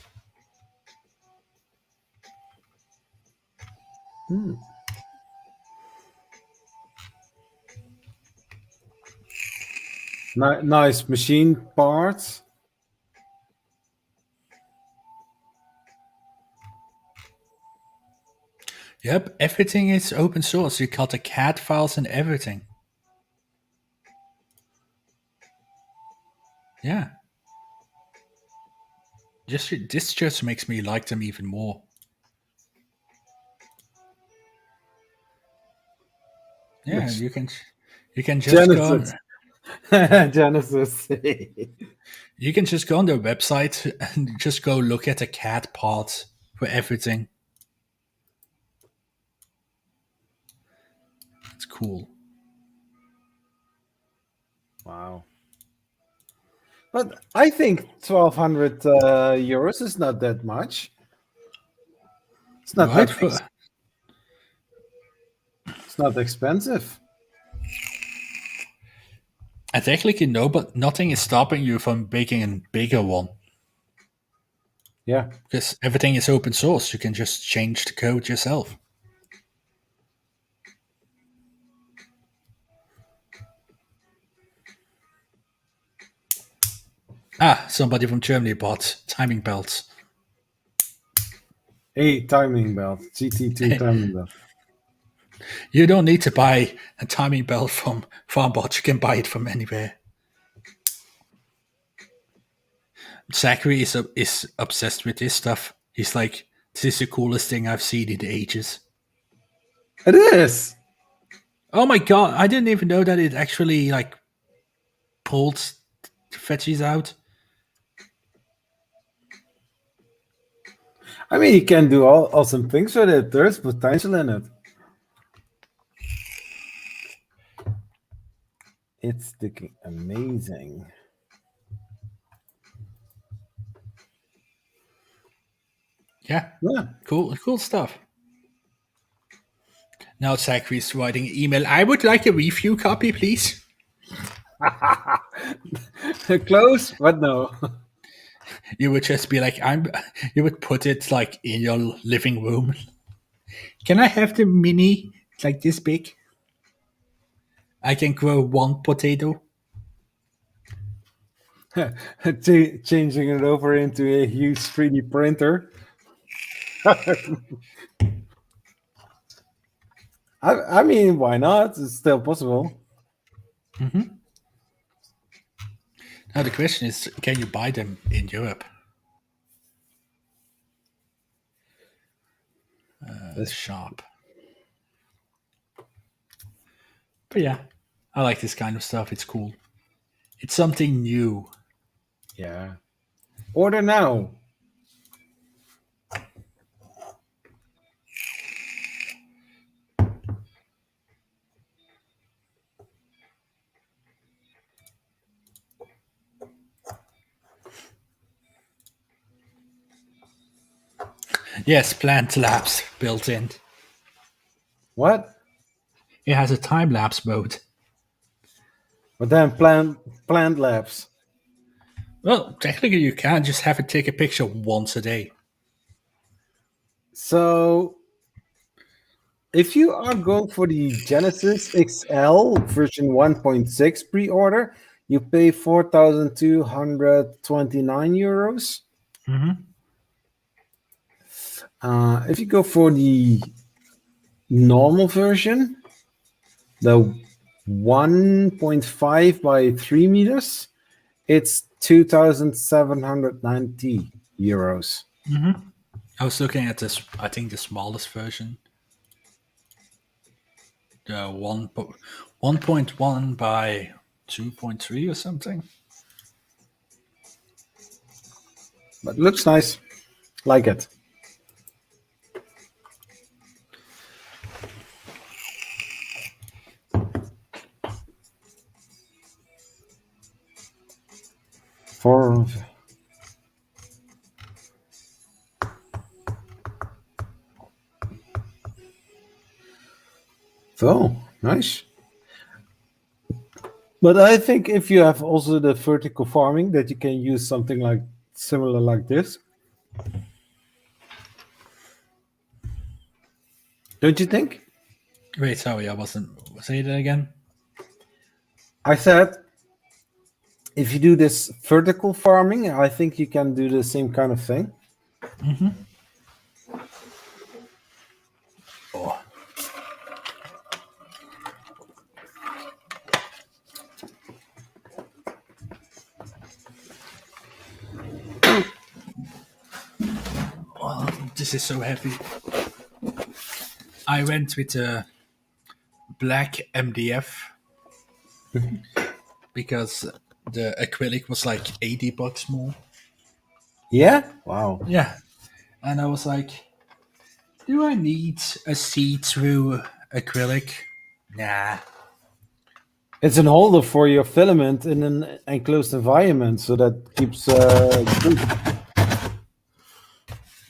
Nice machine parts. Yep, everything is open source. You got the CAD files and everything. Yeah. This just makes me like them even more. Yeah, Yes. you can just Genesis. Genesis. you can just go on their website and just go look at the CAD parts for everything. It's cool. Wow. But I think 1,200 euros is not that much. It's not Right, it's not expensive. and technically no, but nothing is stopping you from making a bigger one. Yeah. Because everything is open source. You can just change the code yourself. Ah, somebody from Germany bought timing belts. A timing belt. GT2 timing belt. You don't need to buy a timing belt from FarmBot. You can buy it from anywhere. Zachary is obsessed with this stuff. He's like, this is the coolest thing I've seen in ages. It is. Oh my god, I didn't even know that it actually like pulled the veggies out. I mean, you can do awesome things with it. There's potential in it. It's looking amazing. Yeah. Cool stuff. Now Zachary's writing an email. I would like a review copy, please. Close, but no. You would just be like, you would put it like in your living room. Can I have the mini like this big? I can grow one potato. Changing it over into a huge 3D printer. I mean, why not? It's still possible. Now the question is, can you buy them in Europe? The shop. But yeah, I like this kind of stuff. It's cool. It's something new. Yeah. Order now. Yes, plant lapse built in. What? It has a time lapse mode. But then plant labs. Well, technically, you can just have it take a picture once a day. So if you are going for the Genesis XL version 1.6 pre-order, you pay 4,229 euros. Mm-hmm. If you go for the normal version, the 1.5 by 3 meters, it's 2,790 euros. Mm-hmm. I was looking at this. I think the smallest version, the 1.1 by 2.3 or something. But it looks nice. Like it. For so nice. But I think if you have also the vertical farming, that you can use something like similar like this. Don't you think? Wait, sorry, I wasn't. Say that again. I said if you do this vertical farming, I think you can do the same kind of thing. Mm-hmm. Oh. Oh, this is so heavy. I went with a black MDF because the acrylic was like $80 more. Yeah? Wow. Yeah. And I was like, do I need a see-through acrylic? Nah. It's an holder for your filament in an enclosed environment, so that keeps good.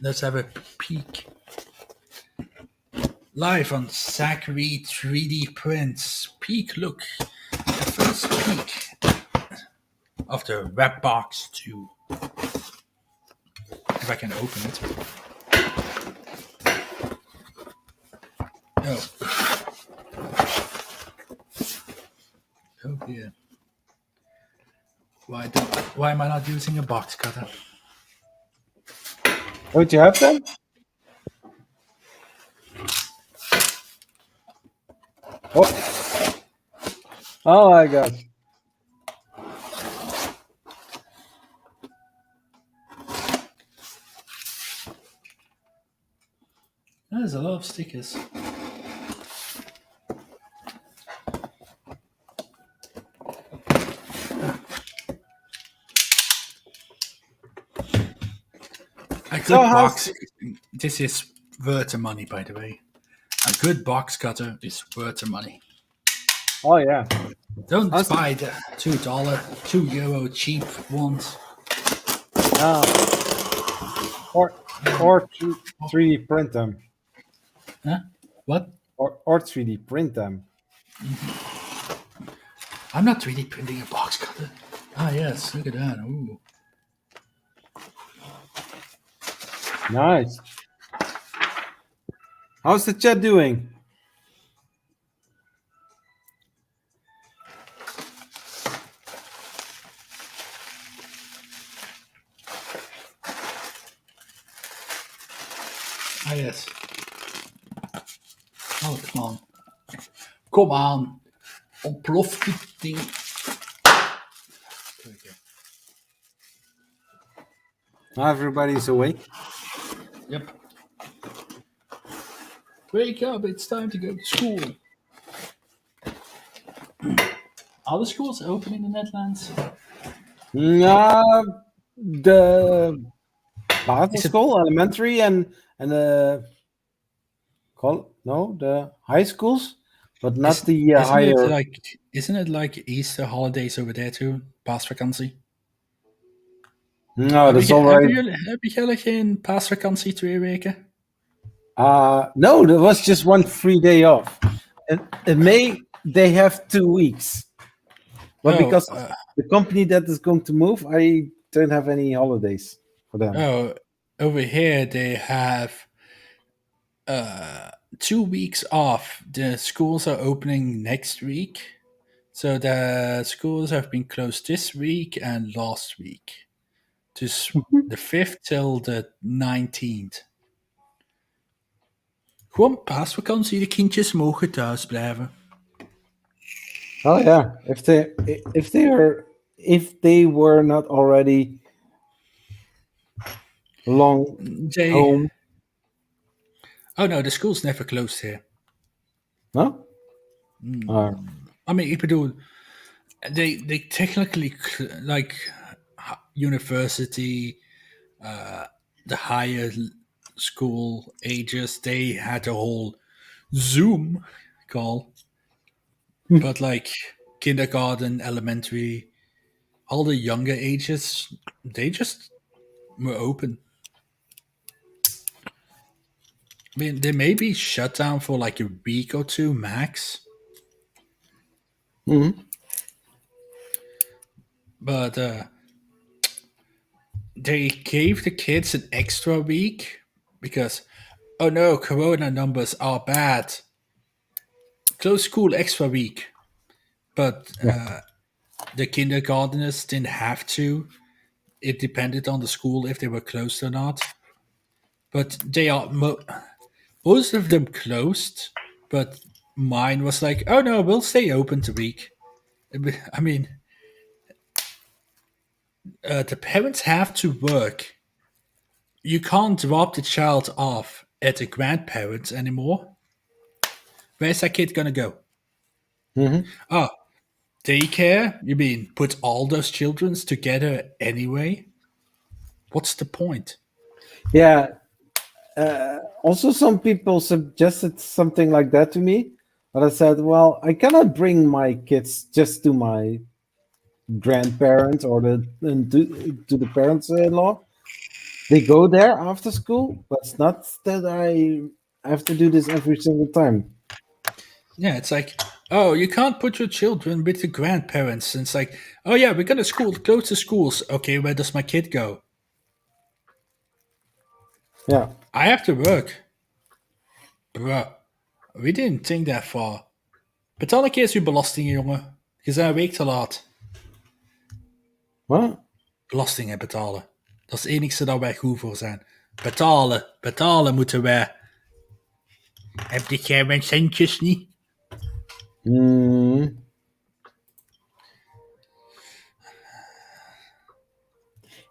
Let's have a peek. Live on Zachary 3D Prints. Peek, look. The first peek of the wrap box 2. If I can open it. Oh. Oh dear. Why am I not using a box cutter? Don't you have them? Oh my god. There's a lot of stickers. A good box. This is worth the money, by the way. A good box cutter is worth the money. Oh yeah. Don't buy the €2 cheap ones. Or 3D print them. Huh? What? Or 3D print them. I'm not 3D printing a box cutter. Ah yes, look at that. Ooh. Nice. How's the chat doing? Ah yes. Oh, come on. Come on. Ontploft dit ding. Everybody's awake. Yep. Wake up, it's time to go to school. Are the schools open in the Netherlands? The Is it school, elementary, and the the high schools, but not the higher. isn't it like Easter holidays over there too? Paasvakantie. No, that's alright. Hebben jullie geen paasvakantie 2 weken? No, there was just one free day off. In May they have 2 weeks, but because the company that is going to move, I don't have any holidays for them. Oh, over here they have 2 weeks off. The schools are opening next week. So the schools have been closed this week and last week. Dus the 5th till the 19th. Gewoon paasvakantie, de kindjes mogen thuis blijven. Oh yeah, if they were not already long home. Oh no, the school's never closed here. No? I mean, ik bedoel, they technically like university, the higher school ages, they had a whole Zoom call, but like kindergarten, elementary, all the younger ages, they just were open. I mean, they may be shut down for like a week or 2 max. Mm-hmm. But they gave the kids an extra week because, oh no, corona numbers are bad. Close school extra week. But the kindergarteners didn't have to. It depended on the school if they were closed or not. But they are most of them closed. But mine was like, oh no, we'll stay open the week. I mean, the parents have to work. You can't drop the child off at the grandparents anymore. Where's that kid gonna go? Mm-hmm. Oh, daycare? You mean put all those children together anyway? What's the point? Yeah. Also, some people suggested something like that to me, but I said, well, I cannot bring my kids just to my grandparents or to the parents-in-law. They go there after school, but it's not that I have to do this every single time. Yeah, it's like, oh, you can't put your children with the grandparents. And it's like, oh yeah, we're gonna close the schools. Okay, where does my kid go? Yeah. I have to work. Bruh, we didn't think that far. Betaal een keer eens uw belastingen, jongen. Je bent een week te laat. Wat? Belastingen betalen. Dat is het enigste dat wij goed voor zijn. Betalen moeten wij. Heb jij mijn centjes niet?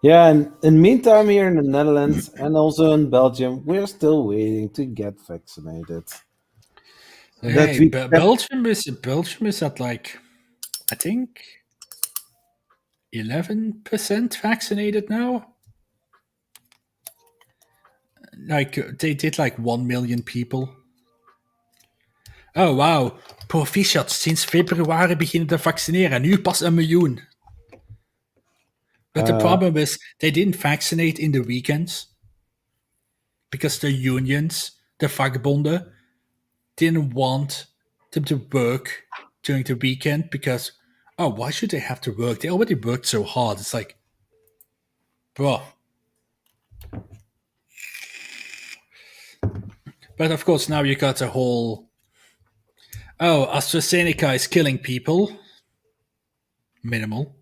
Yeah, and in the meantime, here in the Netherlands and also in Belgium, we're still waiting to get vaccinated. Hey, Belgium is at like, I think, 11% vaccinated now. Like, they did like 1 million people. Oh, wow. Proficiat, sinds februari beginnen te vaccineren. En nu pas 1 miljoen. But the problem is, they didn't vaccinate in the weekends. Because the unions, the vakbonden, didn't want them to work during the weekend. Because, oh, why should they have to work? They already worked so hard. It's like, bro. But of course, now you got a whole... Oh, AstraZeneca is killing people. Minimal.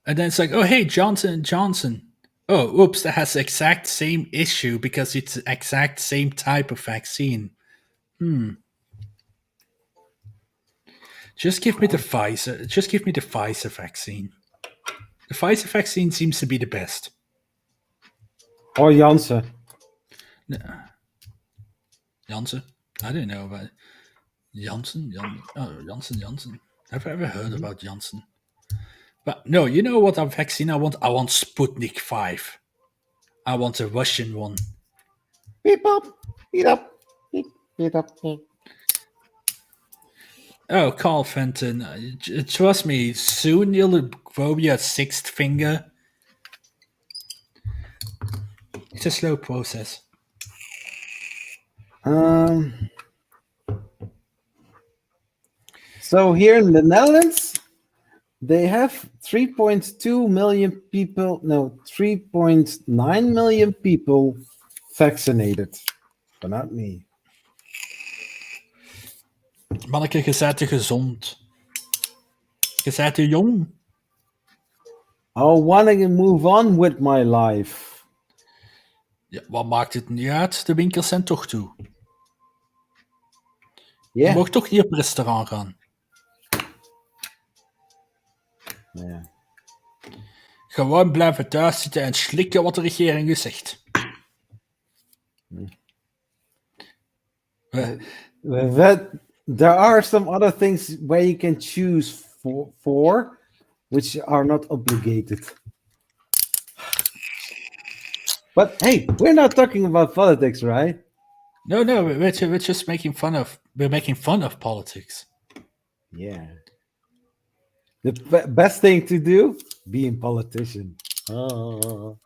And then it's like, oh, hey, Johnson & Johnson. Oh, oops, that has the exact same issue because it's the exact same type of vaccine. Just give me the Pfizer. Just give me the Pfizer vaccine. The Pfizer vaccine seems to be the best. Or Janssen. Janssen? I didn't know about it. Janssen. Have I ever heard about Janssen? But no, you know what vaccine I want? I want Sputnik 5. I want a Russian one. Beep up, beep up, beep, beep up. Oh, Carl Fenton, trust me, soon you'll grow your sixth finger. It's a slow process. So here in the Netherlands, they have 3.2 million people, no, 3.9 million people vaccinated. But not me. Manneke, je bent te gezond. Je bent te jong. I want to move on with my life. Ja, wat maakt het niet uit? De winkels zijn toch toe. Je Yeah. mag toch niet op restaurant gaan. Yeah. Gewoon blijven thuis zitten en slikken wat de regering je zegt. There are some other things where you can choose for which are not obligated. But hey, we're not talking about politics, right? No, we're just making fun of. We're making fun of politics. Yeah. The best thing to do, be a politician. Oh.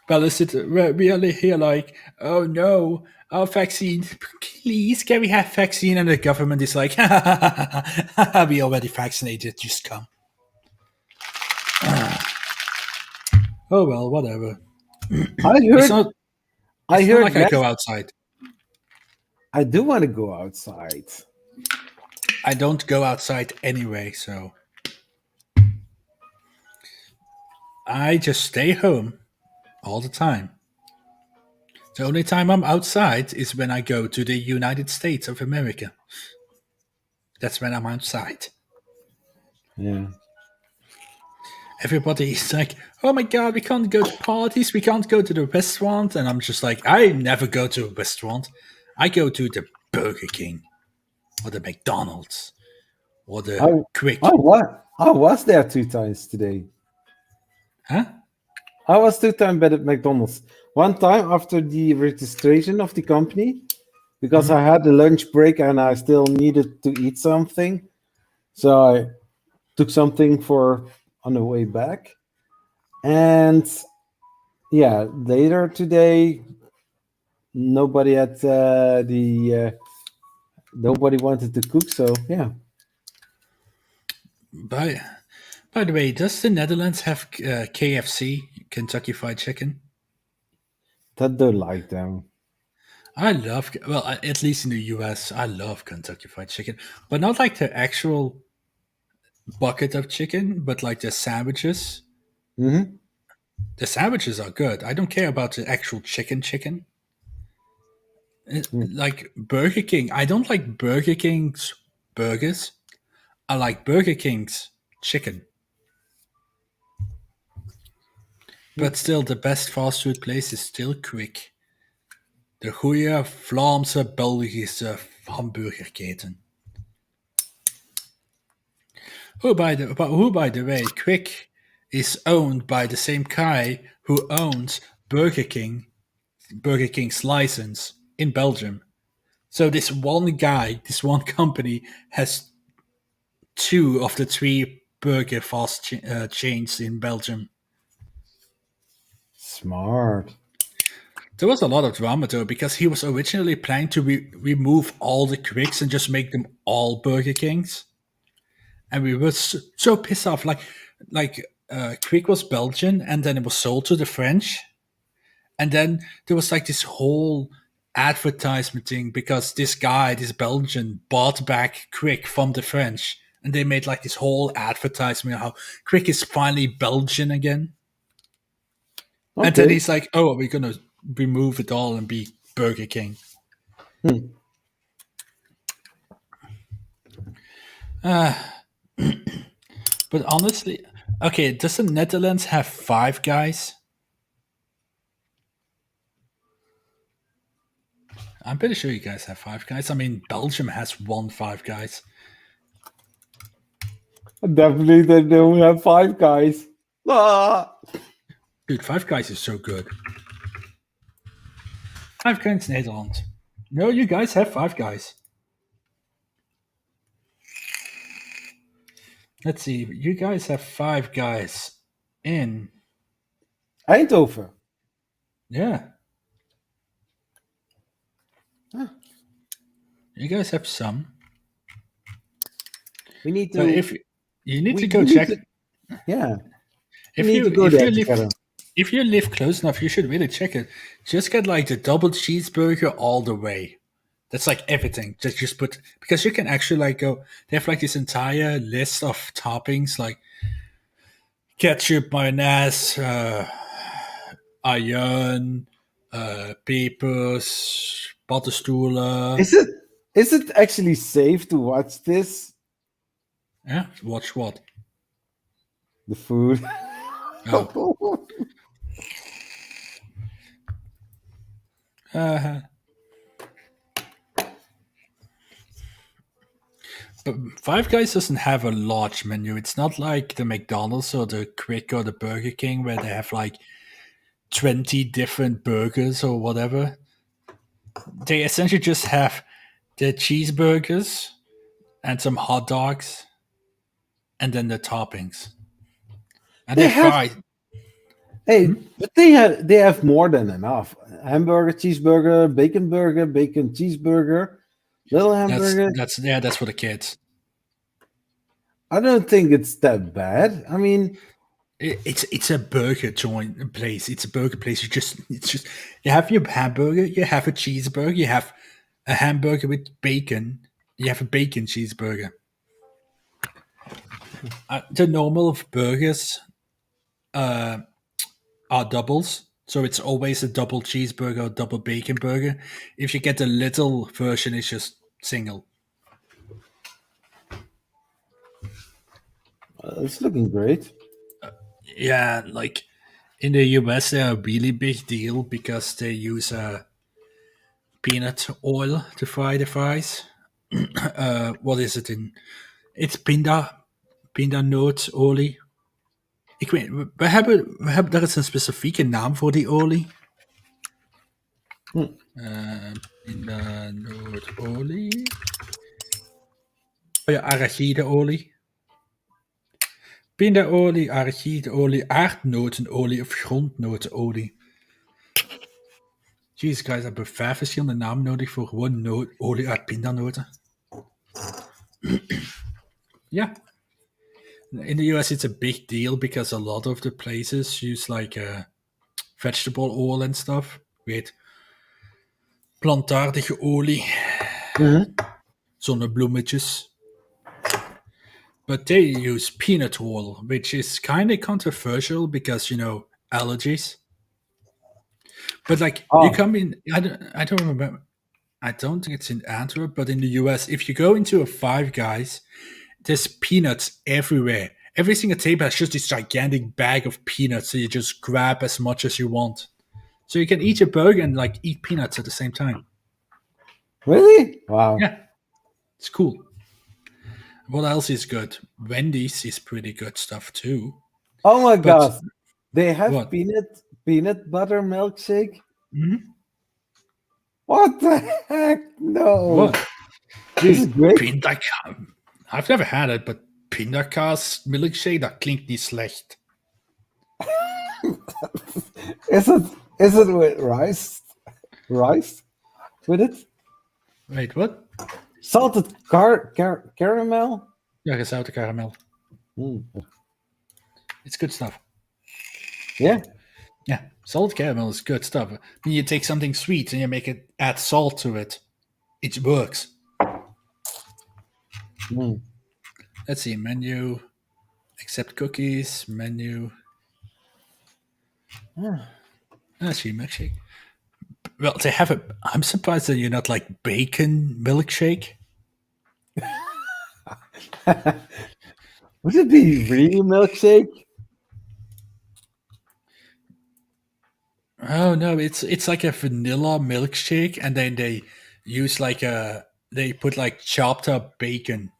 Well, is it really here like, oh no, our vaccine, please, can we have vaccine? And the government is like, we already vaccinated, just come. Oh well, whatever. I heard. I go outside. I do want to go outside. I don't go outside anyway, so I just stay home all the time. The only time I'm outside is when I go to the United States of America. That's when I'm outside. Yeah. Everybody is like, oh my god, we can't go to parties, we can't go to the restaurant. And I'm just like, I never go to a restaurant. I go to the Burger King or the McDonald's or the Quick. Oh, what? I was there 2 times today. Huh? I was 2 times at McDonald's. One time after the registration of the company, because I had a lunch break and I still needed to eat something. So I took something on the way back. And yeah, later today, nobody had nobody wanted to cook. So yeah. By the way, does the Netherlands have KFC, Kentucky Fried Chicken? I don't like them. I love, well, at least in the US, I love Kentucky Fried Chicken, but not like the actual bucket of chicken, but like the sandwiches. Mm-hmm. The sandwiches are good. I don't care about the actual chicken. Like Burger King, I don't like Burger King's burgers. I like Burger King's chicken. But still, the best fast food place is still Quick. De goede Vlaamse Belgische hamburgerketen. Who, by the way, Quick is owned by the same guy who owns Burger King's license in Belgium. So this one company has 2 of the 3 burger fast chains in Belgium. Smart. There was a lot of drama though, because he was originally planning to remove all the Quicks and just make them all Burger Kings. And we were so pissed off. Like Quick was Belgian, and then it was sold to the French. And then there was like this whole advertisement thing because this Belgian, bought back Quick from the French. And they made like this whole advertisement how Quick is finally Belgian again. Okay. And then he's like, oh, we're going to remove it all and be Burger King. But honestly, okay, does the Netherlands have Five Guys? I'm pretty sure you guys have Five Guys. I mean, Belgium has one Five Guys. Definitely they don't have Five Guys. Ah! Dude, Five Guys is so good. Five Guys Nederland. No, you guys have Five Guys. Let's see. You guys have Five Guys in... Eindhoven. Yeah. Huh. You guys have some. We need to. So if you need to we go need check... Yeah. If We need you to go if there you live together. if you live close enough, you should really check it. Just get like the double cheeseburger all the way. That's like everything. Just put, because you can actually like go. They have like this entire list of toppings like ketchup, mayonnaise, iron, peppers, paddenstoelen. Is it actually safe to watch this? Yeah, watch what? The food. Oh. But Five Guys doesn't have a large menu. It's not like the McDonald's or the Quick or the Burger King where they have like 20 different burgers or whatever. They essentially just have the cheeseburgers and some hot dogs and then the toppings. And They they have- fry. Hey, but they have more than enough. Hamburger, cheeseburger, bacon burger, bacon cheeseburger, little hamburger. That's for the kids. I don't think it's that bad. I mean, It's a burger joint place. It's a burger place. You have your hamburger, you have a cheeseburger, you have a hamburger with bacon, you have a bacon cheeseburger. The normal burgers are doubles, so it's always a double cheeseburger or double bacon burger. If you get the little version, it's just single. it's looking great. Yeah, like in the US, they're a really big deal because they use peanut oil to fry the fries. What is it in? It's pindanotolie. Ik weet, we hebben daar is een specifieke naam voor die olie. Pindanotolie. Oh ja, arachideolie. Pindaolie, arachideolie, aardnotenolie of grondnotenolie. Jezus Christ, we hebben 5 verschillende namen nodig voor gewoon olie uit pindanoten. Yeah. In the US, it's a big deal because a lot of the places use like vegetable oil and stuff. Weet, plantaardige olie, zonnebloemetjes. But they use peanut oil, which is kind of controversial because, you know, allergies. But like you come in, I don't remember. I don't think it's in Antwerp, but in the US, if you go into a Five Guys, there's peanuts everywhere. Every single table has just this gigantic bag of peanuts, so you just grab as much as you want. So you can eat a burger and like eat peanuts at the same time. Really? Wow. Yeah, it's cool. What else is good? Wendy's is pretty good stuff too. Oh my But- god. They have What? peanut butter milkshake? Mhm. What the heck? No. What? This is great. Pindakaas. I've never had it, but Pindakaas milkshake, dat klinkt niet slecht. Is it with rice? Rice? With it? Wait, what? Salted caramel? Ja, gezouten karamel. Mm. It's good stuff. Yeah. Yeah, salted caramel is good stuff. When you take something sweet and you make it, add salt to it, it works. Mm. Let's see, menu, accept cookies, menu. Actually, milkshake. Well, they have a. I'm surprised that you're not like bacon milkshake. Would it be real milkshake? Oh no, it's like a vanilla milkshake, and then they use they put like chopped up bacon,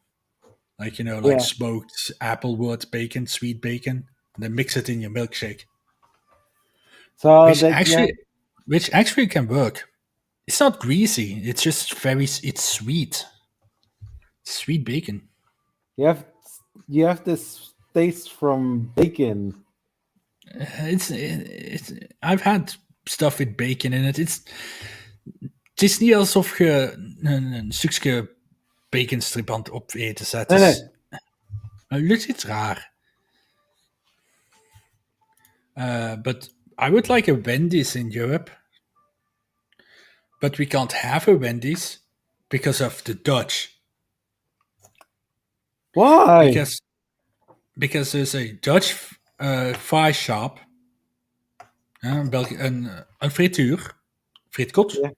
like like Yeah. smoked applewood bacon, sweet bacon, and then mix it in your milkshake, So which that actually which actually can work. It's not greasy. It's just it's sweet, sweet bacon. you have you have this taste from bacon. It's I've had stuff with bacon in it. Het is niet alsof je een stukje baconstrip aan het opeten zet. Nee. Het lukt iets raar. But I would like a Wendy's in Europe. But we can't have a Wendy's because of the Dutch. Why? Because there's a Dutch fry shop. Een frituur. Fritkot. Yeah.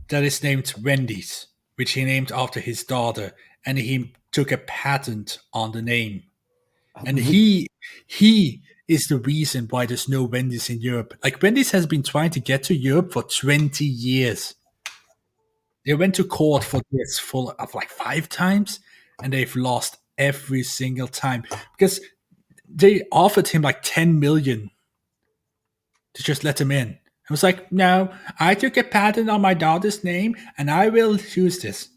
That is named Wendy's, which he named after his daughter. And he took a patent on the name. And he is the reason why there's no Wendy's in Europe. Like, Wendy's has been trying to get to Europe for 20 years. They went to court for this for like 5 times, and they've lost every single time because they offered him like 10 million to just let him in. I was like, no, I took a patent on my daughter's name, and I will use this.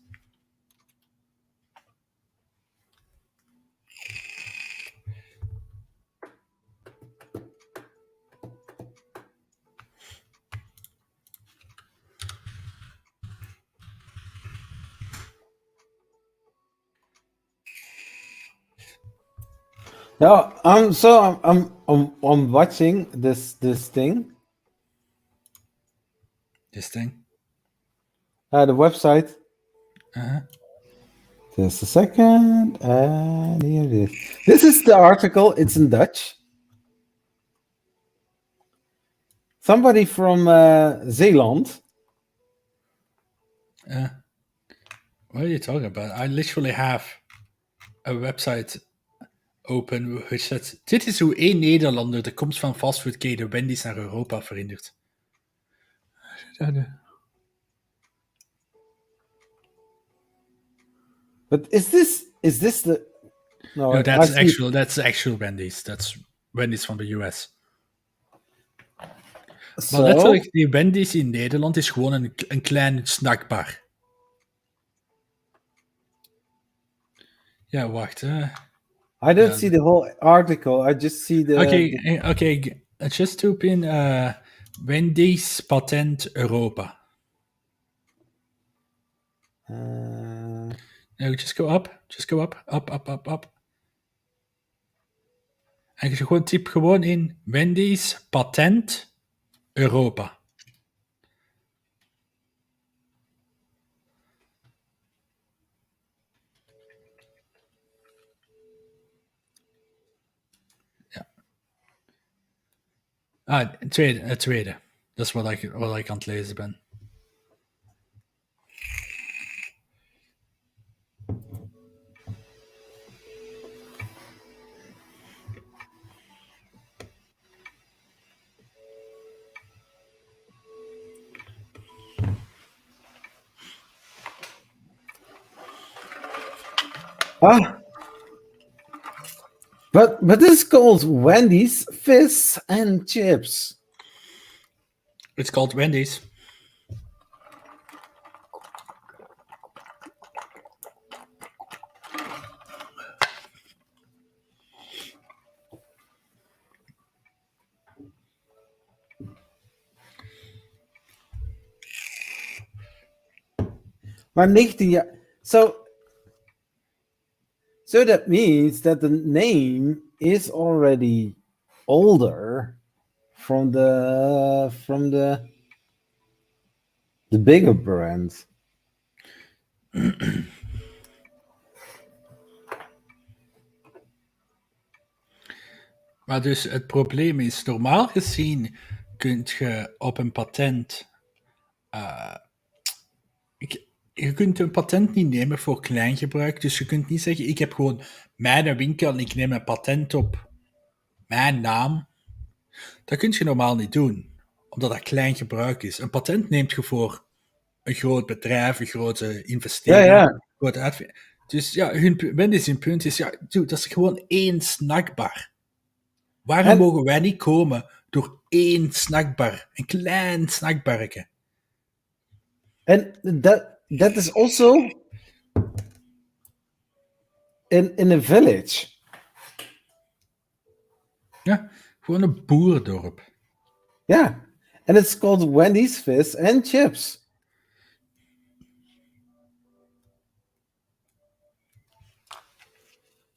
No, I'm watching this thing. This thing. The website. Uh-huh. Just a second. And here it is. This is the article. It's in Dutch. Somebody from Zeeland. What are you talking about? I literally have a website open which says: dit is hoe één Nederlander de komst van fastfoodketen Wendy's naar Europa verhindert. But is this the? No, that's actual Wendy's. That's Wendy's from the US. So, Maar letterlijk, die Wendy's in Nederland is gewoon een klein snackbar. Ja, wacht. I don't see the whole article. I just see the. Okay. Just type in Wendy's patent Europa. No, just go up. Just go up. Up. En je typ gewoon in Wendy's patent Europa. Ja. Het tweede. Dat is wat ik aan het lezen ben. But this is called Wendy's Fish and Chips. It's called Wendy's. Maar 19 jaar. So that means that the name is already older from the bigger brands. Maar dus het probleem is, normaal gezien kunt je op een patent... je kunt een patent niet nemen voor klein gebruik. Dus je kunt niet zeggen, ik heb gewoon mijn winkel en ik neem een patent op mijn naam. Dat kun je normaal niet doen. omdat dat klein gebruik is. Een patent neemt je voor een groot bedrijf, een grote investering. Ja. Grote dus ja, Wendy's hun punt is, ja, dude, dat is gewoon 1 snackbar. Waarom mogen wij niet komen door 1 snackbar? Een klein snackbarretje. And that is also in a village. Ja, gewoon een boerendorp. Yeah. And it's called Wendy's Fish and Chips.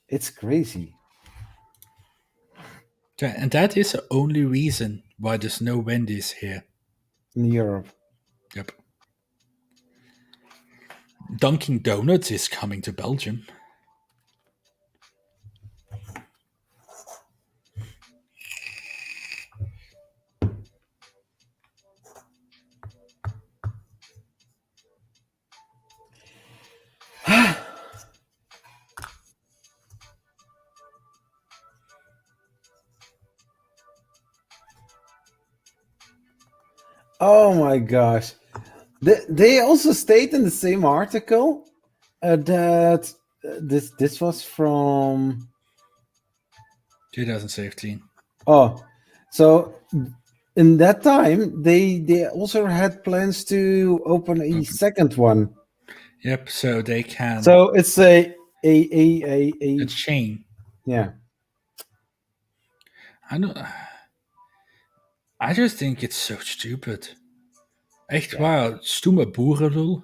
It's crazy. Yeah, and that is the only reason why there's no Wendy's here. In Europe. Yep. Dunkin' Donuts is coming to Belgium. Oh my gosh. They also state in the same article that this was from 2017. Oh, so in that time they also had plans to open a second one. Yep, so they can. So it's a chain. Yeah. I just think it's so stupid. Echt waar, stoeme boerenlul.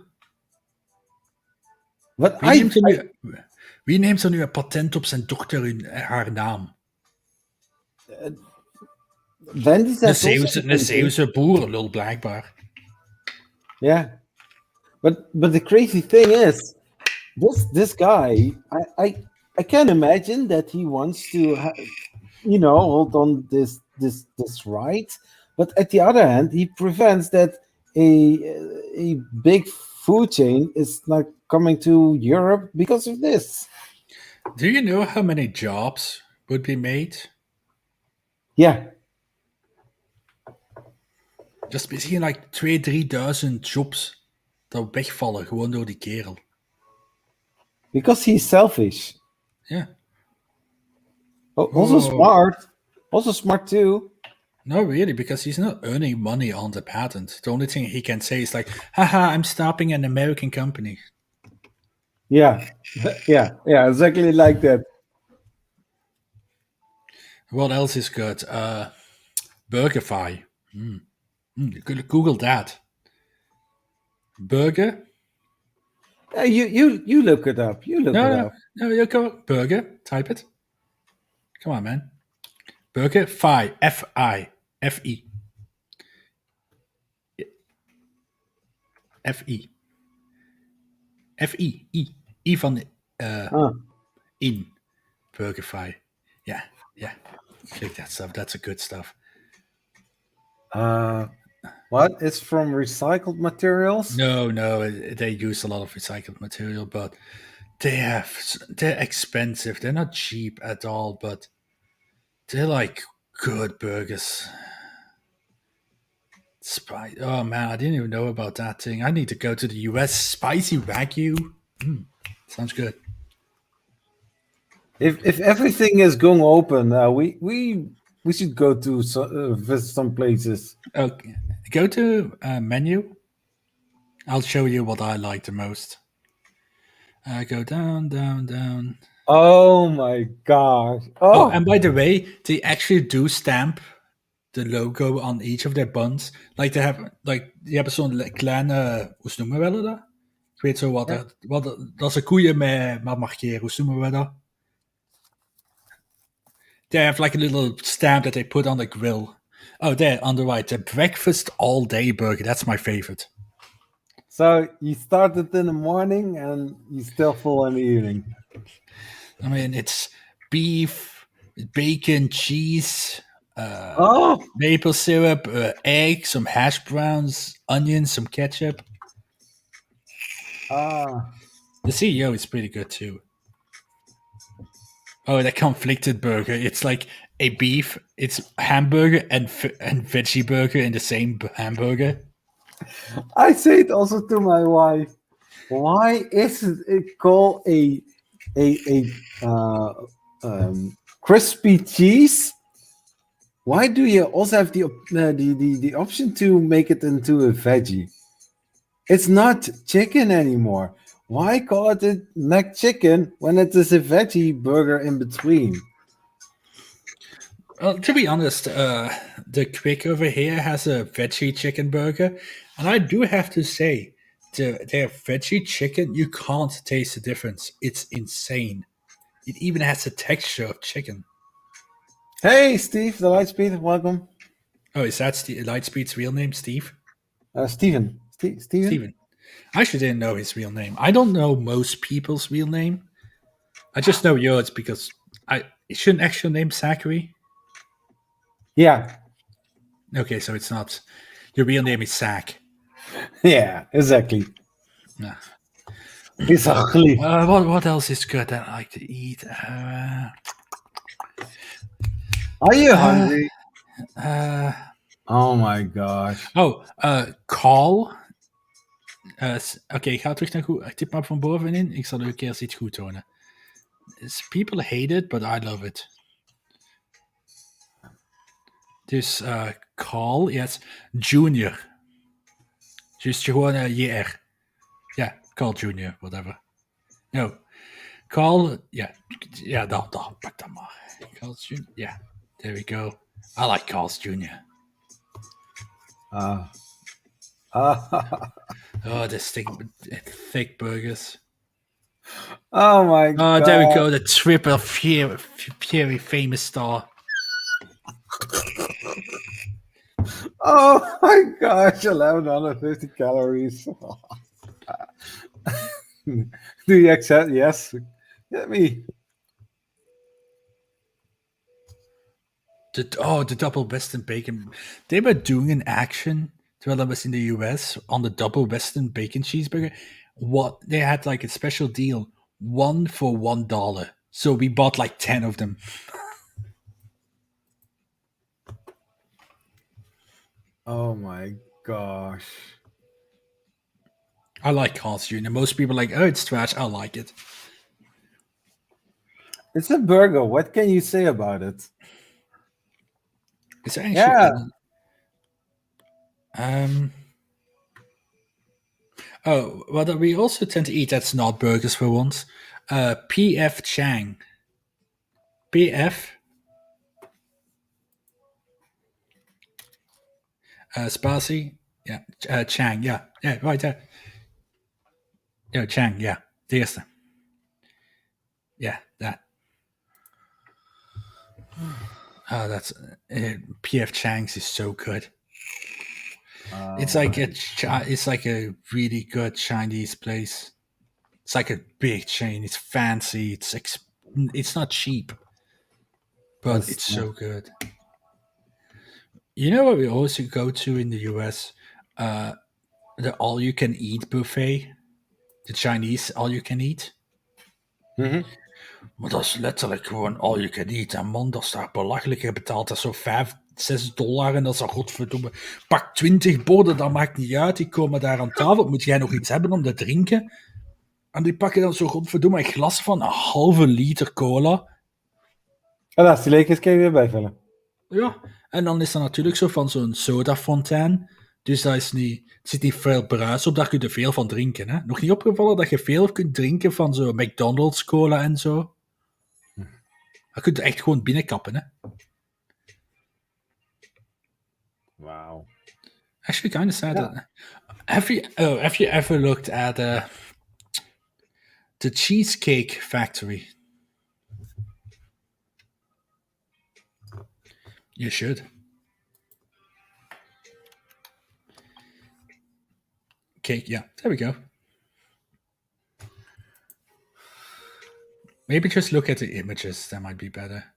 Wie neemt er nu een patent op zijn dochter haar naam? Een Zeeuwse boerenlul, blijkbaar. Yeah. But the crazy thing is, this guy, I can imagine that he wants to, hold on this right, but at the other hand, he prevents that a big food chain is not coming to Europe because of this. Do you know how many jobs would be made? Yeah. Just misschien like 2.000-3.000 jobs dat wegvallen gewoon door die kerel. Because he's selfish. Yeah. Also smart. Also smart too. No, really, because he's not earning money on the patent. The only thing he can say is like, haha, I'm stopping an American company. Yeah. Yeah, exactly like that. What else is good? BurgerFi. Google that. Burger? You look it up. You look it up. No, you go burger. Type it. Come on, man. BurgerFi. F-I. F-I. F-I. F-I. I. I van in. BurgerFi. Yeah. Click that stuff. That's a good stuff. What? It's from recycled materials? No, they use a lot of recycled material, but they're expensive. They're not cheap at all, but they're like good burgers. Oh man, I didn't even know about that thing. I need to go to the US. Spicy Wagyu. Sounds good. If everything is going open, we should go to visit some places. Okay, go to menu. I'll show you what I like the most. Go down. Oh my gosh! Oh, and by the way, they actually do stamp the logo on each of their buns. Like die hebben zo'n kleine, hoe noemen we dat? Ik weet zo wat. Ja. Dat is een koeien met markeren. Hoe noemen we dat? They have like a little stamp that they put on the grill. Oh, there on the right, the breakfast all day burger. That's my favorite. So you started in the morning and you still full in the evening. I mean, it's beef, bacon, cheese, maple syrup, egg, some hash browns, onions, some ketchup. The CEO is pretty good too. Oh, the conflicted burger. It's like a beef. It's hamburger and veggie burger in the same hamburger. I say it also to my wife. Why isn't it called a crispy cheese? Why do you also have the option to make it into a veggie? It's not chicken anymore. Why call it a McChicken when it is a veggie burger in between? Well, to be honest, the Quick over here has a veggie chicken burger, and I do have to say, their veggie chicken, you can't taste the difference. It's insane. It even has the texture of chicken. Hey, Steve, the Lightspeed, welcome. Oh, is that Lightspeed's real name, Steve? Steven. Steven? Steven. I actually didn't know his real name. I don't know most people's real name. I just know yours because is your actual name Zachary? Yeah. Okay, so it's not. Your real name is Zach. Yeah, exactly. Yeah. Exactly. What else is good that I like to eat? Are you hungry? Uh, Oh my gosh. Call. Oké, ik ga terug naar goed. Ik tip maar van bovenin. Ik zal u een keer iets goed tonen. People hate it, but I love it. Dus Call, yes. Junior. Dus gewoon JR. Ja, Call Junior, whatever. No. Call, ja, dan pak dat maar. Call Junior, yeah. There we go. I like Carl's Junior. Oh, the thick burgers. Oh my god. Oh, there we go. The triple very famous star. Oh my gosh, 1150 calories. Do you accept? Yes. Get me. The double Western bacon. They were doing an action while I was in the US on the double Western bacon cheeseburger. What they had like a special deal, 1 for $1. So we bought like 10 of them. Oh my gosh. I like Carl's Jr. Most people are like, oh, it's trash. I like it. It's a burger. What can you say about it? It's actually what we also tend to eat that's not burgers for once. PF Chang. PF Spicy. Yeah. Chang, yeah. Yeah, right there. Yeah, Chang, yeah. De eerste. Yeah, that. Oh, that's PF Chang's is so good. It's like a really good Chinese place. It's like a big chain. It's fancy. It's not cheap, but it's so good. You know what we also go to in the US? The all-you-can-eat buffet. The Chinese all-you-can-eat. Mm-hmm. Maar dat is letterlijk gewoon all-you-can-eat. En man, dat is daar belachelijk. Je betaalt dat zo $5-6 en dat is al godverdomme. Pak 20 borden, dat maakt niet uit. Die komen daar aan tafel. Moet jij nog iets hebben om te drinken? En die pakken dan zo godverdomme een glas van een halve liter cola. En als die leeg is, kan je weer bijvullen. Ja, en dan is er natuurlijk zo van zo'n sodafontein. Dus daar zit niet veel bruis op, daar kun je veel van drinken. Hè? Nog niet opgevallen dat je veel kunt drinken van zo McDonald's cola en zo? Dat kun je echt gewoon binnenkappen, hè? Wow. Actually, kind of sad. Yeah. Have you ever looked at the Cheesecake Factory? You should. Cake, yeah. There we go. Maybe just look at the images. That might be better.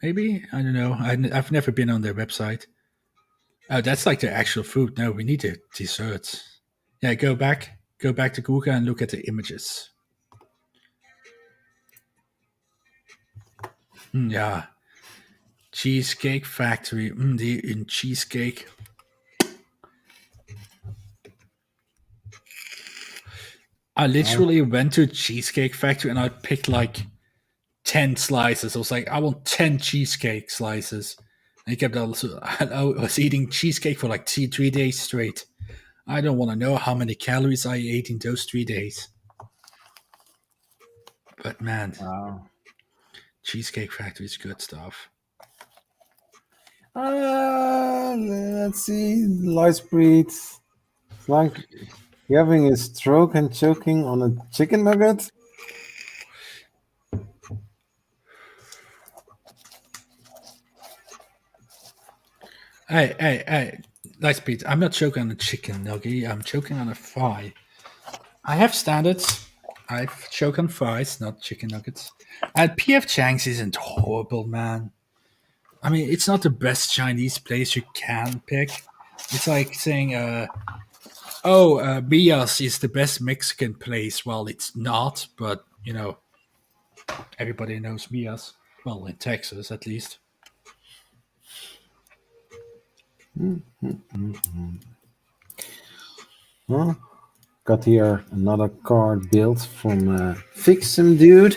Maybe? I don't know. I've never been on their website. Oh, that's like the actual food. No, we need the desserts. Yeah, go back to Google and look at the images. Yeah. Cheesecake Factory. In cheesecake. I literally went to Cheesecake Factory and I picked like 10 slices. I was like, I want 10 cheesecake slices. And he kept also, I was eating cheesecake for like 3 days straight. I don't want to know how many calories I ate in those 3 days. But man, Wow. Cheesecake Factory is good stuff. Let's see. Livestream. It's like you're having a stroke and choking on a chicken nugget. Hey, Lightspeed, I'm not choking on a chicken nugget. I'm choking on a fry. I have standards. I've choked on fries, not chicken nuggets. And PF Chang's isn't horrible, man. I mean, it's not the best Chinese place you can pick. It's like saying, Mia's is the best Mexican place. Well, it's not, but, you know, everybody knows Mia's. Well, in Texas, at least. Huh? Got here another card built from Fixum Dude.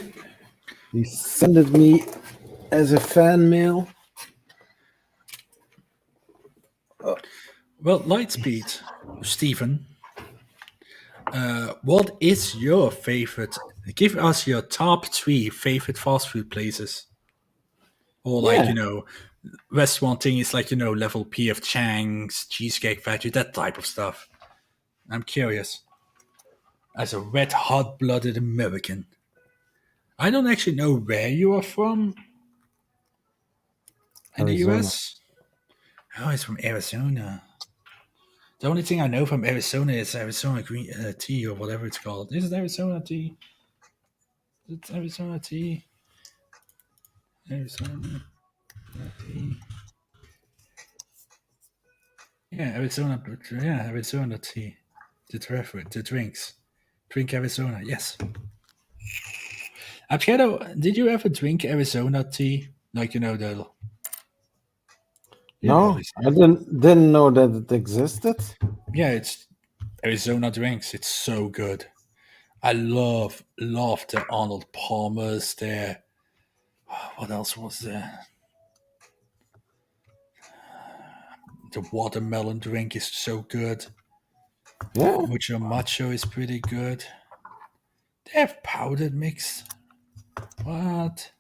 He sent it me as a fan mail. Well, Lightspeed, Stephen, what is your favorite? Give us your top 3 favorite fast food places. Or like, Yeah. you know, restaurant thing is like, you know, level PF Chang's, Cheesecake Factory, that type of stuff. I'm curious. As a red hot blooded American. I don't actually know where you are from. In the Arizona. US? Oh, it's from Arizona. The only thing I know from Arizona is Arizona green tea or whatever it's called. Is it Arizona tea? It's Arizona tea. Arizona tea. Yeah, Arizona tea. The drinks. Drink Arizona, yes. Abshadow, did you ever drink Arizona tea? Like, you know, the... Yeah, No, I didn't know that it existed. yeah, it's Arizona drinks. It's so good. I love the Arnold Palmers there. What else was there? The watermelon drink is so good. Yeah. Mucho Macho is pretty good. They have powdered mix. What?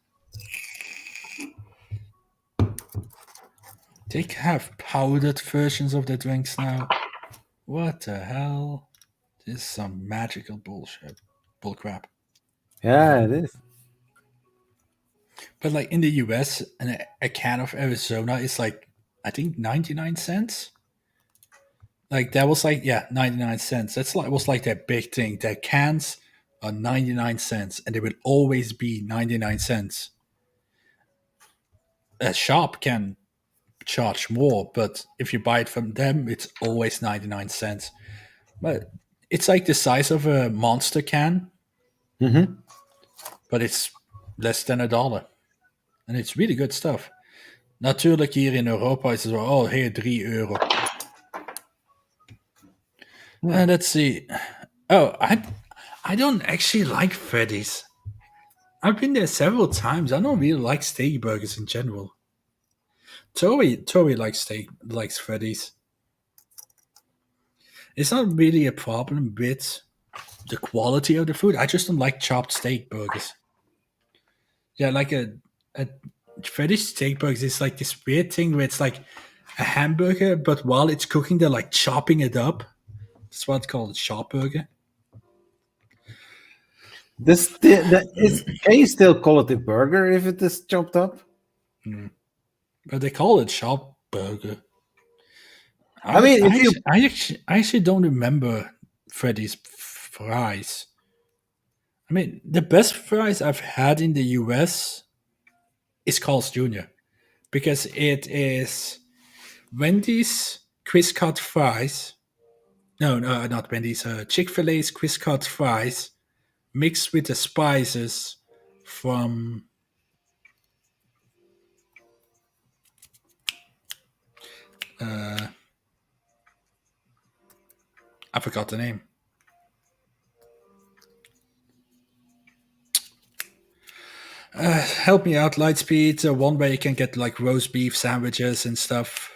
They have powdered versions of the drinks now. What the hell? This is some magical bullshit. Bullcrap. Yeah, it is. But like in the US, a can of Arizona is like, I think 99 cents. Like that was like, yeah, 99 cents. That's like was like that big thing. Their cans are 99 cents and they will always be 99 cents. A shop can charge more, but if you buy it from them, it's always 99 cents. But it's like the size of a Monster can, Mm-hmm. but it's less than $1. And it's really good stuff. Natuurlijk hier in Europa is het zo, oh, hey, €3. And let's see. Oh, I don't actually like Freddy's. I've been there several times. I don't really like steak burgers in general. Tori likes Freddy's. It's not really a problem with the quality of the food. I just don't like chopped steak burgers. Yeah, like a Freddy's steak burgers is like this weird thing where it's like a hamburger, but while it's cooking, they're like chopping it up. That's why it's called a chop burger. Can you still call it a burger if it is chopped up? But they call it chop burger. I mean, I actually don't remember Freddy's fries. I mean, the best fries I've had in the US is Carl's Jr. because it is Wendy's Quiz Cut fries. No, not Wendy's. Chick-fil-A's Quiz Cut fries mixed with the spices from I forgot the name. Help me out, Lightspeed. One way you can get like roast beef sandwiches and stuff.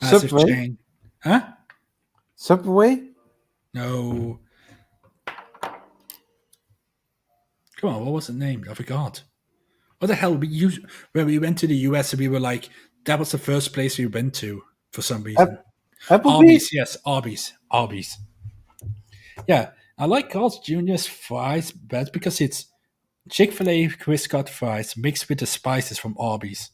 Massive Subway? chain. Huh? Subway? No. Come on, what was it named? I forgot. What the hell? When we went to the US, we were like, that was the first place we went to for some reason. Applebee's? Arby's, yes, Arby's. Yeah, I like Carl's Jr.'s fries best because it's Chick-fil-A Crisp cut fries mixed with the spices from Arby's.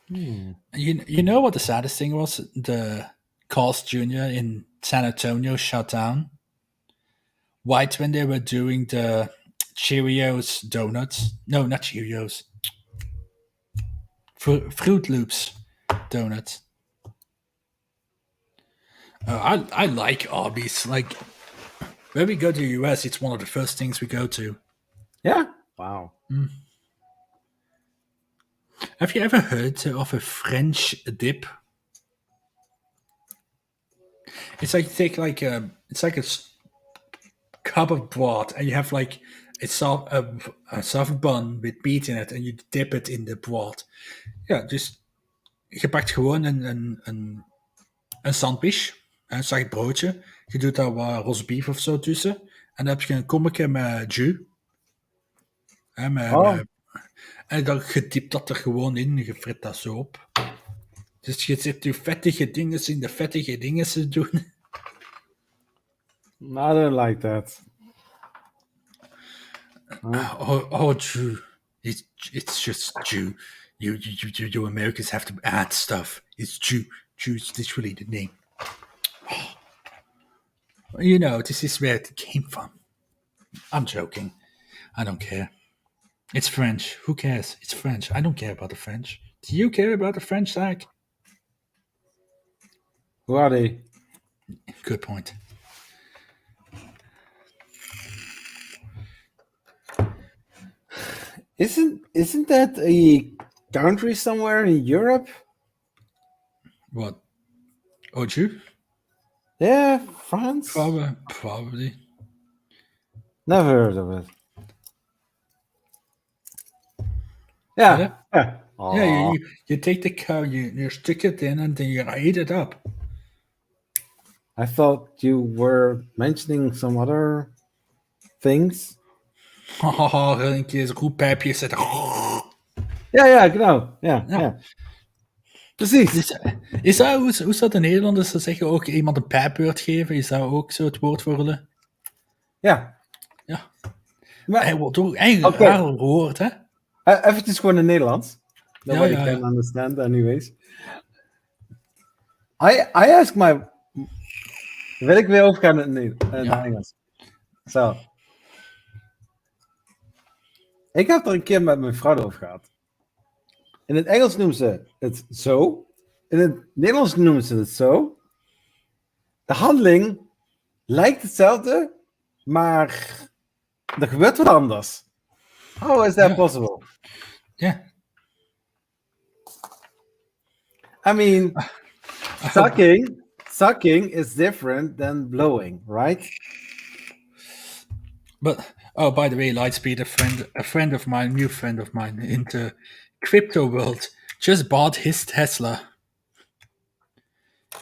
You know what the saddest thing was? The Carl's Jr. in San Antonio shut down right when they were doing the Cheerios donuts. No, not Cheerios. Fruit Loops donuts. I like Arby's. Like when we go to the US, it's one of the first things we go to. Yeah. Wow. Have you ever heard of a French dip? It's like you take like it's like a cup of broth, and you have like a soft bun with meat in it, and you dip it in the broth. Ja, dus je pakt gewoon een sandwich, een zacht broodje. Je doet daar wat roast beef of zo tussen, en dan heb je een kommetje met jus. En dan gediept dat er gewoon in, je frit dat zo op. Dus je zit je vettige dingen in de vettige dingen te doen. No, I don't like that. Jew. It's just Jew. You Americans have to add stuff. It's Jew. Jew is literally the name. You know, this is where it came from. I'm joking. I don't care. It's French. Who cares? It's French. I don't care about the French. Do you care about the French, Zach? Who are they? Good point. Isn't that a country somewhere in Europe? What? Oh, Jew? Yeah, France? Probably. Never heard of it. Yeah. Yeah. Yeah, you take the cow, you stick it in, and then you eat it up. I thought you were mentioning some other things. Een keer zo'n roeppijpje zetten. Ja, genau. Ja. Precies. Is dat, hoe is dat in Nederlanders te zeggen, ook iemand een pijpbeurt geven? Is dat ook zo het woord voor hulle? Ja. Maar hij wordt ook eigenlijk raar woord, hè? Eventjes gewoon in Nederlands. Nobody can understand anyways. I ask my... Wil ik weer overgaan naar Engels? Zo. Ik heb er een keer met mijn vrouw over gehad. In het Engels noemen ze het zo. In het Nederlands noemen ze het zo. De handeling lijkt hetzelfde, maar er gebeurt wat anders. How is that possible? Yeah. I mean, sucking is different than blowing, right? But by the way, Lightspeed, a friend of mine, new friend of mine in the crypto world, just bought his Tesla.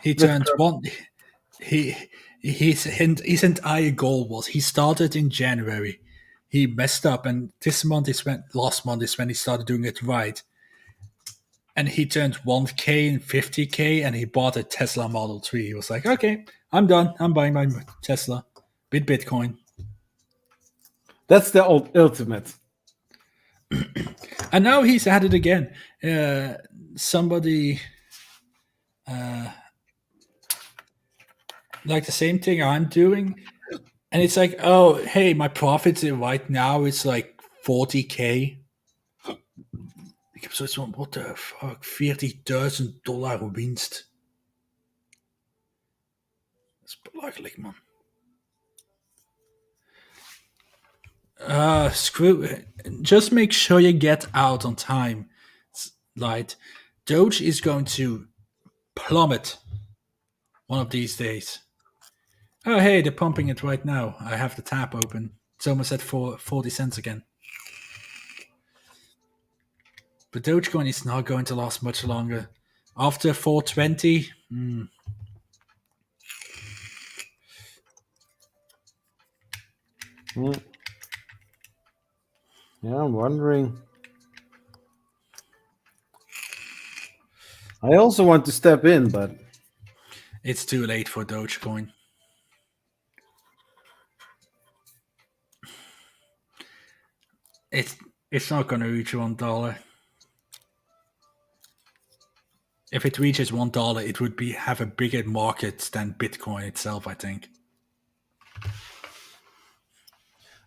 He turned one. His entire goal was he started in January. He messed up, and last month is when he started doing it right. And he turned 1K and 50K, and he bought a Tesla Model 3. He was like, okay, I'm done. I'm buying my Tesla with Bitcoin. That's the ultimate. And now he's at it again. Somebody like the same thing I'm doing. And it's like, oh, hey, my profits right now is like 40K. Ik heb zoiets van, what the fuck, $40,000 winst. Dat is belachelijk, man. Screw. Just make sure you get out on time. Like, Doge is going to plummet one of these days. Oh, hey, they're pumping it right now. I have the tab open. It's almost at 40 cents again. But Dogecoin is not going to last much longer. After 420, Yeah, I'm wondering. I also want to step in, but it's too late for Dogecoin. It's not going to reach $1. If it reaches $1, it would have a bigger market than Bitcoin itself, I think.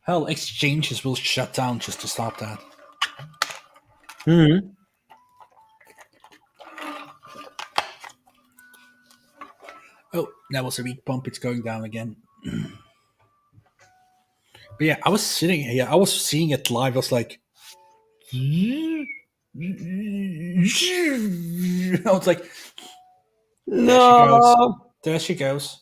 Hell, exchanges will shut down just to stop that. Oh, that was a weak pump. It's going down again. But yeah, I was sitting here. I was seeing it live. I was like... I was like... no. There she goes.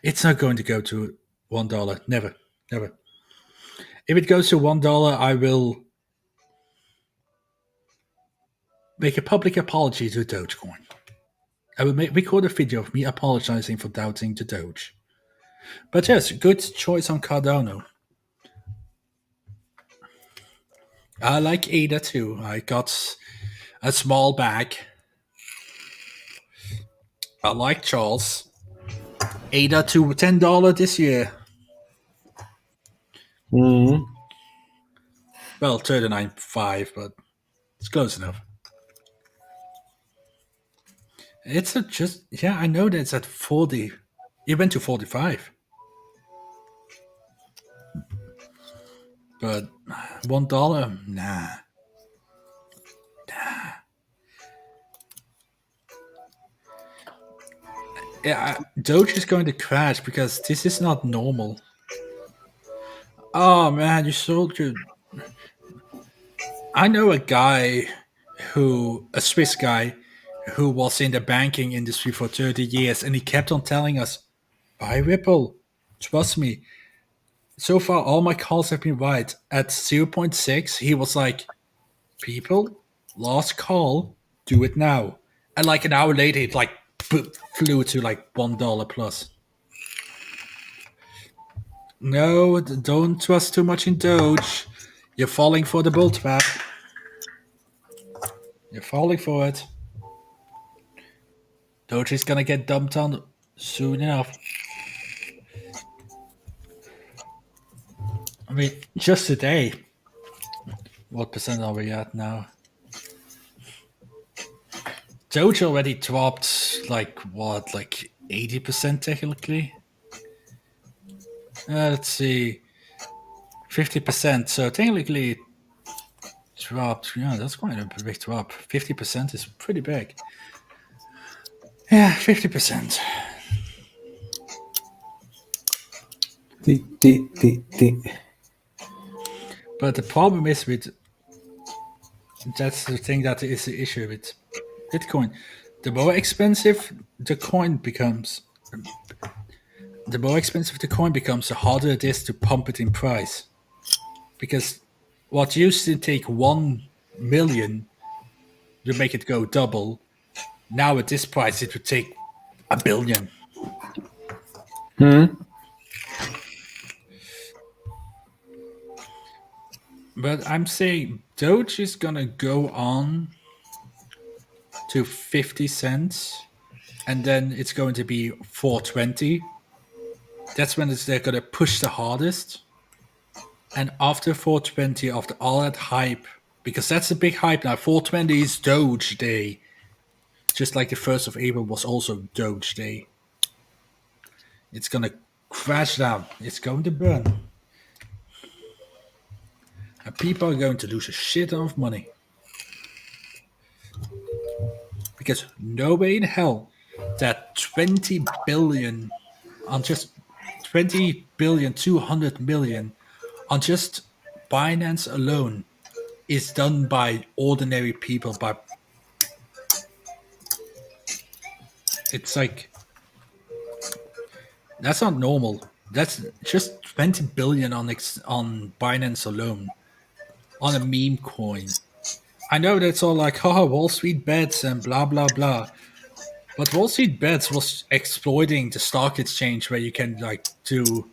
It's not going to go to $1. Never. Never. If it goes to $1, I will make a public apology to Dogecoin. I will record a video of me apologizing for doubting the Doge. But yes, good choice on Cardano. I like ADA too. I got a small bag. I like Charles. ADA to $10 this year. Well, 39.5, but it's close enough. It's I know that it's at 40. It went to 45. But $1, nah. Yeah, Doge is going to crash because this is not normal. Oh man, you sold your... I know a Swiss guy, who was in the banking industry for 30 years, and he kept on telling us, buy Ripple, trust me. So far, all my calls have been right. At 0.6, he was like, people, last call, do it now. And like an hour later, it like flew to like $1 plus. No, don't trust too much in Doge. You're falling for the bull trap. You're falling for it. Doge is gonna get dumped on soon enough. I mean, just today, what percent are we at now? Doge already dropped like 80% technically? Let's see, 50%. So technically it dropped. Yeah, that's quite a big drop. 50% is pretty big. Yeah, 50%. But the problem is that's the thing that is the issue with Bitcoin. The more expensive the coin becomes, the harder it is to pump it in price. Because what used to take 1 million to make it go double, now at this price it would take 1 billion. But I'm saying Doge is gonna go on to 50 cents, and then it's going to be 420. That's when they're gonna push the hardest. And after 420, after all that hype, because that's a big hype now, 420 is Doge Day. Just like the 1st of April was also Doge Day. It's gonna crash down. It's going to burn. And people are going to lose a shit ton of money. Because no way in hell that 20 billion on just 20 billion, 200 million on just Binance alone is done by ordinary people. By it's like that's not normal. That's just 20 billion on Binance alone on a meme coin. I know that's all like, oh, Wall Street bets and blah blah blah. But Wall Street Bets was exploiting the stock exchange where you can like do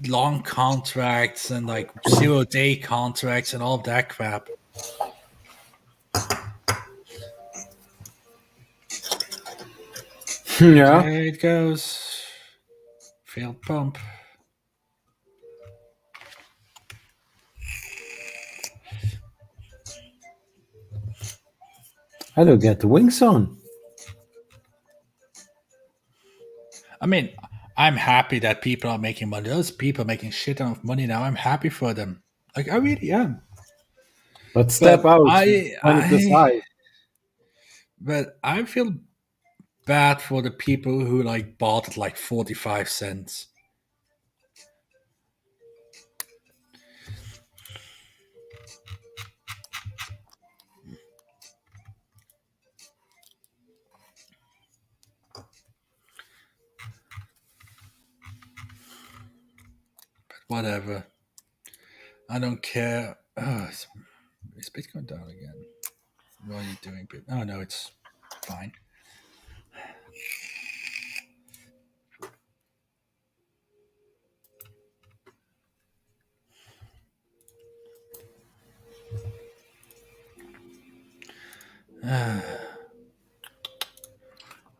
long contracts and like 0-day contracts and all that crap. Yeah. There it goes. Failed pump. I don't get the wings on. I mean, I'm happy that people are making money. Those people are making shit ton of money now. I'm happy for them. Like, I really am. But step out when it is high. But I feel bad for the people who like bought at like 45 cents. Whatever. I don't care. Oh, is Bitcoin down again? What are you doing? Oh, no, it's fine.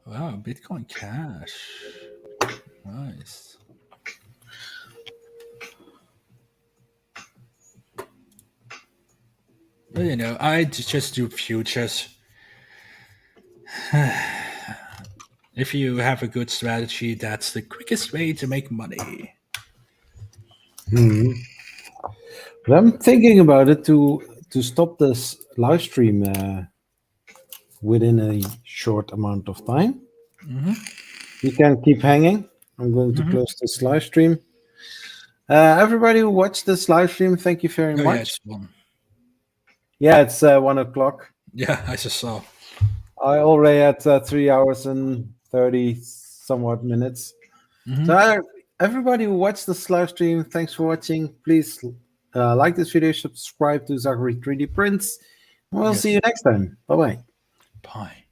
Wow, Bitcoin Cash. Nice. Well, you know, I just do futures. If you have a good strategy, that's the quickest way to make money. But I'm thinking about it to stop this live stream within a short amount of time. You can keep hanging. I'm going to close this live stream. Everybody who watched this live stream, thank you very much. Yeah, it's one. Yeah, it's 1 o'clock. Yeah, I just saw. I already had 3 hours and 30 somewhat minutes. So everybody who watched this live stream, thanks for watching. Please like this video, subscribe to Zachary 3D Prints. We'll see you next time. Bye-bye. Bye.